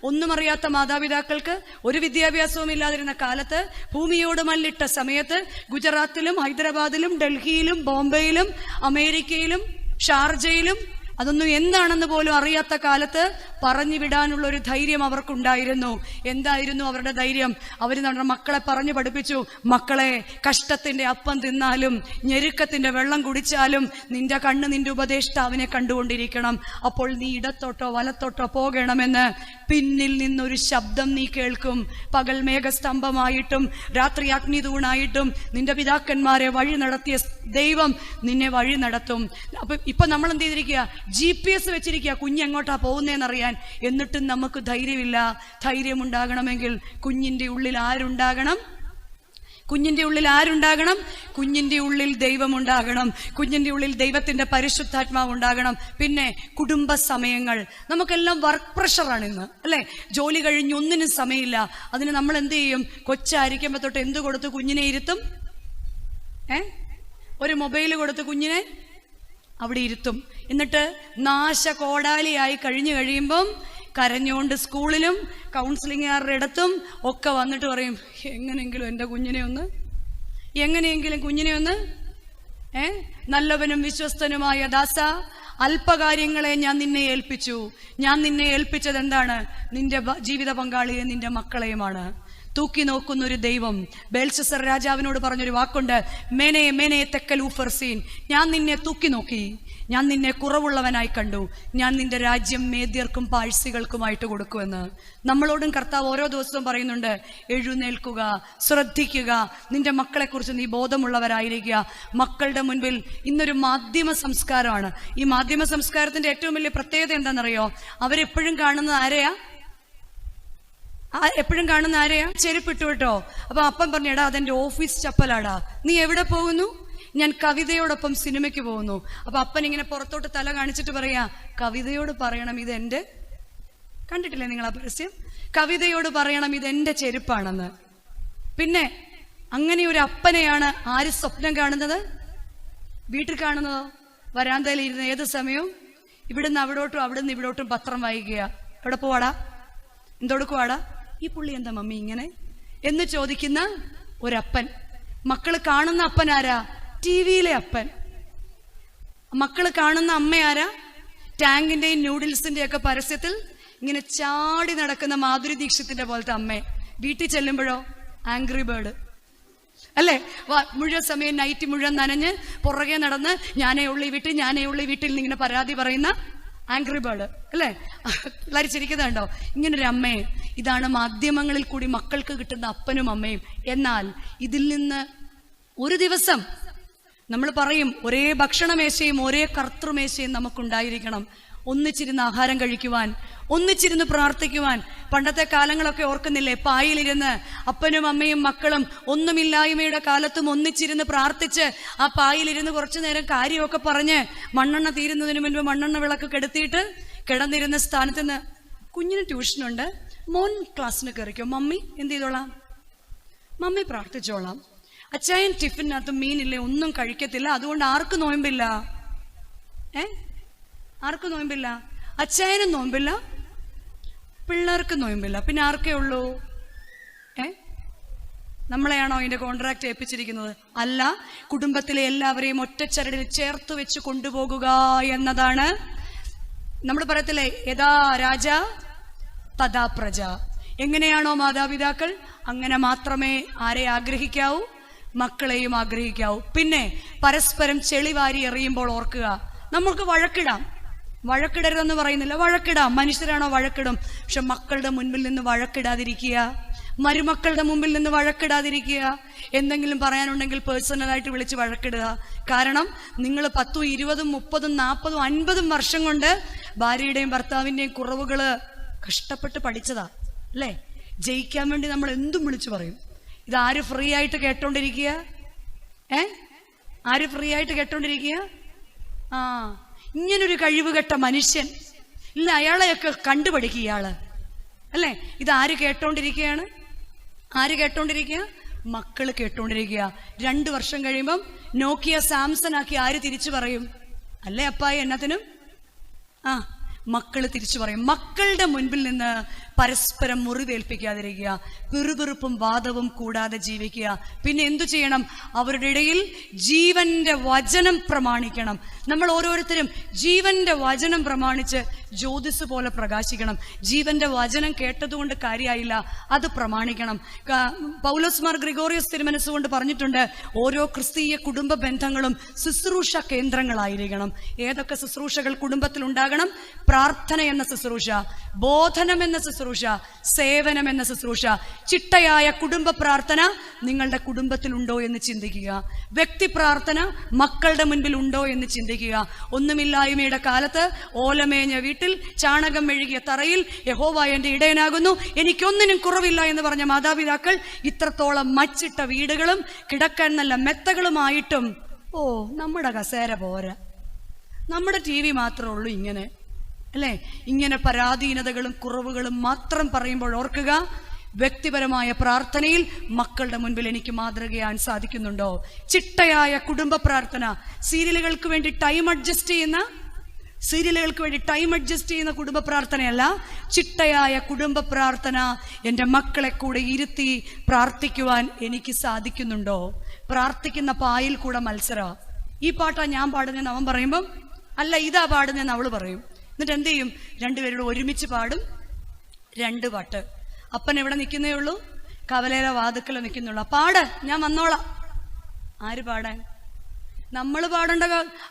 ഒന്നും അറിയാത്ത മാതാപിതാക്കൾക്ക്, ഒരു വിദ്യാഭ്യാസവും ഇല്ലാതിരുന്ന കാലത്ത്, ഭൂമിയോട് മല്ലിട്ട സമയത്ത് ഗുജറാത്തിലും ഹൈദരാബാദിലും ഡൽഹിയിലും ബോംബെയിലും അമേരിക്കയിലും ഷാർജയിലും അതൊന്നും എന്താണെന്ന് പോലും അറിയാത്ത കാലത്ത് പറഞ്ഞു വിടാനുള്ള ഒരു ധൈര്യം അവർക്കുണ്ടായിരുന്നു. എന്തായിരുന്നു അവരുടെ ധൈര്യം? അവർ നമ്മുടെ മക്കളെ പറഞ്ഞു പഠിപ്പിച്ചു, മക്കളെ, കഷ്ടത്തിന്റെ അപ്പം തിന്നാലും ഞെരുക്കത്തിന്റെ വെള്ളം കുടിച്ചാലും നിന്റെ കണ്ണ് നിന്റെ ഉപദേഷ്ടാവിനെ കണ്ടുകൊണ്ടിരിക്കണം. അപ്പോൾ നീ ഇടത്തോട്ടോ വലത്തോട്ടോ പോകണമെന്ന് പിന്നിൽ നിന്നൊരു ശബ്ദം നീ കേൾക്കും. പകൽ മേഘസ്തംഭമായിട്ടും രാത്രി അഗ്നിതൂണായിട്ടും നിന്റെ പിതാക്കന്മാരെ വഴി നടത്തിയ ദൈവം നിന്നെ വഴി നടത്തും. അപ്പൊ ഇപ്പൊ നമ്മൾ എന്ത് ചെയ്തിരിക്കുക? GPS വെച്ചിരിക്കുക കുഞ്ഞെങ്ങോട്ടാ പോകുന്നതെന്നറിയാൻ. എന്നിട്ടും നമുക്ക് ധൈര്യമില്ല. ധൈര്യമുണ്ടാകണമെങ്കിൽ കുഞ്ഞിന്റെ ഉള്ളിൽ ആരുണ്ടാകണം? കുഞ്ഞിന്റെ ഉള്ളിൽ ആരുണ്ടാകണം? കുഞ്ഞിന്റെ ഉള്ളിൽ ദൈവമുണ്ടാകണം. കുഞ്ഞിന്റെ ഉള്ളിൽ ദൈവത്തിന്റെ പരിശുദ്ധാത്മാവ് ഉണ്ടാകണം. പിന്നെ കുടുംബ സമയങ്ങൾ, നമുക്കെല്ലാം വർക്ക് പ്രഷറാണ് ഇന്ന്, അല്ലെ? ജോലി കഴിഞ്ഞ് ഒന്നിനും സമയമില്ല. അതിന് നമ്മൾ എന്ത് ചെയ്യും? കൊച്ചായിരിക്കുമ്പോ തൊട്ട് എന്ത് കൊടുത്ത് കുഞ്ഞിനെ ഇരുത്തും? ഒരു മൊബൈൽ കൊടുത്ത് കുഞ്ഞിനെ അവിടെ ഇരുത്തും. എന്നിട്ട് നാശകോടാലിയായി കഴിഞ്ഞു കഴിയുമ്പം കരഞ്ഞുകൊണ്ട് സ്കൂളിലും കൗൺസിലിംഗുകാരുടെ ഇടത്തും ഒക്കെ വന്നിട്ട് പറയും, എങ്ങനെയെങ്കിലും എൻ്റെ കുഞ്ഞിനെ ഒന്ന്, എങ്ങനെയെങ്കിലും കുഞ്ഞിനെ ഒന്ന്, നല്ലവനും വിശ്വസ്തനുമായ ദാസ, അല്പകാര്യങ്ങളെ ഞാൻ നിന്നെ ഏൽപ്പിച്ചു. ഞാൻ നിന്നെ ഏൽപ്പിച്ചത് എന്താണ്? നിന്റെ ജീവിത പങ്കാളിയെ, നിന്റെ മക്കളെയുമാണ്. തൂക്കി നോക്കുന്ന ഒരു ദൈവം. ബേൽശസ്സർ രാജാവിനോട് പറഞ്ഞൊരു വാക്കുണ്ട്, മേനെ മേനെ തെക്കൽ ഊഫർസീൻ, ഞാൻ നിന്നെ തൂക്കി നോക്കി, ഞാൻ നിന്നെ കുറവുള്ളവനായി കണ്ടു, ഞാൻ നിന്റെ രാജ്യം മേദ്യർക്കും പാഴ്സികൾക്കുമായിട്ട് കൊടുക്കുമെന്ന്. നമ്മളോടും കർത്താവ് ഓരോ ദിവസവും പറയുന്നുണ്ട്, എഴുന്നേൽക്കുക, ശ്രദ്ധിക്കുക, നിന്റെ മക്കളെക്കുറിച്ച് നീ ബോധമുള്ളവരായിരിക്കുക. മക്കളുടെ മുൻപിൽ ഇന്നൊരു മാധ്യമ സംസ്കാരമാണ്. ഈ മാധ്യമ സംസ്കാരത്തിന്റെ ഏറ്റവും വലിയ പ്രത്യേകത എന്താണെന്നറിയോ? അവരെപ്പോഴും കാണുന്നത് ആരെയാ? എപ്പോഴും കാണുന്ന ആരെയാ? ചെരുപ്പിട്ടു കേട്ടോ. അപ്പൊ അപ്പം പറഞ്ഞു, എടാ അതെന്റെ ഓഫീസ് ചപ്പലാടാ, നീ എവിടെ പോകുന്നു? ഞാൻ കവിതയോടൊപ്പം സിനിമയ്ക്ക് പോകുന്നു. അപ്പൊ അപ്പൻ ഇങ്ങനെ പുറത്തോട്ട് തല കാണിച്ചിട്ട് പറയാ, കവിതയോട് പറയണം ഇതെന്റെ, കണ്ടിട്ടില്ലേ നിങ്ങൾ ആ പരസ്യം? കവിതയോട് പറയണം ഇതെന്റെ ചെരുപ്പാണെന്ന്. പിന്നെ അങ്ങനെ ഒരു അപ്പനെയാണ് ആര് സ്വപ്നം കാണുന്നത്? വീട്ടിൽ കാണുന്നതോ? വരാന്തയിൽ ഇരുന്ന് ഏത് സമയവും ഇവിടുന്ന് അവിടോട്ടും അവിടുന്ന് ഇവിടോട്ടും പത്രം വായിക്കുക. എവിടെ പോവാടാ? എന്തൊടുക്കുവാടാ? ഈ പുള്ളി എന്താ മമ്മി ഇങ്ങനെ എന്ന് ചോദിക്കുന്ന ഒരപ്പൻ. മക്കള് കാണുന്ന അപ്പൻ ആരാ? TV-യിലെ അപ്പൻ. മക്കള് കാണുന്ന അമ്മ ആരാ? ടാങ്കിന്റെയും നൂഡിൽസിന്റെ ഒക്കെ പരസ്യത്തിൽ ഇങ്ങനെ ചാടി നടക്കുന്ന മാധുരി ദീക്ഷിത്തിന്റെ പോലത്തെ അമ്മ. വീട്ടിൽ ചെല്ലുമ്പോഴോ ആംഗ്രി ബേർഡ്, അല്ലേ? മുഴുവൻ സമയം നൈറ്റ് മുഴുവൻ നനഞ്ഞ് പുറകെ നടന്ന് ഞാനേ ഉള്ളി വീട്ടിൽ, ഞാനേ ഉള്ളി വീട്ടിൽ ഇങ്ങനെ പരാതി പറയുന്ന ആംഗ്രി ബേർഡ്, അല്ലേ? ലരിച്ചിരിക്കുന്നുണ്ടോ? ഇങ്ങനൊരു അമ്മയെ. ഇതാണ് മാധ്യമങ്ങളിൽ കൂടി മക്കൾക്ക് കിട്ടുന്ന അപ്പനും അമ്മയും. എന്നാൽ ഇതിൽ നിന്ന് ഒരു ദിവസം നമ്മൾ പറയും, ഒരേ ഭക്ഷണമേശയും ഒരേ കർത്തൃമേശയും നമുക്കുണ്ടായിരിക്കണം. ഒന്നിച്ചിരുന്ന് ആഹാരം കഴിക്കുവാൻ, ഒന്നിച്ചിരുന്ന് പ്രാർത്ഥിക്കുവാൻ. പണ്ടത്തെ കാലങ്ങളൊക്കെ ഓർക്കുന്നില്ലേ? പായിലിരുന്ന് അപ്പനും അമ്മയും മക്കളും ഒന്നുമില്ലായ്മയുടെ കാലത്തും ഒന്നിച്ചിരുന്ന് പ്രാർത്ഥിച്ച് ആ പായിലിരുന്ന് കുറച്ചു നേരം കാര്യമൊക്കെ പറഞ്ഞ് മണ്ണെണ്ണ തീരുന്നതിന് മുൻപ് മണ്ണെണ്ണ വിളക്ക് കെടുത്തിയിട്ട് കിടന്നിരുന്ന സ്ഥാനത്ത് നിന്ന്, കുഞ്ഞിന് ട്യൂഷനുണ്ട്, മോൻ ക്ലാസ്സിന് കയറിക്കോ, മമ്മി എന്ത് ചെയ്തോളാം, മമ്മി പ്രാർത്ഥിച്ചോളാം, അച്ചായൻ ടിഫിനകത്ത് മീനില്ലേ, ഒന്നും കഴിക്കത്തില്ല, അതുകൊണ്ട് ആർക്ക് നോയമ്പില്ല, ആർക്ക് നോയമ്പില്ല? അച്ചായനും നോയമ്പില്ല, പിള്ളേർക്ക് നോയമ്പില്ല, പിന്നെ ആർക്കേ ഉള്ളൂ? നമ്മളെയാണോ അതിന്റെ കോൺട്രാക്ട് ഏൽപ്പിച്ചിരിക്കുന്നത്? അല്ല, കുടുംബത്തിലെ എല്ലാവരെയും ഒറ്റച്ചരടിൽ ചേർത്ത് വെച്ച് കൊണ്ടുപോകുക എന്നതാണ്. നമ്മൾ പറയത്തില്ലേ, യഥാ രാജ തഥാ പ്രജ. എങ്ങനെയാണോ മാതാപിതാക്കൾ, അങ്ങനെ മാത്രമേ ആരെ ആഗ്രഹിക്കാവൂ? മക്കളെയും ആഗ്രഹിക്കാവൂ. പിന്നെ പരസ്പരം ചെളിവാരി എറിയുമ്പോൾ ഓർക്കുക, നമ്മൾക്ക് വഴക്കിടാം, വഴക്കിടരുതെന്ന് പറയുന്നില്ല, വഴക്കിടാം. മനുഷ്യരാണോ? വഴക്കിടും. പക്ഷെ മക്കളുടെ മുൻപിൽ നിന്ന് വഴക്കിടാതിരിക്കുക, മരുമക്കളുടെ മുമ്പിൽ നിന്ന് വഴക്കിടാതിരിക്കുക. എന്തെങ്കിലും പറയാനുണ്ടെങ്കിൽ പേഴ്സണലായിട്ട് വിളിച്ച് വഴക്കിടുക. കാരണം നിങ്ങൾ 10, 20, 30, 40, 50 വർഷം കൊണ്ട് ഭാര്യയുടെയും ഭർത്താവിൻ്റെയും കുറവുകൾ കഷ്ടപ്പെട്ട് പഠിച്ചതാ, അല്ലേ? ജയിക്കാൻ വേണ്ടി നമ്മൾ എന്തും വിളിച്ചു പറയും. ഇതാര് ഫ്രീ ആയിട്ട് കേട്ടോണ്ടിരിക്കുക? ആര് ഫ്രീ ആയിട്ട് കേട്ടോണ്ടിരിക്കുക? ഇങ്ങനൊരു കഴിവുകെട്ട മനുഷ്യൻ ഇല്ല, അയാളെയൊക്കെ കണ്ടുപഠിക്കുക ഇയാള്, അല്ലേ? ഇതാര് കേട്ടോണ്ടിരിക്കുകയാണ്? ആര് കേട്ടോണ്ടിരിക്കുക? മക്കള് കേട്ടോണ്ടിരിക്കുക. 2 വർഷം കഴിയുമ്പം നോക്കിയ സാംസൺ ആക്കി ആര് തിരിച്ചു പറയും? അല്ലേ അപ്പായി? എന്നതിനും മക്കള് തിരിച്ചു പറയും. മക്കളുടെ മുൻപിൽ നിന്ന് പരസ്പരം മുറിവേൽപ്പിക്കാതിരിക്കുക, പിറുപിറുപ്പും വാദവും കൂടാതെ ജീവിക്കുക. പിന്നെ എന്തു ചെയ്യണം? അവരുടെ ഇടയിൽ ജീവന്റെ വചനം പ്രമാണിക്കണം. നമ്മൾ ഓരോരുത്തരും ജീവന്റെ വചനം പ്രമാണിച്ച് ജ്യോതിസ് പോലെ പ്രകാശിക്കണം. ജീവന്റെ വചനം കേട്ടതുകൊണ്ട് കാര്യമായില്ല, അത് പ്രമാണിക്കണം. പൗലോസ് മാർ ഗ്രിഗോറിയോസ് തിരുമനസ്സുകൊണ്ട് പറഞ്ഞിട്ടുണ്ട്, ഓരോ ക്രിസ്തീയ കുടുംബ ബന്ധങ്ങളും ശുശ്രൂഷ കേന്ദ്രങ്ങളായിരിക്കണം. ഏതൊക്കെ ശുശ്രൂഷകൾ കുടുംബത്തിൽ ഉണ്ടാകണം? പ്രാർത്ഥന എന്ന ശുശ്രൂഷ, ബോധനം എന്ന ശുശ്രൂഷ, സേവനം എന്ന ശുശ്രൂഷ. ചിട്ടയായ കുടുംബ പ്രാർത്ഥന നിങ്ങളുടെ കുടുംബത്തിലുണ്ടോ എന്ന് ചിന്തിക്കുക. വ്യക്തി പ്രാർത്ഥന മക്കളുടെ മുൻപിൽ ഉണ്ടോ എന്ന് ചിന്തിക്കുക. ഒന്നുമില്ലായ്മയുടെ കാലത്ത് ഓലമേഞ്ഞ വീട്ടിൽ ചാണകം മെഴുകിയ തറയിൽ യഹോവ എന്റെ ഇടയനാകുന്നു, എനിക്കൊന്നിനും കുറവില്ല എന്ന് പറഞ്ഞ മാതാപിതാക്കൾ ഇത്രത്തോളം മച്ചിട്ട വീടുകളും കിടക്കാൻ നല്ല മെത്തകളുമായിട്ടും നമ്മുടെ കസേര പോരാ, നമ്മുടെ TV മാത്രമേ ഉള്ളൂ ഇങ്ങനെ, അല്ലേ? ഇങ്ങനെ പരാധീനതകളും കുറവുകളും മാത്രം പറയുമ്പോൾ ഓർക്കുക, വ്യക്തിപരമായ പ്രാർത്ഥനയിൽ മക്കളുടെ മുൻപിൽ എനിക്ക് മാതൃകയാൻ സാധിക്കുന്നുണ്ടോ? ചിട്ടയായ കുടുംബ പ്രാർത്ഥന, സീരിയലുകൾക്ക് വേണ്ടി ടൈം അഡ്ജസ്റ്റ് ചെയ്യുന്ന കുടുംബ പ്രാർത്ഥനയല്ല, ചിട്ടയായ കുടുംബ പ്രാർത്ഥന. എൻ്റെ മക്കളെ കൂടെ ഇരുത്തി പ്രാർത്ഥിക്കുവാൻ എനിക്ക് സാധിക്കുന്നുണ്ടോ? പ്രാർത്ഥിക്കുന്ന പായിൽ കൂടെ മത്സര. ഈ പാട്ടാ ഞാൻ പാടുന്നതെന്ന് അവൻ പറയുമ്പം അല്ല ഇതാ പാടുന്നതെന്ന് അവള് പറയും. എന്നിട്ട് എന്ത് ചെയ്യും? രണ്ടുപേരോട് ഒരുമിച്ച് പാടും 2 പാട്ട്. അപ്പൻ എവിടെ നിൽക്കുന്നേ ഉള്ളൂ? കവലേര വാതുക്കൽ നിൽക്കുന്നുള്ളൂ. പാട്, ഞാൻ വന്നോളാം. ആര് പാടാൻ? നമ്മൾ പാടേണ്ട.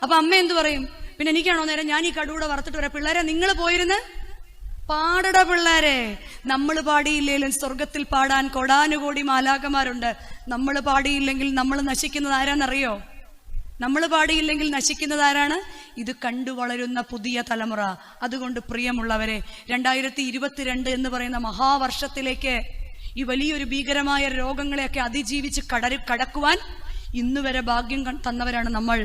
അപ്പൊ അമ്മ എന്തു പറയും? പിന്നെ എനിക്കാണോ നേരം? ഞാൻ ഈ കടൂടെ വറുത്തിട്ട് വരാം. പിള്ളേരെ നിങ്ങൾ പോയിരുന്ന് പാടട പിള്ളേരെ. നമ്മൾ പാടിയില്ലെങ്കിലും സ്വർഗത്തിൽ പാടാൻ കൊടാനുകോടി മാലാഖമാരുണ്ട്. നമ്മൾ പാടിയില്ലെങ്കിൽ നമ്മൾ നശിക്കുന്നത് ആരാന്നറിയോ? നമ്മൾ പാടിയില്ലെങ്കിൽ നശിക്കുന്നത് ആരാണ്? ഇത് കണ്ടു വളരുന്ന പുതിയ തലമുറ. അതുകൊണ്ട് പ്രിയമുള്ളവരെ, 2022 എന്ന് പറയുന്ന മഹാവർഷത്തിലേക്ക്, ഈ വലിയൊരു ഭീകരമായ രോഗങ്ങളെയൊക്കെ അതിജീവിച്ച് കടക്കുവാൻ ഇന്നുവരെ ഭാഗ്യം തന്നവരാണ് നമ്മൾ.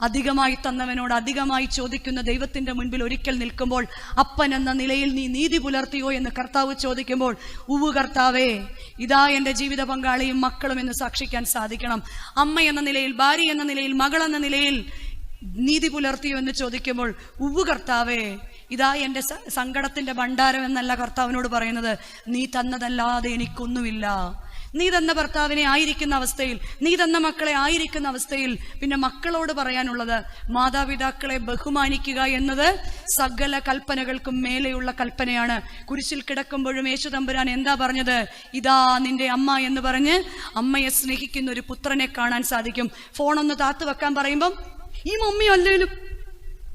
അധികമായി തന്നവനോട് അധികമായി ചോദിക്കുന്ന ദൈവത്തിന്റെ മുൻപിൽ ഒരിക്കൽ നിൽക്കുമ്പോൾ, അപ്പൻ എന്ന നിലയിൽ നീ നീതി പുലർത്തിയോ എന്ന് കർത്താവ് ചോദിക്കുമ്പോൾ, ഉവ്വ് കർത്താവേ, ഇതാ എൻ്റെ ജീവിത പങ്കാളിയും മക്കളും എന്ന് സാക്ഷിക്കാൻ സാധിക്കണം. അമ്മ എന്ന നിലയിൽ, ഭാര്യ എന്ന നിലയിൽ, മകൾ എന്ന നിലയിൽ നീതി പുലർത്തിയോ എന്ന് ചോദിക്കുമ്പോൾ, ഉവ്വ് കർത്താവേ, ഇതാ എൻ്റെ സങ്കടത്തിന്റെ ഭണ്ഡാരം എന്നല്ല കർത്താവിനോട് പറയുന്നത്, നീ തന്നതല്ലാതെ എനിക്കൊന്നുമില്ല. നീ തന്ന ഭർത്താവിനെ ആയിരിക്കുന്ന അവസ്ഥയിൽ, നീ തന്ന മക്കളെ ആയിരിക്കുന്ന അവസ്ഥയിൽ, പിന്നെ മക്കളോട് പറയാനുള്ളത് മാതാപിതാക്കളെ ബഹുമാനിക്കുക എന്നത് സകല കൽപ്പനകൾക്കും മേലെയുള്ള കൽപ്പനയാണ്. കുരിശിൽ കിടക്കുമ്പോഴും യേശു തമ്പുരാൻ എന്താ പറഞ്ഞത്? ഇതാ നിന്റെ അമ്മ എന്ന് പറഞ്ഞ് അമ്മയെ സ്നേഹിക്കുന്ന ഒരു പുത്രനെ കാണാൻ സാധിക്കും. ഫോണൊന്ന് താത്തു വെക്കാൻ പറയുമ്പം ഈ മമ്മി അല്ലേലും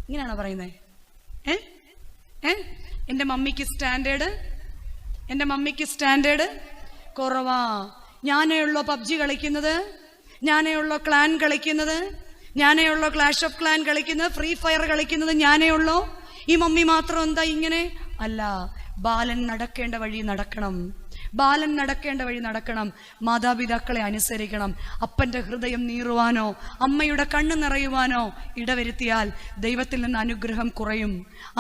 ഇങ്ങനെയാണോ പറയുന്നത്? എൻ്റെ മമ്മിക്ക് സ്റ്റാൻഡേർഡ് കുറവാ. ഞാനേ ഉള്ളോ പബ്ജി കളിക്കുന്നത്, ഞാനേ ഉള്ളോ ക്ലാൻ കളിക്കുന്നത്, ഞാനേ ഉള്ളോ ക്ലാഷ് ഓഫ് ക്ലാൻ കളിക്കുന്നത്, ഫ്രീ ഫയർ കളിക്കുന്നത് ഞാനേ ഉള്ളോ? ഈ മമ്മി മാത്രം എന്താ ഇങ്ങനെ? അല്ല, ബാലൻ നടക്കേണ്ട വഴി നടക്കണം. മാതാപിതാക്കളെ അനുസരിക്കണം. അപ്പന്റെ ഹൃദയം നീറുവാനോ അമ്മയുടെ കണ്ണ് നിറയുവാനോ ഇടവരുത്തിയാൽ ദൈവത്തിൽ നിന്ന് അനുഗ്രഹം കുറയും.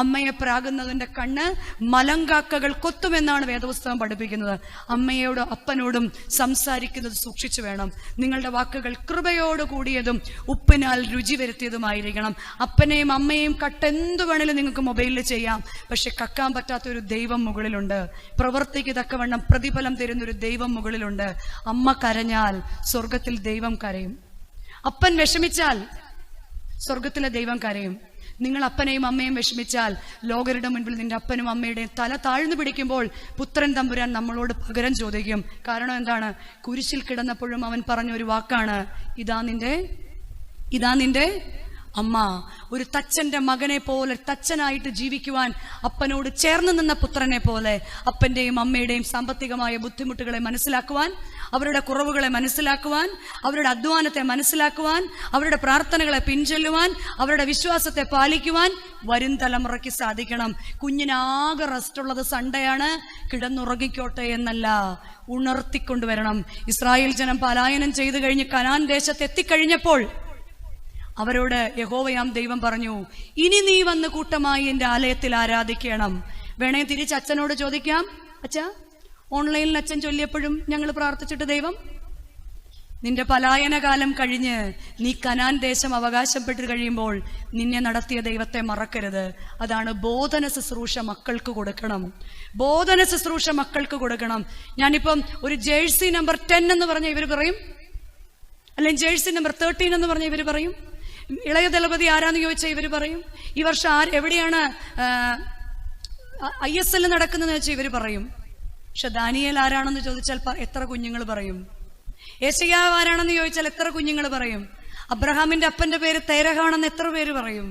അമ്മയെ പ്രാകുന്നതിന്റെ കണ്ണ് മലങ്കാക്കകൾ കൊത്തുമെന്നാണ് വേദപുസ്തകം പഠിപ്പിക്കുന്നത്. അമ്മയോടും അപ്പനോടും സംസാരിക്കുന്നത് സൂക്ഷിച്ചു വേണം. നിങ്ങളുടെ വാക്കുകൾ കൃപയോട് കൂടിയതും ഉപ്പിനാൽ രുചി വരുത്തിയതുമായിരിക്കണം. അപ്പനെയും അമ്മയെയും കട്ടെന്തു വേണേലും നിങ്ങൾക്ക് മൊബൈലിൽ ചെയ്യാം, പക്ഷെ കക്കാൻ പറ്റാത്തൊരു ദൈവം മുകളിലുണ്ട്. പ്രവൃത്തിക്ക് തക്കവണ്ണം പ്രതിഫലം തരുന്നൊരു ദൈവം മുകളിലുണ്ട്. അമ്മ കരഞ്ഞാൽ സ്വർഗത്തിൽ ദൈവം കരയും. അപ്പൻ വിഷമിച്ചാൽ സ്വർഗത്തിലെ ദൈവം കരയും. നിങ്ങൾ അപ്പനെയും അമ്മയും വിഷമിച്ചാൽ ലോകരുടെ മുൻപിൽ നിന്റെ അപ്പനും അമ്മയുടെയും തല താഴ്ന്നു പിടിക്കുമ്പോൾ പുത്രൻ തമ്പുരാൻ നമ്മളോട് പകരം ചോദിക്കും. കാരണം എന്താണ്? കുരിശിൽ കിടന്നപ്പോഴും അവൻ പറഞ്ഞ ഒരു വാക്കാണ്, ഇതാ നിന്റെ അമ്മ. ഒരു തച്ചന്റെ മകനെ പോലെ തച്ചനായിട്ട് ജീവിക്കുവാൻ അപ്പനോട് ചേർന്ന് നിന്ന പുത്രനെ പോലെ അപ്പന്റെയും അമ്മയുടെയും സാമ്പത്തികമായ ബുദ്ധിമുട്ടുകളെ മനസ്സിലാക്കുവാൻ, അവരുടെ കുറവുകളെ മനസ്സിലാക്കുവാൻ, അവരുടെ അധ്വാനത്തെ മനസ്സിലാക്കുവാൻ, അവരുടെ പ്രാർത്ഥനകളെ പിൻചൊല്ലുവാൻ, അവരുടെ വിശ്വാസത്തെ പാലിക്കുവാൻ വരും തലമുറയ്ക്ക് സാധിക്കണം. കുഞ്ഞിനാകെ റെസ്റ്റുള്ളത് സൺഡേയാണ്, കിടന്നുറങ്ങിക്കോട്ടെ എന്നല്ല, ഉണർത്തിക്കൊണ്ടുവരണം. ഇസ്രായേൽ ജനം പലായനം ചെയ്തു കഴിഞ്ഞ് കനാൻ ദേശത്ത് എത്തിക്കഴിഞ്ഞപ്പോൾ അവരോട് യഹോവയാം ദൈവം പറഞ്ഞു, ഇനി നീ വന്ന് കൂട്ടമായി എൻ്റെ ആലയത്തിൽ ആരാധിക്കണം. വേണേ തിരിച്ച് അച്ഛനോട് ചോദിക്കാം, അച്ഛാ ഓൺലൈനിൽ അച്ഛൻ ചൊല്ലിയപ്പോഴും ഞങ്ങൾ പ്രാർത്ഥിച്ചിട്ട് ദൈവം നിന്റെ പലായനകാലം കഴിഞ്ഞ് നീ കനാൻ ദേശം അവകാശപ്പെട്ട് കഴിയുമ്പോൾ നിന്നെ നടത്തിയ ദൈവത്തെ മറക്കരുത്. അതാണ് ബോധന ശുശ്രൂഷ മക്കൾക്ക് കൊടുക്കണം. ബോധന ശുശ്രൂഷ മക്കൾക്ക് കൊടുക്കണം. ഞാനിപ്പം ഒരു ജേഴ്സി നമ്പർ 10 എന്ന് പറഞ്ഞ ഇവർ പറയും, അല്ലെങ്കിൽ ജേഴ്സി നമ്പർ 13 എന്ന് പറഞ്ഞ ഇവർ പറയും. ഇളയ ദളപതി ആരാന്ന് ചോദിച്ചാൽ ഇവർ പറയും. ഈ വർഷം എവിടെയാണ് ISL നടക്കുന്നതെന്ന് വെച്ചാൽ ഇവർ പറയും. പക്ഷെ ദാനിയേൽ ആരാണെന്ന് ചോദിച്ചാൽ എത്ര കുഞ്ഞുങ്ങൾ പറയും? യെശയ്യാവ് ആരാണെന്ന് ചോദിച്ചാൽ എത്ര കുഞ്ഞുങ്ങൾ പറയും? അബ്രഹാമിന്റെ അപ്പന്റെ പേര് തേരഹാണെന്ന് എത്ര പേര് പറയും?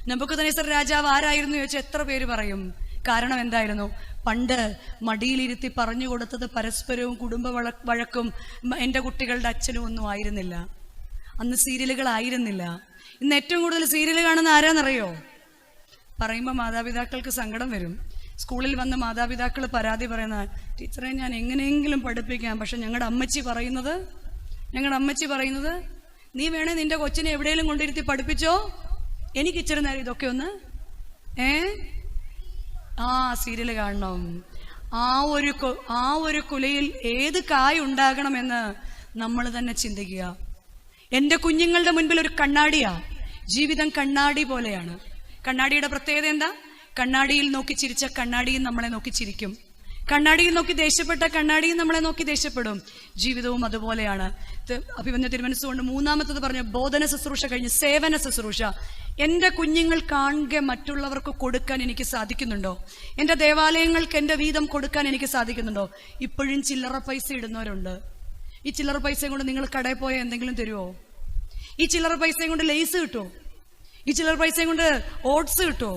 നെബൂഖദ്നേസർ രാജാവ് ആരായിരുന്നു ചോദിച്ചാൽ എത്ര പേര് പറയും? കാരണം എന്തായിരുന്നു? പണ്ട് മടിയിലിരുത്തി പറഞ്ഞു കൊടുത്തത് പരസ്പരവും കുടുംബ വഴക്കും എൻ്റെ കുട്ടികളുടെ അച്ഛനും ഒന്നും ആയിരുന്നില്ല. അന്ന് സീരിയലുകളായിരുന്നില്ല. ഇന്ന് ഏറ്റവും കൂടുതൽ സീരിയൽ കാണുന്ന ആരാന്നറിയോ? പറയുമ്പോൾ മാതാപിതാക്കൾക്ക് സങ്കടം വരും. സ്കൂളിൽ വന്ന് മാതാപിതാക്കൾ പരാതി പറയുന്ന, ടീച്ചറെ ഞാൻ എങ്ങനെയെങ്കിലും പഠിപ്പിക്കാം, പക്ഷെ ഞങ്ങളുടെ അമ്മച്ചി പറയുന്നത് നീ വേണേ നിന്റെ കൊച്ചിനെ എവിടെയെങ്കിലും കൊണ്ടിരുത്തി പഠിപ്പിച്ചോ, എനിക്ക് ഇച്ചിരി നേരം ഇതൊക്കെ ഒന്ന് സീരിയൽ കാണണം. ആ ഒരു കുലയിൽ ഏത് കായ് ഉണ്ടാകണമെന്ന് നമ്മൾ തന്നെ ചിന്തിക്കുക. എൻ്റെ കുഞ്ഞുങ്ങളുടെ മുൻപിൽ ഒരു കണ്ണാടിയാ. ജീവിതം കണ്ണാടി പോലെയാണ്. കണ്ണാടിയുടെ പ്രത്യേകത എന്താ? കണ്ണാടിയിൽ നോക്കി ചിരിച്ച കണ്ണാടിയും നമ്മളെ നോക്കി ചിരിക്കും. കണ്ണാടിയിൽ നോക്കി ദേഷ്യപ്പെട്ട കണ്ണാടിയും നമ്മളെ നോക്കി ദേഷ്യപ്പെടും. ജീവിതവും അതുപോലെയാണ്. അഭിമന്യ തിരുമനസ്സുകൊണ്ട് മൂന്നാമത്തത് പറഞ്ഞു, ബോധന ശുശ്രൂഷ കഴിഞ്ഞ് സേവന ശുശ്രൂഷ. എൻ്റെ കുഞ്ഞുങ്ങൾ കാണുക മറ്റുള്ളവർക്ക് കൊടുക്കാൻ എനിക്ക് സാധിക്കുന്നുണ്ടോ? എൻ്റെ ദേവാലയങ്ങൾക്ക് എൻ്റെ വീതം കൊടുക്കാൻ എനിക്ക് സാധിക്കുന്നുണ്ടോ? ഇപ്പോഴും ചില്ലറ പൈസ ഇടുന്നവരുണ്ട്. ഈ ചില്ലറ പൈസയും കൊണ്ട് നിങ്ങൾ കടയിൽ പോയാൽ എന്തെങ്കിലും തരുമോ? ഈ ചില്ലറ പൈസയും കൊണ്ട് ലേസ് കിട്ടുമോ? ഈ ചില്ലറ പൈസയും കൊണ്ട് ഓട്സ് കിട്ടുമോ?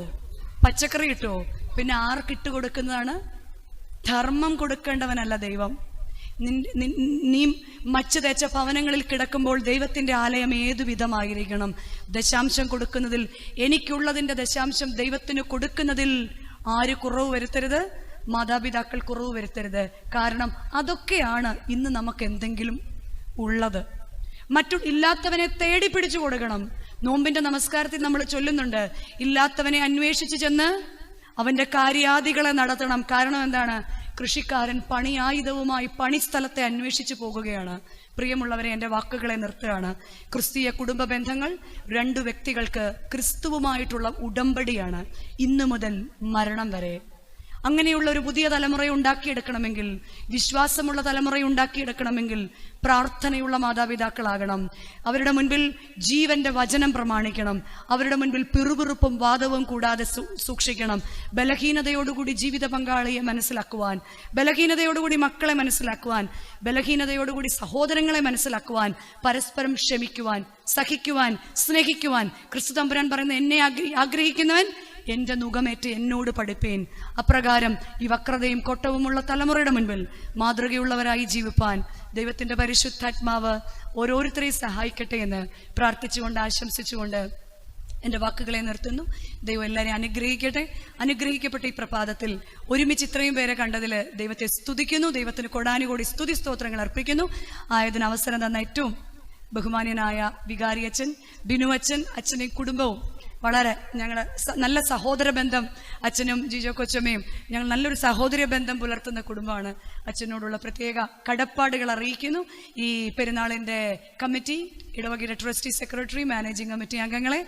പച്ചക്കറി കിട്ടുമോ? പിന്നെ ആർക്കിട്ട് കൊടുക്കുന്നതാണ്? ധർമ്മം കൊടുക്കേണ്ടവനല്ല ദൈവം. നീ മച്ച് തേച്ച ഭവനങ്ങളിൽ കിടക്കുമ്പോൾ ദൈവത്തിന്റെ ആലയം ഏതു വിധമായിരിക്കണം? ദശാംശം കൊടുക്കുന്നതിൽ, എനിക്കുള്ളതിന്റെ ദശാംശം ദൈവത്തിന് കൊടുക്കുന്നതിൽ ആര് കുറവ് വരുത്തരുത്? മാതാപിതാക്കൾ കുറവ് വരുത്തരുത്. കാരണം അതൊക്കെയാണ് ഇന്ന് നമുക്ക് എന്തെങ്കിലും ഉള്ളത്. ഇല്ലാത്തവനെ തേടി പിടിച്ചു കൊടുക്കണം. നോമ്പിന്റെ നമസ്കാരത്തിൽ നമ്മൾ ചൊല്ലുന്നുണ്ട്, ഇല്ലാത്തവനെ അന്വേഷിച്ച് ചെന്ന് അവന്റെ കാര്യാദികളെ നടത്തണം. കാരണം എന്താണ്? കൃഷിക്കാരൻ പണിയായുധവുമായി പണിസ്ഥലത്തെ അന്വേഷിച്ചു പോകുകയാണ്. പ്രിയമുള്ളവരെ, എൻ്റെ വാക്കുകളെ നിർത്തുകയാണ്. ക്രിസ്തീയ കുടുംബ ബന്ധങ്ങൾ 2 വ്യക്തികൾക്ക് ക്രിസ്തുവുമായിട്ടുള്ള ഉടമ്പടിയാണ്, ഇന്നു മുതൽ മരണം വരെ. അങ്ങനെയുള്ള ഒരു പുതിയ തലമുറ ഉണ്ടാക്കിയെടുക്കണമെങ്കിൽ, വിശ്വാസമുള്ള തലമുറ ഉണ്ടാക്കിയെടുക്കണമെങ്കിൽ പ്രാർത്ഥനയുള്ള മാതാപിതാക്കളാകണം. അവരുടെ മുൻപിൽ ജീവന്റെ വചനം പ്രമാണിക്കണം. അവരുടെ മുൻപിൽ പിറുപിറുപ്പും വാദവും കൂടാതെ സൂക്ഷിക്കണം. ബലഹീനതയോടുകൂടി ജീവിത പങ്കാളിയെ മനസ്സിലാക്കുവാൻ, ബലഹീനതയോടുകൂടി മക്കളെ മനസ്സിലാക്കുവാൻ, ബലഹീനതയോടുകൂടി സഹോദരങ്ങളെ മനസ്സിലാക്കുവാൻ, പരസ്പരം ക്ഷമിക്കുവാൻ, സഹിക്കുവാൻ, സ്നേഹിക്കുവാൻ. ക്രിസ്തു തമ്പുരാൻ പറയുന്ന, എന്നെ ആഗ്രഹിക്കുന്നവൻ എൻ്റെ നുകമേറ്റ് എന്നോട് പഠിപ്പേൻ. അപ്രകാരം ഈ വക്രതയും കൊട്ടവുമുള്ള തലമുറയുടെ മുൻപിൽ മാതൃകയുള്ളവരായി ജീവിപ്പാൻ ദൈവത്തിൻ്റെ പരിശുദ്ധാത്മാവ് ഓരോരുത്തരെയും സഹായിക്കട്ടെ എന്ന് പ്രാർത്ഥിച്ചുകൊണ്ട്, ആശംസിച്ചുകൊണ്ട് എൻ്റെ വാക്കുകളെ നിർത്തുന്നു. ദൈവം എല്ലാവരെയും അനുഗ്രഹിക്കട്ടെ. അനുഗ്രഹിക്കപ്പെട്ട ഈ പ്രഭാതത്തിൽ ഒരുമിച്ച് ഇത്രയും പേരെ കണ്ടതിൽ ദൈവത്തെ സ്തുതിക്കുന്നു. ദൈവത്തിന് കൊടാനുകൂടി സ്തുതി സ്തോത്രങ്ങൾ അർപ്പിക്കുന്നു. ആയതിന് അവസരം തന്ന ഏറ്റവും ബഹുമാന്യനായ വികാരി അച്ഛൻ, ബിനു അച്ഛൻ, അച്ഛനെയും കുടുംബവും, വളരെ ഞങ്ങളുടെ നല്ല സഹോദര ബന്ധം, അച്ഛനും ജിജോ കൊച്ചമ്മയും ഞങ്ങൾ നല്ലൊരു സഹോദര ബന്ധം പുലർത്തുന്ന കുടുംബമാണ്. അച്ഛനോടുള്ള പ്രത്യേക കടപ്പാടുകൾ അറിയിക്കുന്നു. ഈ പെരുന്നാളിൻ്റെ കമ്മിറ്റി, ഇടവകയുടെ ട്രസ്റ്റി സെക്രട്ടറി, മാനേജിംഗ് കമ്മിറ്റി അംഗങ്ങളെ,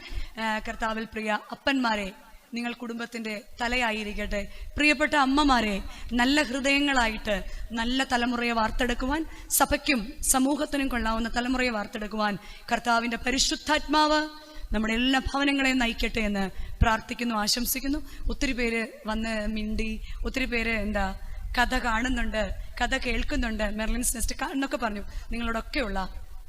കർത്താവിൽ പ്രിയ അപ്പന്മാരെ, നിങ്ങൾ കുടുംബത്തിൻ്റെ തലയായിരിക്കട്ടെ. പ്രിയപ്പെട്ട അമ്മമാരെ, നല്ല ഹൃദയങ്ങളായിട്ട് നല്ല തലമുറയെ വാർത്തെടുക്കുവാൻ, സഭയ്ക്കും സമൂഹത്തിനും കൊള്ളാവുന്ന തലമുറയെ വാർത്തെടുക്കുവാൻ കർത്താവിൻ്റെ പരിശുദ്ധാത്മാവ് നമ്മുടെ എല്ലാ ഭവനങ്ങളെയും നയിക്കട്ടെ എന്ന് പ്രാർത്ഥിക്കുന്നു, ആശംസിക്കുന്നു. ഒത്തിരി പേര് വന്ന് മിണ്ടി, ഒത്തിരി പേര് കഥ കാണുന്നുണ്ട്, കഥ കേൾക്കുന്നുണ്ട്, മെർലിൻസ് നെസ്റ്റ് എന്നൊക്കെ പറഞ്ഞു. നിങ്ങളോടൊക്കെയുള്ള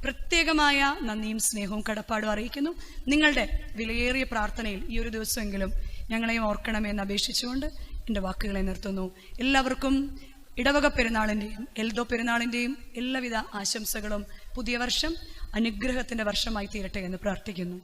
പ്രത്യേകമായ നന്ദിയും സ്നേഹവും കടപ്പാടും അറിയിക്കുന്നു. നിങ്ങളുടെ വിലയേറിയ പ്രാർത്ഥനയിൽ ഈ ഒരു ദിവസമെങ്കിലും ഞങ്ങളെയും ഓർക്കണമെന്ന് അപേക്ഷിച്ചുകൊണ്ട് എൻ്റെ വാക്കുകളെ നിർത്തുന്നു. എല്ലാവർക്കും ഇടവക പെരുന്നാളിൻ്റെയും എൽദോ പെരുന്നാളിൻ്റെയും എല്ലാവിധ ആശംസകളും. പുതിയ വർഷം അനുഗ്രഹത്തിൻ്റെ വർഷമായി തീരട്ടെ എന്ന് പ്രാർത്ഥിക്കുന്നു.